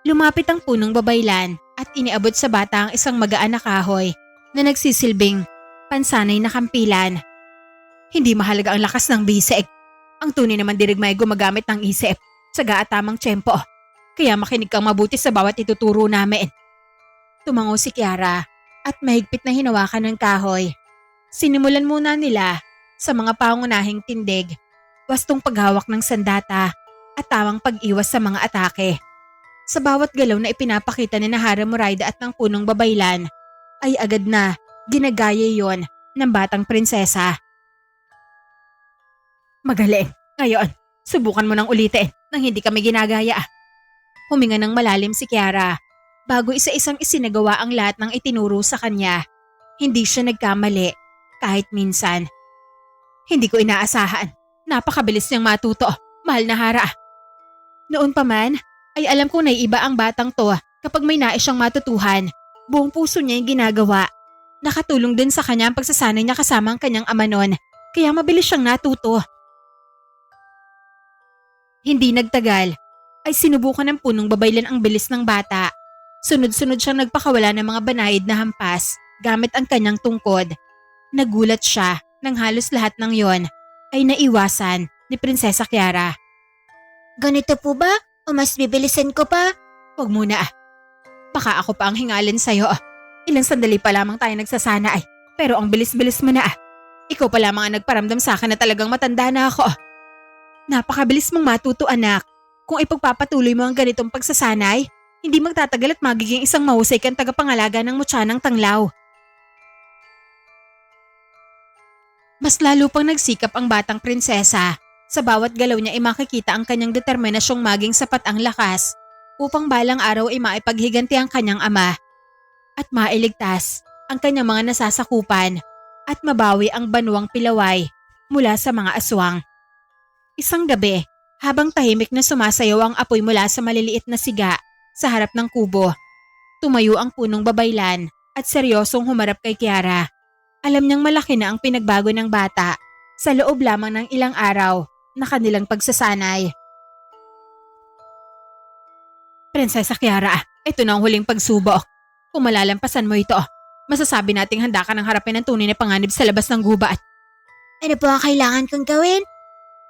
Lumapit ang punong babaylan at iniabot sa bata ang isang magaan na kahoy na nagsisilbing pansanay na kampilan. Hindi mahalaga ang lakas ng bisig. Ang tunay naman dirigma ay gumagamit ng isip, tsaga at tamang tiyempo. Kaya makinig kang mabuti sa bawat ituturo namin. Tumango si Kiara at mahigpit na hinawakan ng kahoy. Sinimulan muna nila sa mga pangunahing tindig, wastong paghawak ng sandata at tamang pag-iwas sa mga atake. Sa bawat galaw na ipinapakita ni Hara Muraida at ng punong babaylan, ay agad na ginagaya yon ng batang prinsesa. Magaling. Ngayon, subukan mo nang ulitin nang hindi kami ginagaya. Huminga ng malalim si Kiara bago isa-isang isinagawa ang lahat ng itinuro sa kanya. Hindi siya nagkamali kahit minsan. Hindi ko inaasahan. Napakabilis niyang matuto, mahal na Hara. Noon pa man, ay alam kong naiiba ang batang to kapag may nais siyang matutuhan. Buong puso niya yung ginagawa. Nakatulong din sa kanya ang pagsasanay niya kasama ang kanyang ama noon, kaya mabilis siyang natuto. Hindi nagtagal, ay sinubukan ng punong babaylan ang bilis ng bata. Sunod-sunod siyang nagpakawala ng mga banayad na hampas gamit ang kanyang tungkod. Nagulat siya nang halos lahat ng yon ay naiwasan ni Prinsesa Kiara. Ganito po ba? O mas bibilisan ko pa? Huwag muna. Baka ako pa ang hingalin sa'yo. Ilang sandali pa lamang tayo nagsasana pero ang bilis-bilis mo na. Ikaw pa lamang ang nagparamdam sa akin na talagang matanda na ako. Napakabilis mong matuto, anak. Kung ipagpapatuloy mo ang ganitong pagsasanay, hindi magtatagal at magiging isang mahusay kang tagapangalaga ng mutyanang tanglaw. Mas lalo pang nagsikap ang batang prinsesa. Sa bawat galaw niya ay makikita ang kanyang determinasyong maging sapat ang lakas upang balang araw ay maipaghiganti ang kanyang ama at mailigtas ang kanyang mga nasasakupan at mabawi ang Banwang Pilaway mula sa mga aswang. Isang gabi, habang tahimik na sumasayaw ang apoy mula sa maliliit na siga sa harap ng kubo, tumayo ang punong babaylan at seryosong humarap kay Kiara. Alam niyang malaki na ang pinagbago ng bata sa loob lamang ng ilang araw na kanilang pagsasanay. Prinsesa Kiara, ito na ang huling pagsubok. Kung malalampasan mo ito, masasabi nating handa ka ng harapin ang tunay na panganib sa labas ng gubat. Ano po ang kailangan kong gawin?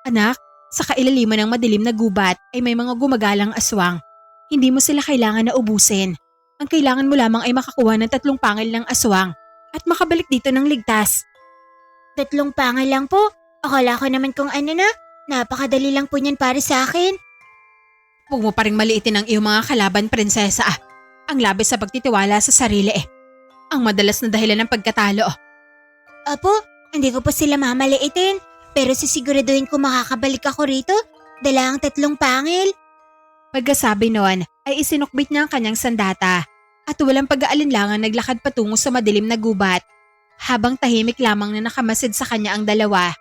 Anak, sa kailaliman ng madilim na gubat ay may mga gumagalang aswang. Hindi mo sila kailangan na ubusin. Ang kailangan mo lamang ay makakuha ng 3 pangil ng aswang at makabalik dito ng ligtas. 3 pangil lang po? Akala ko naman kung ano na. Napakadali lang po niyan para sa akin. Huwag mo pa rin maliitin ang iyong mga kalaban, prinsesa. Ang labis sa pagtitiwala sa sarili ang madalas na dahilan ng pagkatalo. Apo, hindi ko po sila mamaliitin. Pero sisiguraduhin ko makakabalik ako rito. Dala ang 3 pangil. Pagkasabi noon ay isinukbit niya ang kanyang sandata at walang pag-aalinlangan naglakad patungo sa madilim na gubat habang tahimik lamang na nakamasid sa kanya ang dalawa.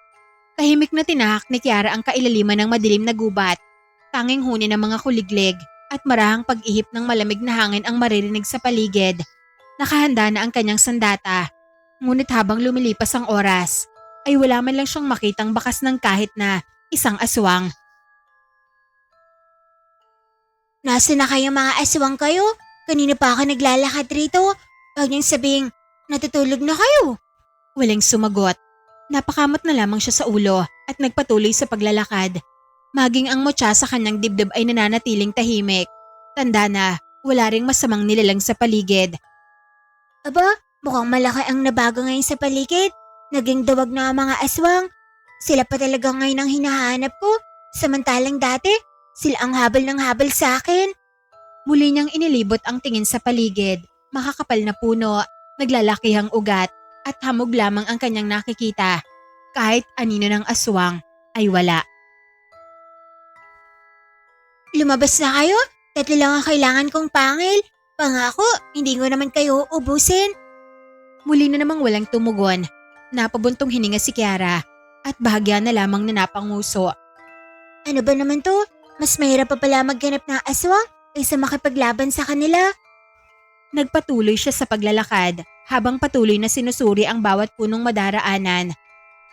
Tahimik na tinahak ni Kiara ang kailaliman ng madilim na gubat. Tanging huni ng mga kuliglig at marahang pag-ihip ng malamig na hangin ang maririnig sa paligid. Nakahanda na ang kanyang sandata. Ngunit habang lumilipas ang oras, ay wala man lang siyang makitang bakas ng kahit na isang aswang. Nasaan na kayong mga aswang kayo? Kanina pa ako naglalakad rito. Huwag niyong sabihing natutulog na kayo. Walang sumagot. Napakamot na lamang siya sa ulo at nagpatuloy sa paglalakad. Maging ang mutya sa kanyang dibdib ay nananatiling tahimik. Tanda na, wala ring masamang nilalang sa paligid. Aba, mukhang malaki ang nabago ngayon sa paligid. Naging duwag na ang mga aswang. Sila pa talaga ngayon ang hinahanap ko. Samantalang dati, sila ang habal ng habal sa akin. Muli niyang inilibot ang tingin sa paligid. Makakapal na puno, naglalakihang ugat, at hamog lamang ang kanyang nakikita. Kahit anino ng aswang ay wala. Lumabas na kayo? Tatlo lang ang kailangan kong pangil. Pangako, hindi ko naman kayo ubusin. Muli na namang walang tumugon. Napabuntong hininga si Kiara at bahagya na lamang na napanguso. Ano ba naman to? Mas mahirap pa pala maghanap ng aswang kaysa makipaglaban sa kanila. Nagpatuloy siya sa paglalakad habang patuloy na sinusuri ang bawat punong madaraanan.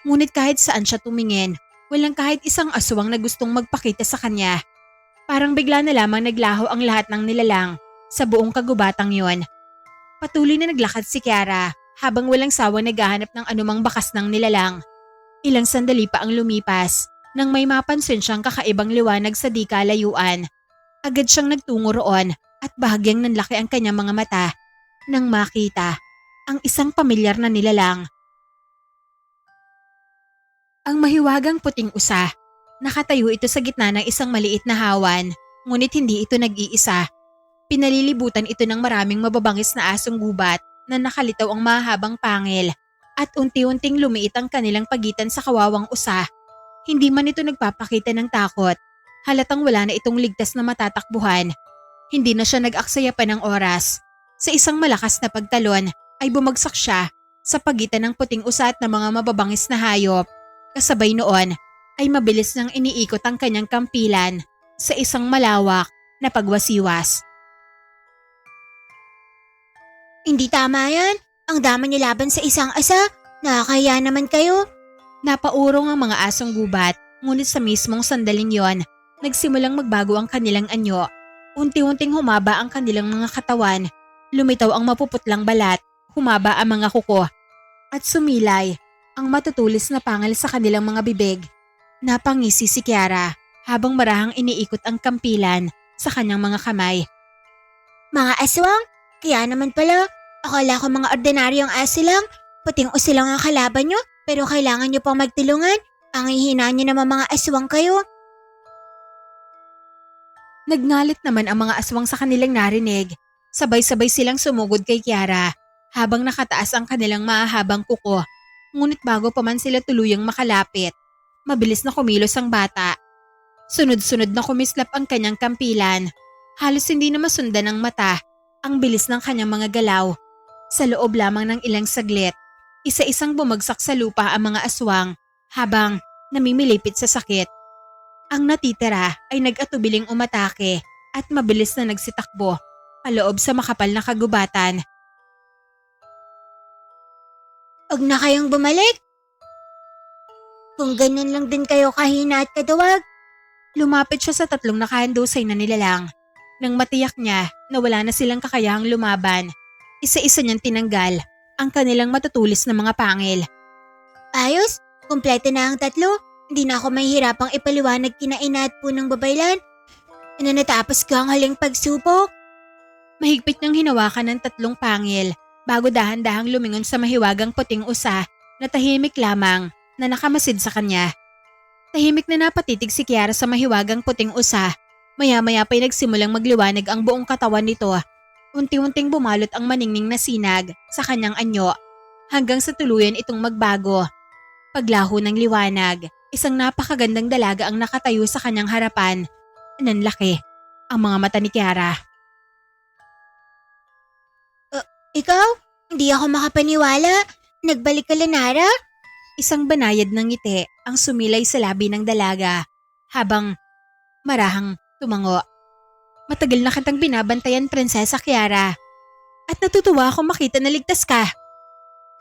Ngunit kahit saan siya tumingin, walang kahit isang aswang na gustong magpakita sa kanya. Parang bigla na lamang naglaho ang lahat ng nilalang sa buong kagubatang yon. Patuloy na naglakad si Kiara habang walang sawa naghahanap ng anumang bakas ng nilalang. Ilang sandali pa ang lumipas nang may mapansin siyang kakaibang liwanag sa di kalayuan. Agad siyang nagtungo roon at bahagyang nanlaki ang kanyang mga mata nang makita ang isang pamilyar na nilalang. Ang mahiwagang puting usa. Nakatayo ito sa gitna ng isang maliit na hawan, ngunit hindi ito nag-iisa. Pinalilibutan ito ng maraming mababangis na asong gubat na nakalitaw ang mahabang pangil at unti-unting lumiit ang kanilang pagitan sa kawawang usa. Hindi man ito nagpapakita ng takot. Halatang wala na itong ligtas na matatakbuhan. Hindi na siya nag-aksaya pa ng oras. Sa isang malakas na pagtalon ay bumagsak siya sa pagitan ng puting usa at ng mga mababangis na hayop. Kasabay noon ay mabilis nang iniikot ang kanyang kampilan sa isang malawak na pagwasiwas. Hindi tama yan. Ang dami niyo laban sa isang asa. Nakakaya naman kayo. Napaurong ang mga asong gubat, ngunit sa mismong sandaling yon, nagsimulang magbago ang kanilang anyo. Unti-unting humaba ang kanilang mga katawan, lumitaw ang mapuputlang balat, humaba ang mga kuko, at sumilay ang matutulis na pangal sa kanilang mga bibig. Napangisi si Kiara habang marahang iniikot ang kampilan sa kanyang mga kamay. Mga aswang? Kaya naman pala, akala ko mga ordinaryong aso lang. Puting uso lang ang kalaban nyo, pero kailangan nyo pang magtulungan. Ang hihina nyo naman mga aswang kayo. Nagngalit naman ang mga aswang sa kanilang narinig. Sabay-sabay silang sumugod kay Kiara habang nakataas ang kanilang mahahabang kuko. Ngunit bago pa man sila tuluyang makalapit, mabilis na kumilos ang bata. Sunod-sunod na kumislap ang kanyang kampilan. Halos hindi na masundan ng mata ang bilis ng kanyang mga galaw. Sa loob lamang ng ilang saglit, isa-isang bumagsak sa lupa ang mga aswang habang namimilipit sa sakit. Ang natitira ay nag-atubiling umatake at mabilis na nagsitakbo paloob sa makapal na kagubatan. Huwag na kayong bumalik. Kung ganyan lang din kayo kahina at kaduwag. Lumapit siya sa tatlong nakahandusay na nilalang. Nang matiyak niya na wala na silang kakayahang lumaban, isa-isa niyang tinanggal ang kanilang matutulis na mga pangil. Ayos, kumpleto na ang tatlo. Hindi na ako mahihirapang ipaliwanag kina Ina at Punong Babaylan. Na natapos ko ang haling pagsubok. Mahigpit niyang hinawakan ng tatlong pangil bago dahan-dahang lumingon sa mahiwagang puting usa na tahimik lamang na nakamasid sa kanya. Tahimik na napatitig si Kiara sa mahiwagang puting usa. Maya-maya pa'y nagsimulang magliwanag ang buong katawan nito. Unti-unting bumalot ang maningning na sinag sa kanyang anyo hanggang sa tuluyan itong magbago. Paglaho ng liwanag, isang napakagandang dalaga ang nakatayo sa kanyang harapan. Nanlaki ang mga mata ni Kiara. Ikaw? Hindi ako makapaniwala. Nagbalik ka, Lanara? Isang banayad ng ngiti ang sumilay sa labi ng dalaga habang marahang tumango. Matagal na kitang binabantayan, Prinsesa Kiara. At natutuwa akong makita na ligtas ka.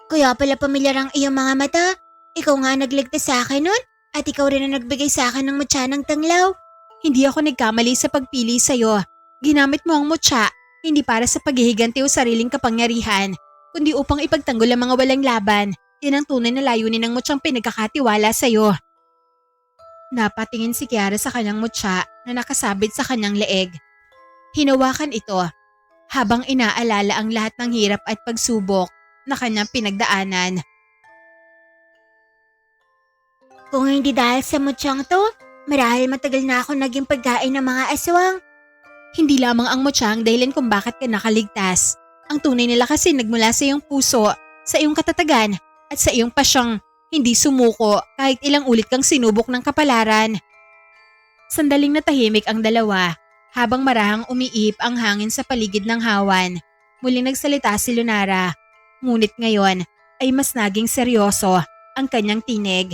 Kaya pala pamilyar ang iyong mga mata. Ikaw nga nagligtas sa akin nun at ikaw rin ang nagbigay sa akin ng mutya ng tanglaw. Hindi ako nagkamali sa pagpili sa'yo. Ginamit mo ang mutya, hindi para sa paghihiganti o sariling kapangyarihan, kundi upang ipagtanggol ang mga walang laban. Yan ang tunay na layunin ng mutsyang pinagkakatiwala sa'yo. Napatingin si Kiara sa kanyang mutya na nakasabit sa kanyang leeg. Hinawakan ito habang inaalala ang lahat ng hirap at pagsubok na kanyang pinagdaanan. Kung hindi dahil sa mutsyang to, marahil matagal na ako naging pagkain ng mga aswang. Hindi lamang ang mutya ang dahilan kung bakit ka nakaligtas. Ang tunay nila kasi nagmula sa iyong puso, sa iyong katatagan, at sa iyong pasyang hindi sumuko kahit ilang ulit kang sinubok ng kapalaran. Sandaling natahimik ang dalawa habang marahang umiip ang hangin sa paligid ng hawan. Muling nagsalita si Lunara, ngunit ngayon ay mas naging seryoso ang kanyang tinig.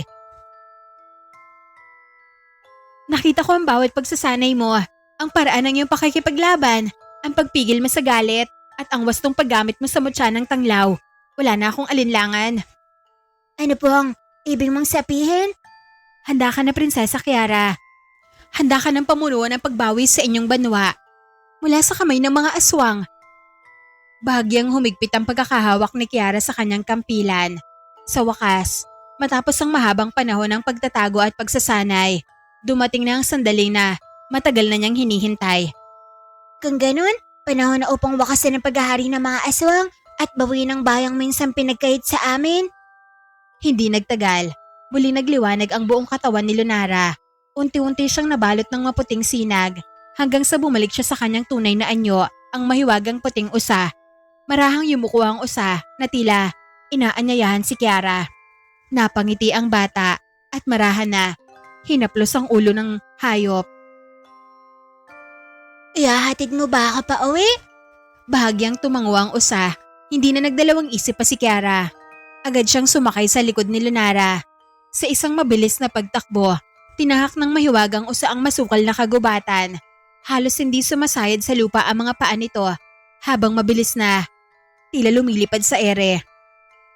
Nakita ko ang bawat pagsasanay mo, ang paraan ng iyong pakikipaglaban, ang pagpigil mo sa galit, at ang wastong paggamit mo sa mutya ng tanglaw. Wala na akong alinlangan. Ano po ang ibig mong sabihin? Handa ka na, Prinsesa Kiara. Handa ka ng pamunuan ng pagbawi sa inyong banwa mula sa kamay ng mga aswang. Bahagyang humigpit ang pagkakahawak ni Kiara sa kanyang kampilan. Sa wakas, matapos ang mahabang panahon ng pagtatago at pagsasanay, dumating na ang sandali na matagal na niyang hinihintay. Kung ganun, panahon na upang wakasan ang paghahari ng mga aswang at bawiin ang bayang minsan pinagkait sa amin. Hindi nagtagal, muli nagliwanag ang buong katawan ni Lunara. Unti-unti siyang nabalot ng maputing sinag hanggang sa bumalik siya sa kanyang tunay na anyo, ang mahiwagang puting usa. Marahang yumuko ang usa na tila inaanyayahan si Kiara. Napangiti ang bata at marahan na hinaplos ang ulo ng hayop. Ihahatid mo ba ako pa uwi? Bahagyang tumango ang usa, hindi na nagdalawang isip pa si Kiara. Agad siyang sumakay sa likod ni Lunara. Sa isang mabilis na pagtakbo, tinahak ng mahiwagang usa ang masukal na kagubatan. Halos hindi sumasayad sa lupa ang mga paa nito habang mabilis na tila lumilipad sa ere.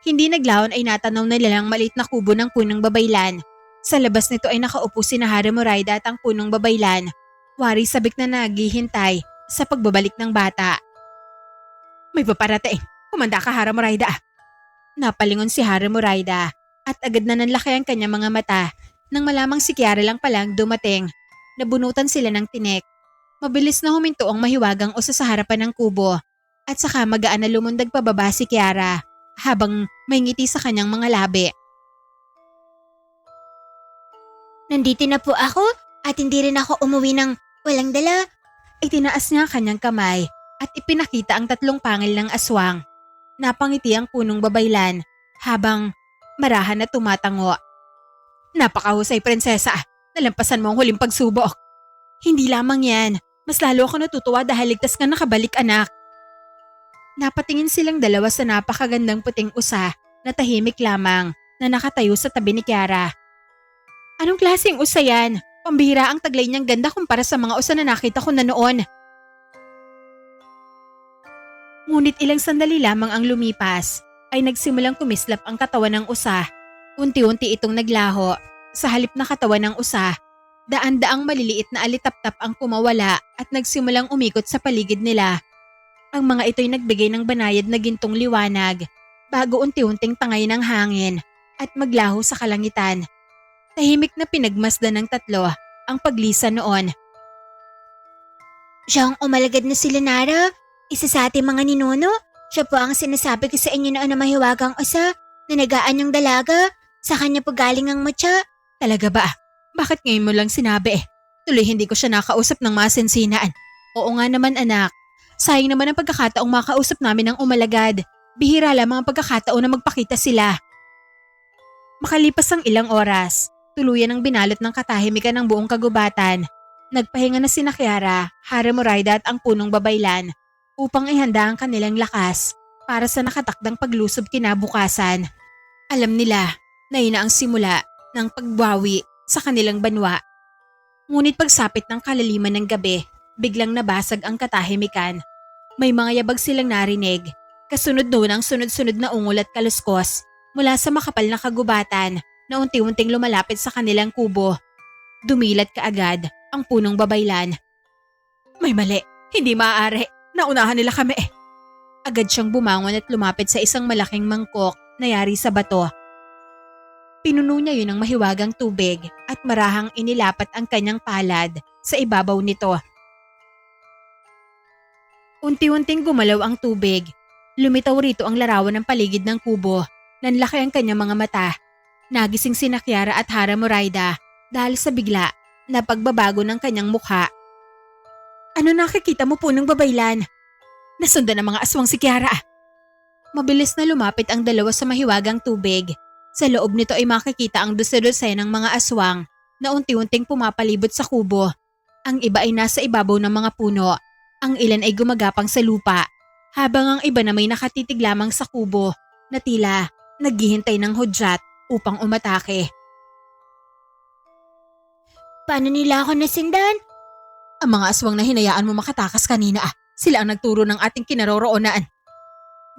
Hindi naglaon ay natanaw na nilang maliit na kubo ng punong babaylan. Sa labas nito ay nakaupo si Haramurayda at ang punong babaylan. Wari sabik na naghihintay sa pagbabalik ng bata. May paparating. Kumanda ka, Haramurayda. Napalingon si Haramurayda at agad na nanlaki ang kanyang mga mata nang malamang si Kiara lang palang dumating. Nabunutan sila ng tinik. Mabilis na huminto ang mahiwagang usa sa harapan ng kubo at saka magaan na lumundag pababa si Kiara habang may ngiti sa kanyang mga labi. Nandito na po ako at hindi rin ako umuwi ng walang dala. Itinaas niya ang kanyang kamay at ipinakita ang 3 pangil ng aswang. Napangiti ang punong babaylan habang marahan na tumatango. Napakahusay, prinsesa. Nalampasan mo ang huling pagsubok. Hindi lamang yan. Mas lalo ako natutuwa dahil ligtas ka nakabalik, anak. Napatingin silang dalawa sa napakagandang puting usa na tahimik lamang na nakatayo sa tabi ni Kiara. Anong klaseng usa yan? Pambihira ang taglay niyang ganda kumpara sa mga usa na nakita ko na noon. Ngunit ilang sandali lamang ang lumipas ay nagsimulang kumislap ang katawan ng usa. Unti-unti itong naglaho. Sa halip na katawan ng usa, daan-daang maliliit na alitaptap ang kumawala at nagsimulang umikot sa paligid nila. Ang mga ito'y nagbigay ng banayad na gintong liwanag bago unti-unting tangay ng hangin at maglaho sa kalangitan. Tahimik na pinagmasdan ng 3 ang paglisan noon. Siyang umalagad na si Lunara, isa sa ating mga ninuno. Siya po ang sinasabi ko sa inyo noon na mahiwagang usa na nagaan yung dalaga. Sa kanya po galing ang mutya. Talaga ba? Bakit ngayon mo lang sinabi? Tuloy hindi ko siya nakausap ng masinsinaan. Oo nga naman, anak. Sayang naman ang pagkakataong makausap namin ng umalagad. Bihira lamang ang pagkakataon na magpakita sila. Makalipas ang ilang oras, tuluyan ang binalot ng katahimikan ng buong kagubatan. Nagpahinga na sina Kiara, Haramurayda at ang punong babaylan upang ihanda ang kanilang lakas para sa nakatakdang paglusob kinabukasan. Alam nila na yun na ang simula ng pagbawi sa kanilang banwa. Ngunit pagsapit ng kalaliman ng gabi, biglang nabasag ang katahimikan. May mga yabag silang narinig. Kasunod noon ang sunod-sunod na ungol at kaluskos mula sa makapal na kagubatan na unti-unting lumalapit sa kanilang kubo. Dumilat kaagad ang punong babaylan. May mali, hindi maaari. Naunahan nila kami. Agad siyang bumangon at lumapit sa isang malaking mangkok na yari sa bato. Pinuno niya yun ng mahiwagang tubig at marahang inilapat ang kanyang palad sa ibabaw nito. Unti-unting gumalaw ang tubig. Lumitaw rito ang larawan ng paligid ng kubo. Nanlaki ang kanyang mga mata. Nagising sina Kiara at Hara Moraida dahil sa bigla na pagbabago ng kanyang mukha. Ano nakikita mo punong babaylan? Nasundan ng mga aswang si Kiara. Mabilis na lumapit ang dalawa sa mahiwagang tubig. Sa loob nito ay makikita ang dose-dose ng mga aswang na unti-unting pumapalibot sa kubo. Ang iba ay nasa ibabaw ng mga puno. Ang ilan ay gumagapang sa lupa. Habang ang iba na may nakatitig lamang sa kubo na tila naghihintay ng hudyat upang umatake. Paano nila ako nasindan? Ang mga aswang na hinayaan mo makatakas kanina, sila ang nagturo ng ating kinaroroonan.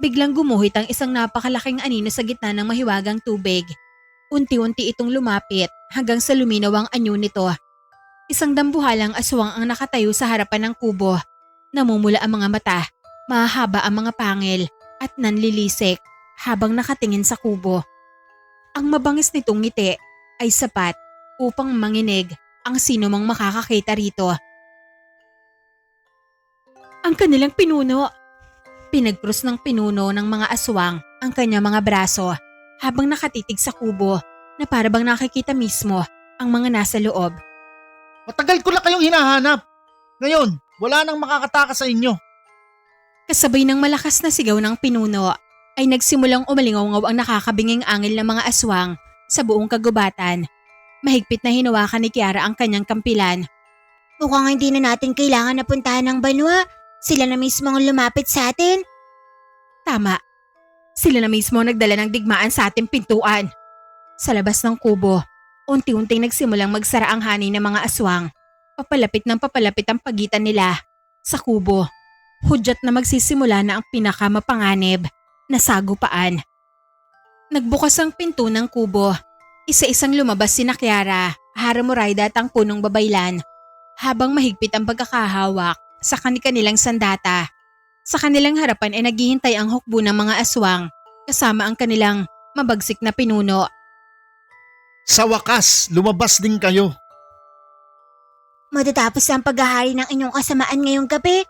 Biglang gumuhit ang isang napakalaking anino sa gitna ng mahiwagang tubig. Unti-unti itong lumapit hanggang sa luminaw ang anyo nito. Isang dambuhalang aswang ang nakatayo sa harapan ng kubo. Namumula ang mga mata, mahahaba ang mga pangil at nanlilisik habang nakatingin sa kubo. Ang mabangis nitong ngiti ay sapat upang manginig ang sino mang makakakita rito. Ang kanilang pinuno. Pinagkrus ng pinuno ng mga aswang ang kanyang mga braso habang nakatitig sa kubo na para bang nakikita mismo ang mga nasa loob. Matagal ko na kayong hinahanap. Ngayon, wala nang makakatakas sa inyo. Kasabay ng malakas na sigaw ng pinuno ay nagsimulang umalingaw ang nakakabinging angil ng mga aswang sa buong kagubatan. Mahigpit na hinawakan ni Kiara ang kanyang kampilan. Mukhang hindi na natin kailangan na puntahan ng banwa. Sila na mismo ang lumapit sa atin. Tama. Sila na mismo nagdala ng digmaan sa ating pintuan. Sa labas ng kubo, unti-unting nagsimulang magsara ang hanay ng mga aswang. Papalapit ng papalapit ang pagitan nila sa kubo. Hudyat na magsisimula na ang pinakamapanganib na sagupaan. Nagbukas ang pinto ng kubo. Isa-isang lumabas sina Kiara, Hara Moraida at ang punong babaylan. Habang mahigpit ang pagkakahawak sa kanilang sandata. Sa kanilang harapan ay naghihintay ang hukbo ng mga aswang kasama ang kanilang mabagsik na pinuno. Sa wakas, lumabas din kayo. Matatapos ang paghahari ng inyong kasamaan ngayong gabi.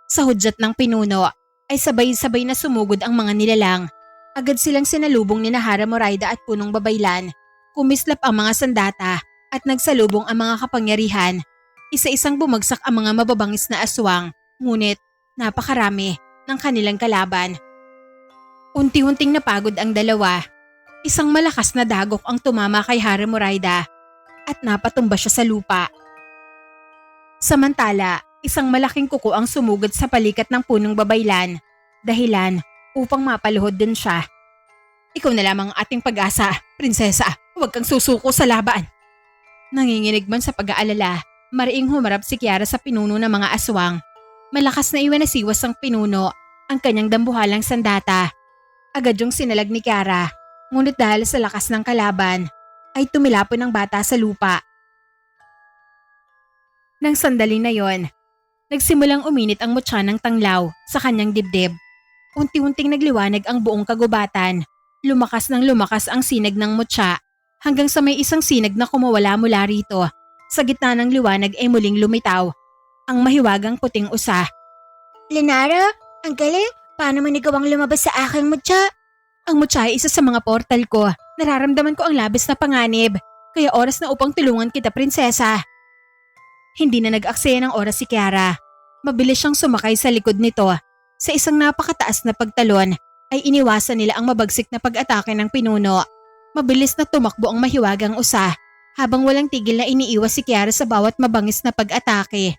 Sa hudyat ng pinuno ay sabay-sabay na sumugod ang mga nilalang. Agad silang sinalubong ni Hara Moraida at punong babaylan. Kumislap ang mga sandata at nagsalubong ang mga kapangyarihan. Isa-isang bumagsak ang mga mababangis na aswang, ngunit napakarami ng kanilang kalaban. Unti-unting napagod ang dalawa. Isang malakas na dagok ang tumama kay Hara Moraida at napatumba siya sa lupa. Samantala, isang malaking kuko ang sumugod sa palikat ng punong babaylan, dahilan upang mapaluhod din siya. Ikaw na lamang ang ating pag-asa, prinsesa. Huwag kang susuko sa laban. Nanginginig man sa pag-aalala, mariing humarap si Kiara sa pinuno ng mga aswang. Malakas na iwanasiwas ang pinuno, ang kanyang dambuhalang sandata. Agad yung sinalag ni Kiara, ngunit dahil sa lakas ng kalaban, ay tumilapon ang bata sa lupa. Nang sandali na yon, nagsimulang uminit ang mutya ng tanglaw sa kanyang dibdib. Unti-unting nagliwanag ang buong kagubatan. Lumakas ng lumakas ang sinag ng mutya hanggang sa may isang sinag na kumawala mula rito. Sa gitna ng liwanag ay muling lumitaw ang mahiwagang puting usa. Lenara, ang galing. Paano mo nagawang lumabas sa aking mutya? Ang mutya ay isa sa mga portal ko. Nararamdaman ko ang labis na panganib. Kaya oras na upang tulungan kita, prinsesa. Hindi na nag-aksaya ng oras si Kiara. Mabilis siyang sumakay sa likod nito. Sa isang napakataas na pagtalon ay iniwasan nila ang mabagsik na pag-atake ng pinuno. Mabilis na tumakbo ang mahiwagang usa habang walang tigil na iniiwas si Kiara sa bawat mabangis na pag-atake.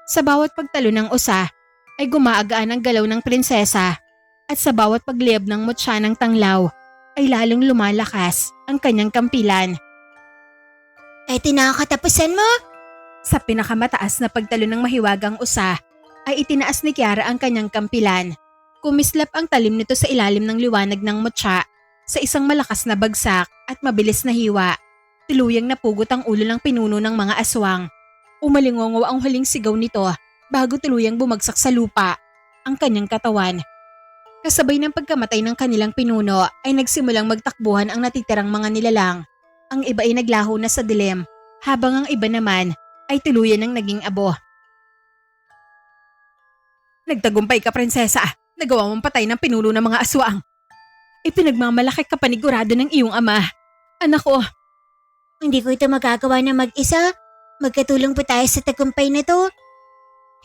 Sa bawat pagtalo ng usa ay gumaagaan ang galaw ng prinsesa at sa bawat pagliyab ng mutya ng tanglaw ay lalong lumalakas ang kanyang kampilan. Ay tinakatapusan mo? Sa pinakamataas na pagtalo ng mahiwagang usa ay itinaas ni Kiara ang kanyang kampilan. Kumislap ang talim nito sa ilalim ng liwanag ng mutya sa isang malakas na bagsak at mabilis na hiwa. Tuluyang napugot ang ulo ng pinuno ng mga aswang. Umalingongo ang huling sigaw nito bago tuluyang bumagsak sa lupa ang kanyang katawan. Kasabay ng pagkamatay ng kanilang pinuno ay nagsimulang magtakbuhan ang natitirang mga nilalang. Ang iba ay naglaho na sa dilim habang ang iba naman ay tuluyan ng naging abo. Nagtagumpay ka, prinsesa. Nagawa mong patay ng pinuno ng mga aswang. Ipinagmamalaki ka panigurado ng iyong ama. Anak ko, Hindi ko ito magagawa na mag-isa. Magkatulong po tayo sa tagumpay na to.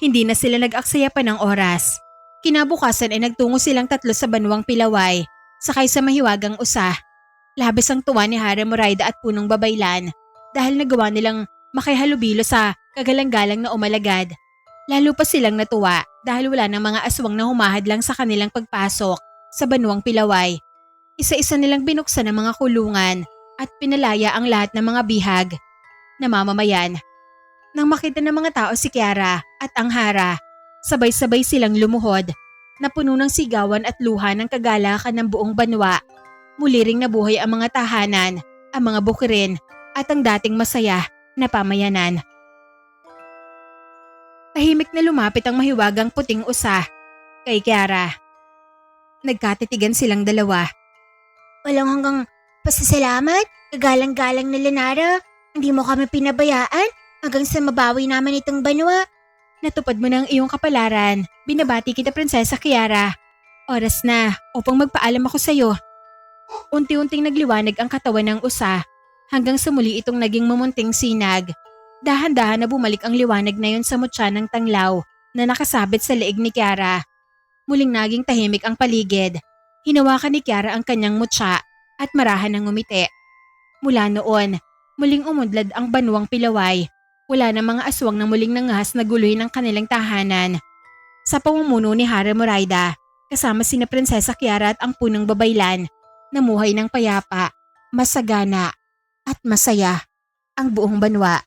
hindi na sila nag-aksaya pa ng oras. Kinabukasan ay nagtungo silang tatlo sa Banwang Pilaway, sakay sa mahiwagang usa. Labis ang tuwa ni Hara Moraida at Punong Babaylan dahil nagawa nilang makihalubilo sa kagalang-galang na umalagad. Lalo pa silang natuwa dahil wala ng mga aswang na humahadlang sa kanilang pagpasok sa Banwang Pilaway. Isa-isa nilang binuksan ang mga kulungan at pinalaya ang lahat ng mga bihag na mamamayan. Nang makita ng mga tao si Kiara at ang Hara, sabay-sabay silang lumuhod na puno ng sigawan at luha ng kagalakan ng buong banwa. Muli ring nabuhay ang mga tahanan, ang mga bukirin at ang dating masaya na pamayanan. Tahimik na lumapit ang mahiwagang puting usa kay Kiara. Nagkatitigan silang dalawa. Walang hanggang pasasalamat. Kagalang-galang na Lenara. Hindi mo kami pinabayaan hanggang sa mabawi naman itong banwa. Natupad mo ng iyong kapalaran. Binabati kita, Prinsesa Kiara. Oras na upang magpaalam ako sa iyo. Unti-unting nagliwanag ang katawan ng usa hanggang sa muli itong naging mumunting sinag. Dahan-dahan na bumalik ang liwanag na yun sa mutya ng tanglaw na nakasabit sa leeg ni Kiara. Muling naging tahimik ang paligid. Hinawakan ni Kiara ang kanyang mutya at marahan ng ngumiti. Mula noon, muling umudlad ang Banwang Pilaway. Wala na mga aswang na muling nangahas na guluhin ang kanilang tahanan. Sa pamumuno ni Hara Moraida, kasama sina Prinsesa Kiara at ang Punong Babaylan, namuhay ng payapa, masagana at masaya ang buong banwa.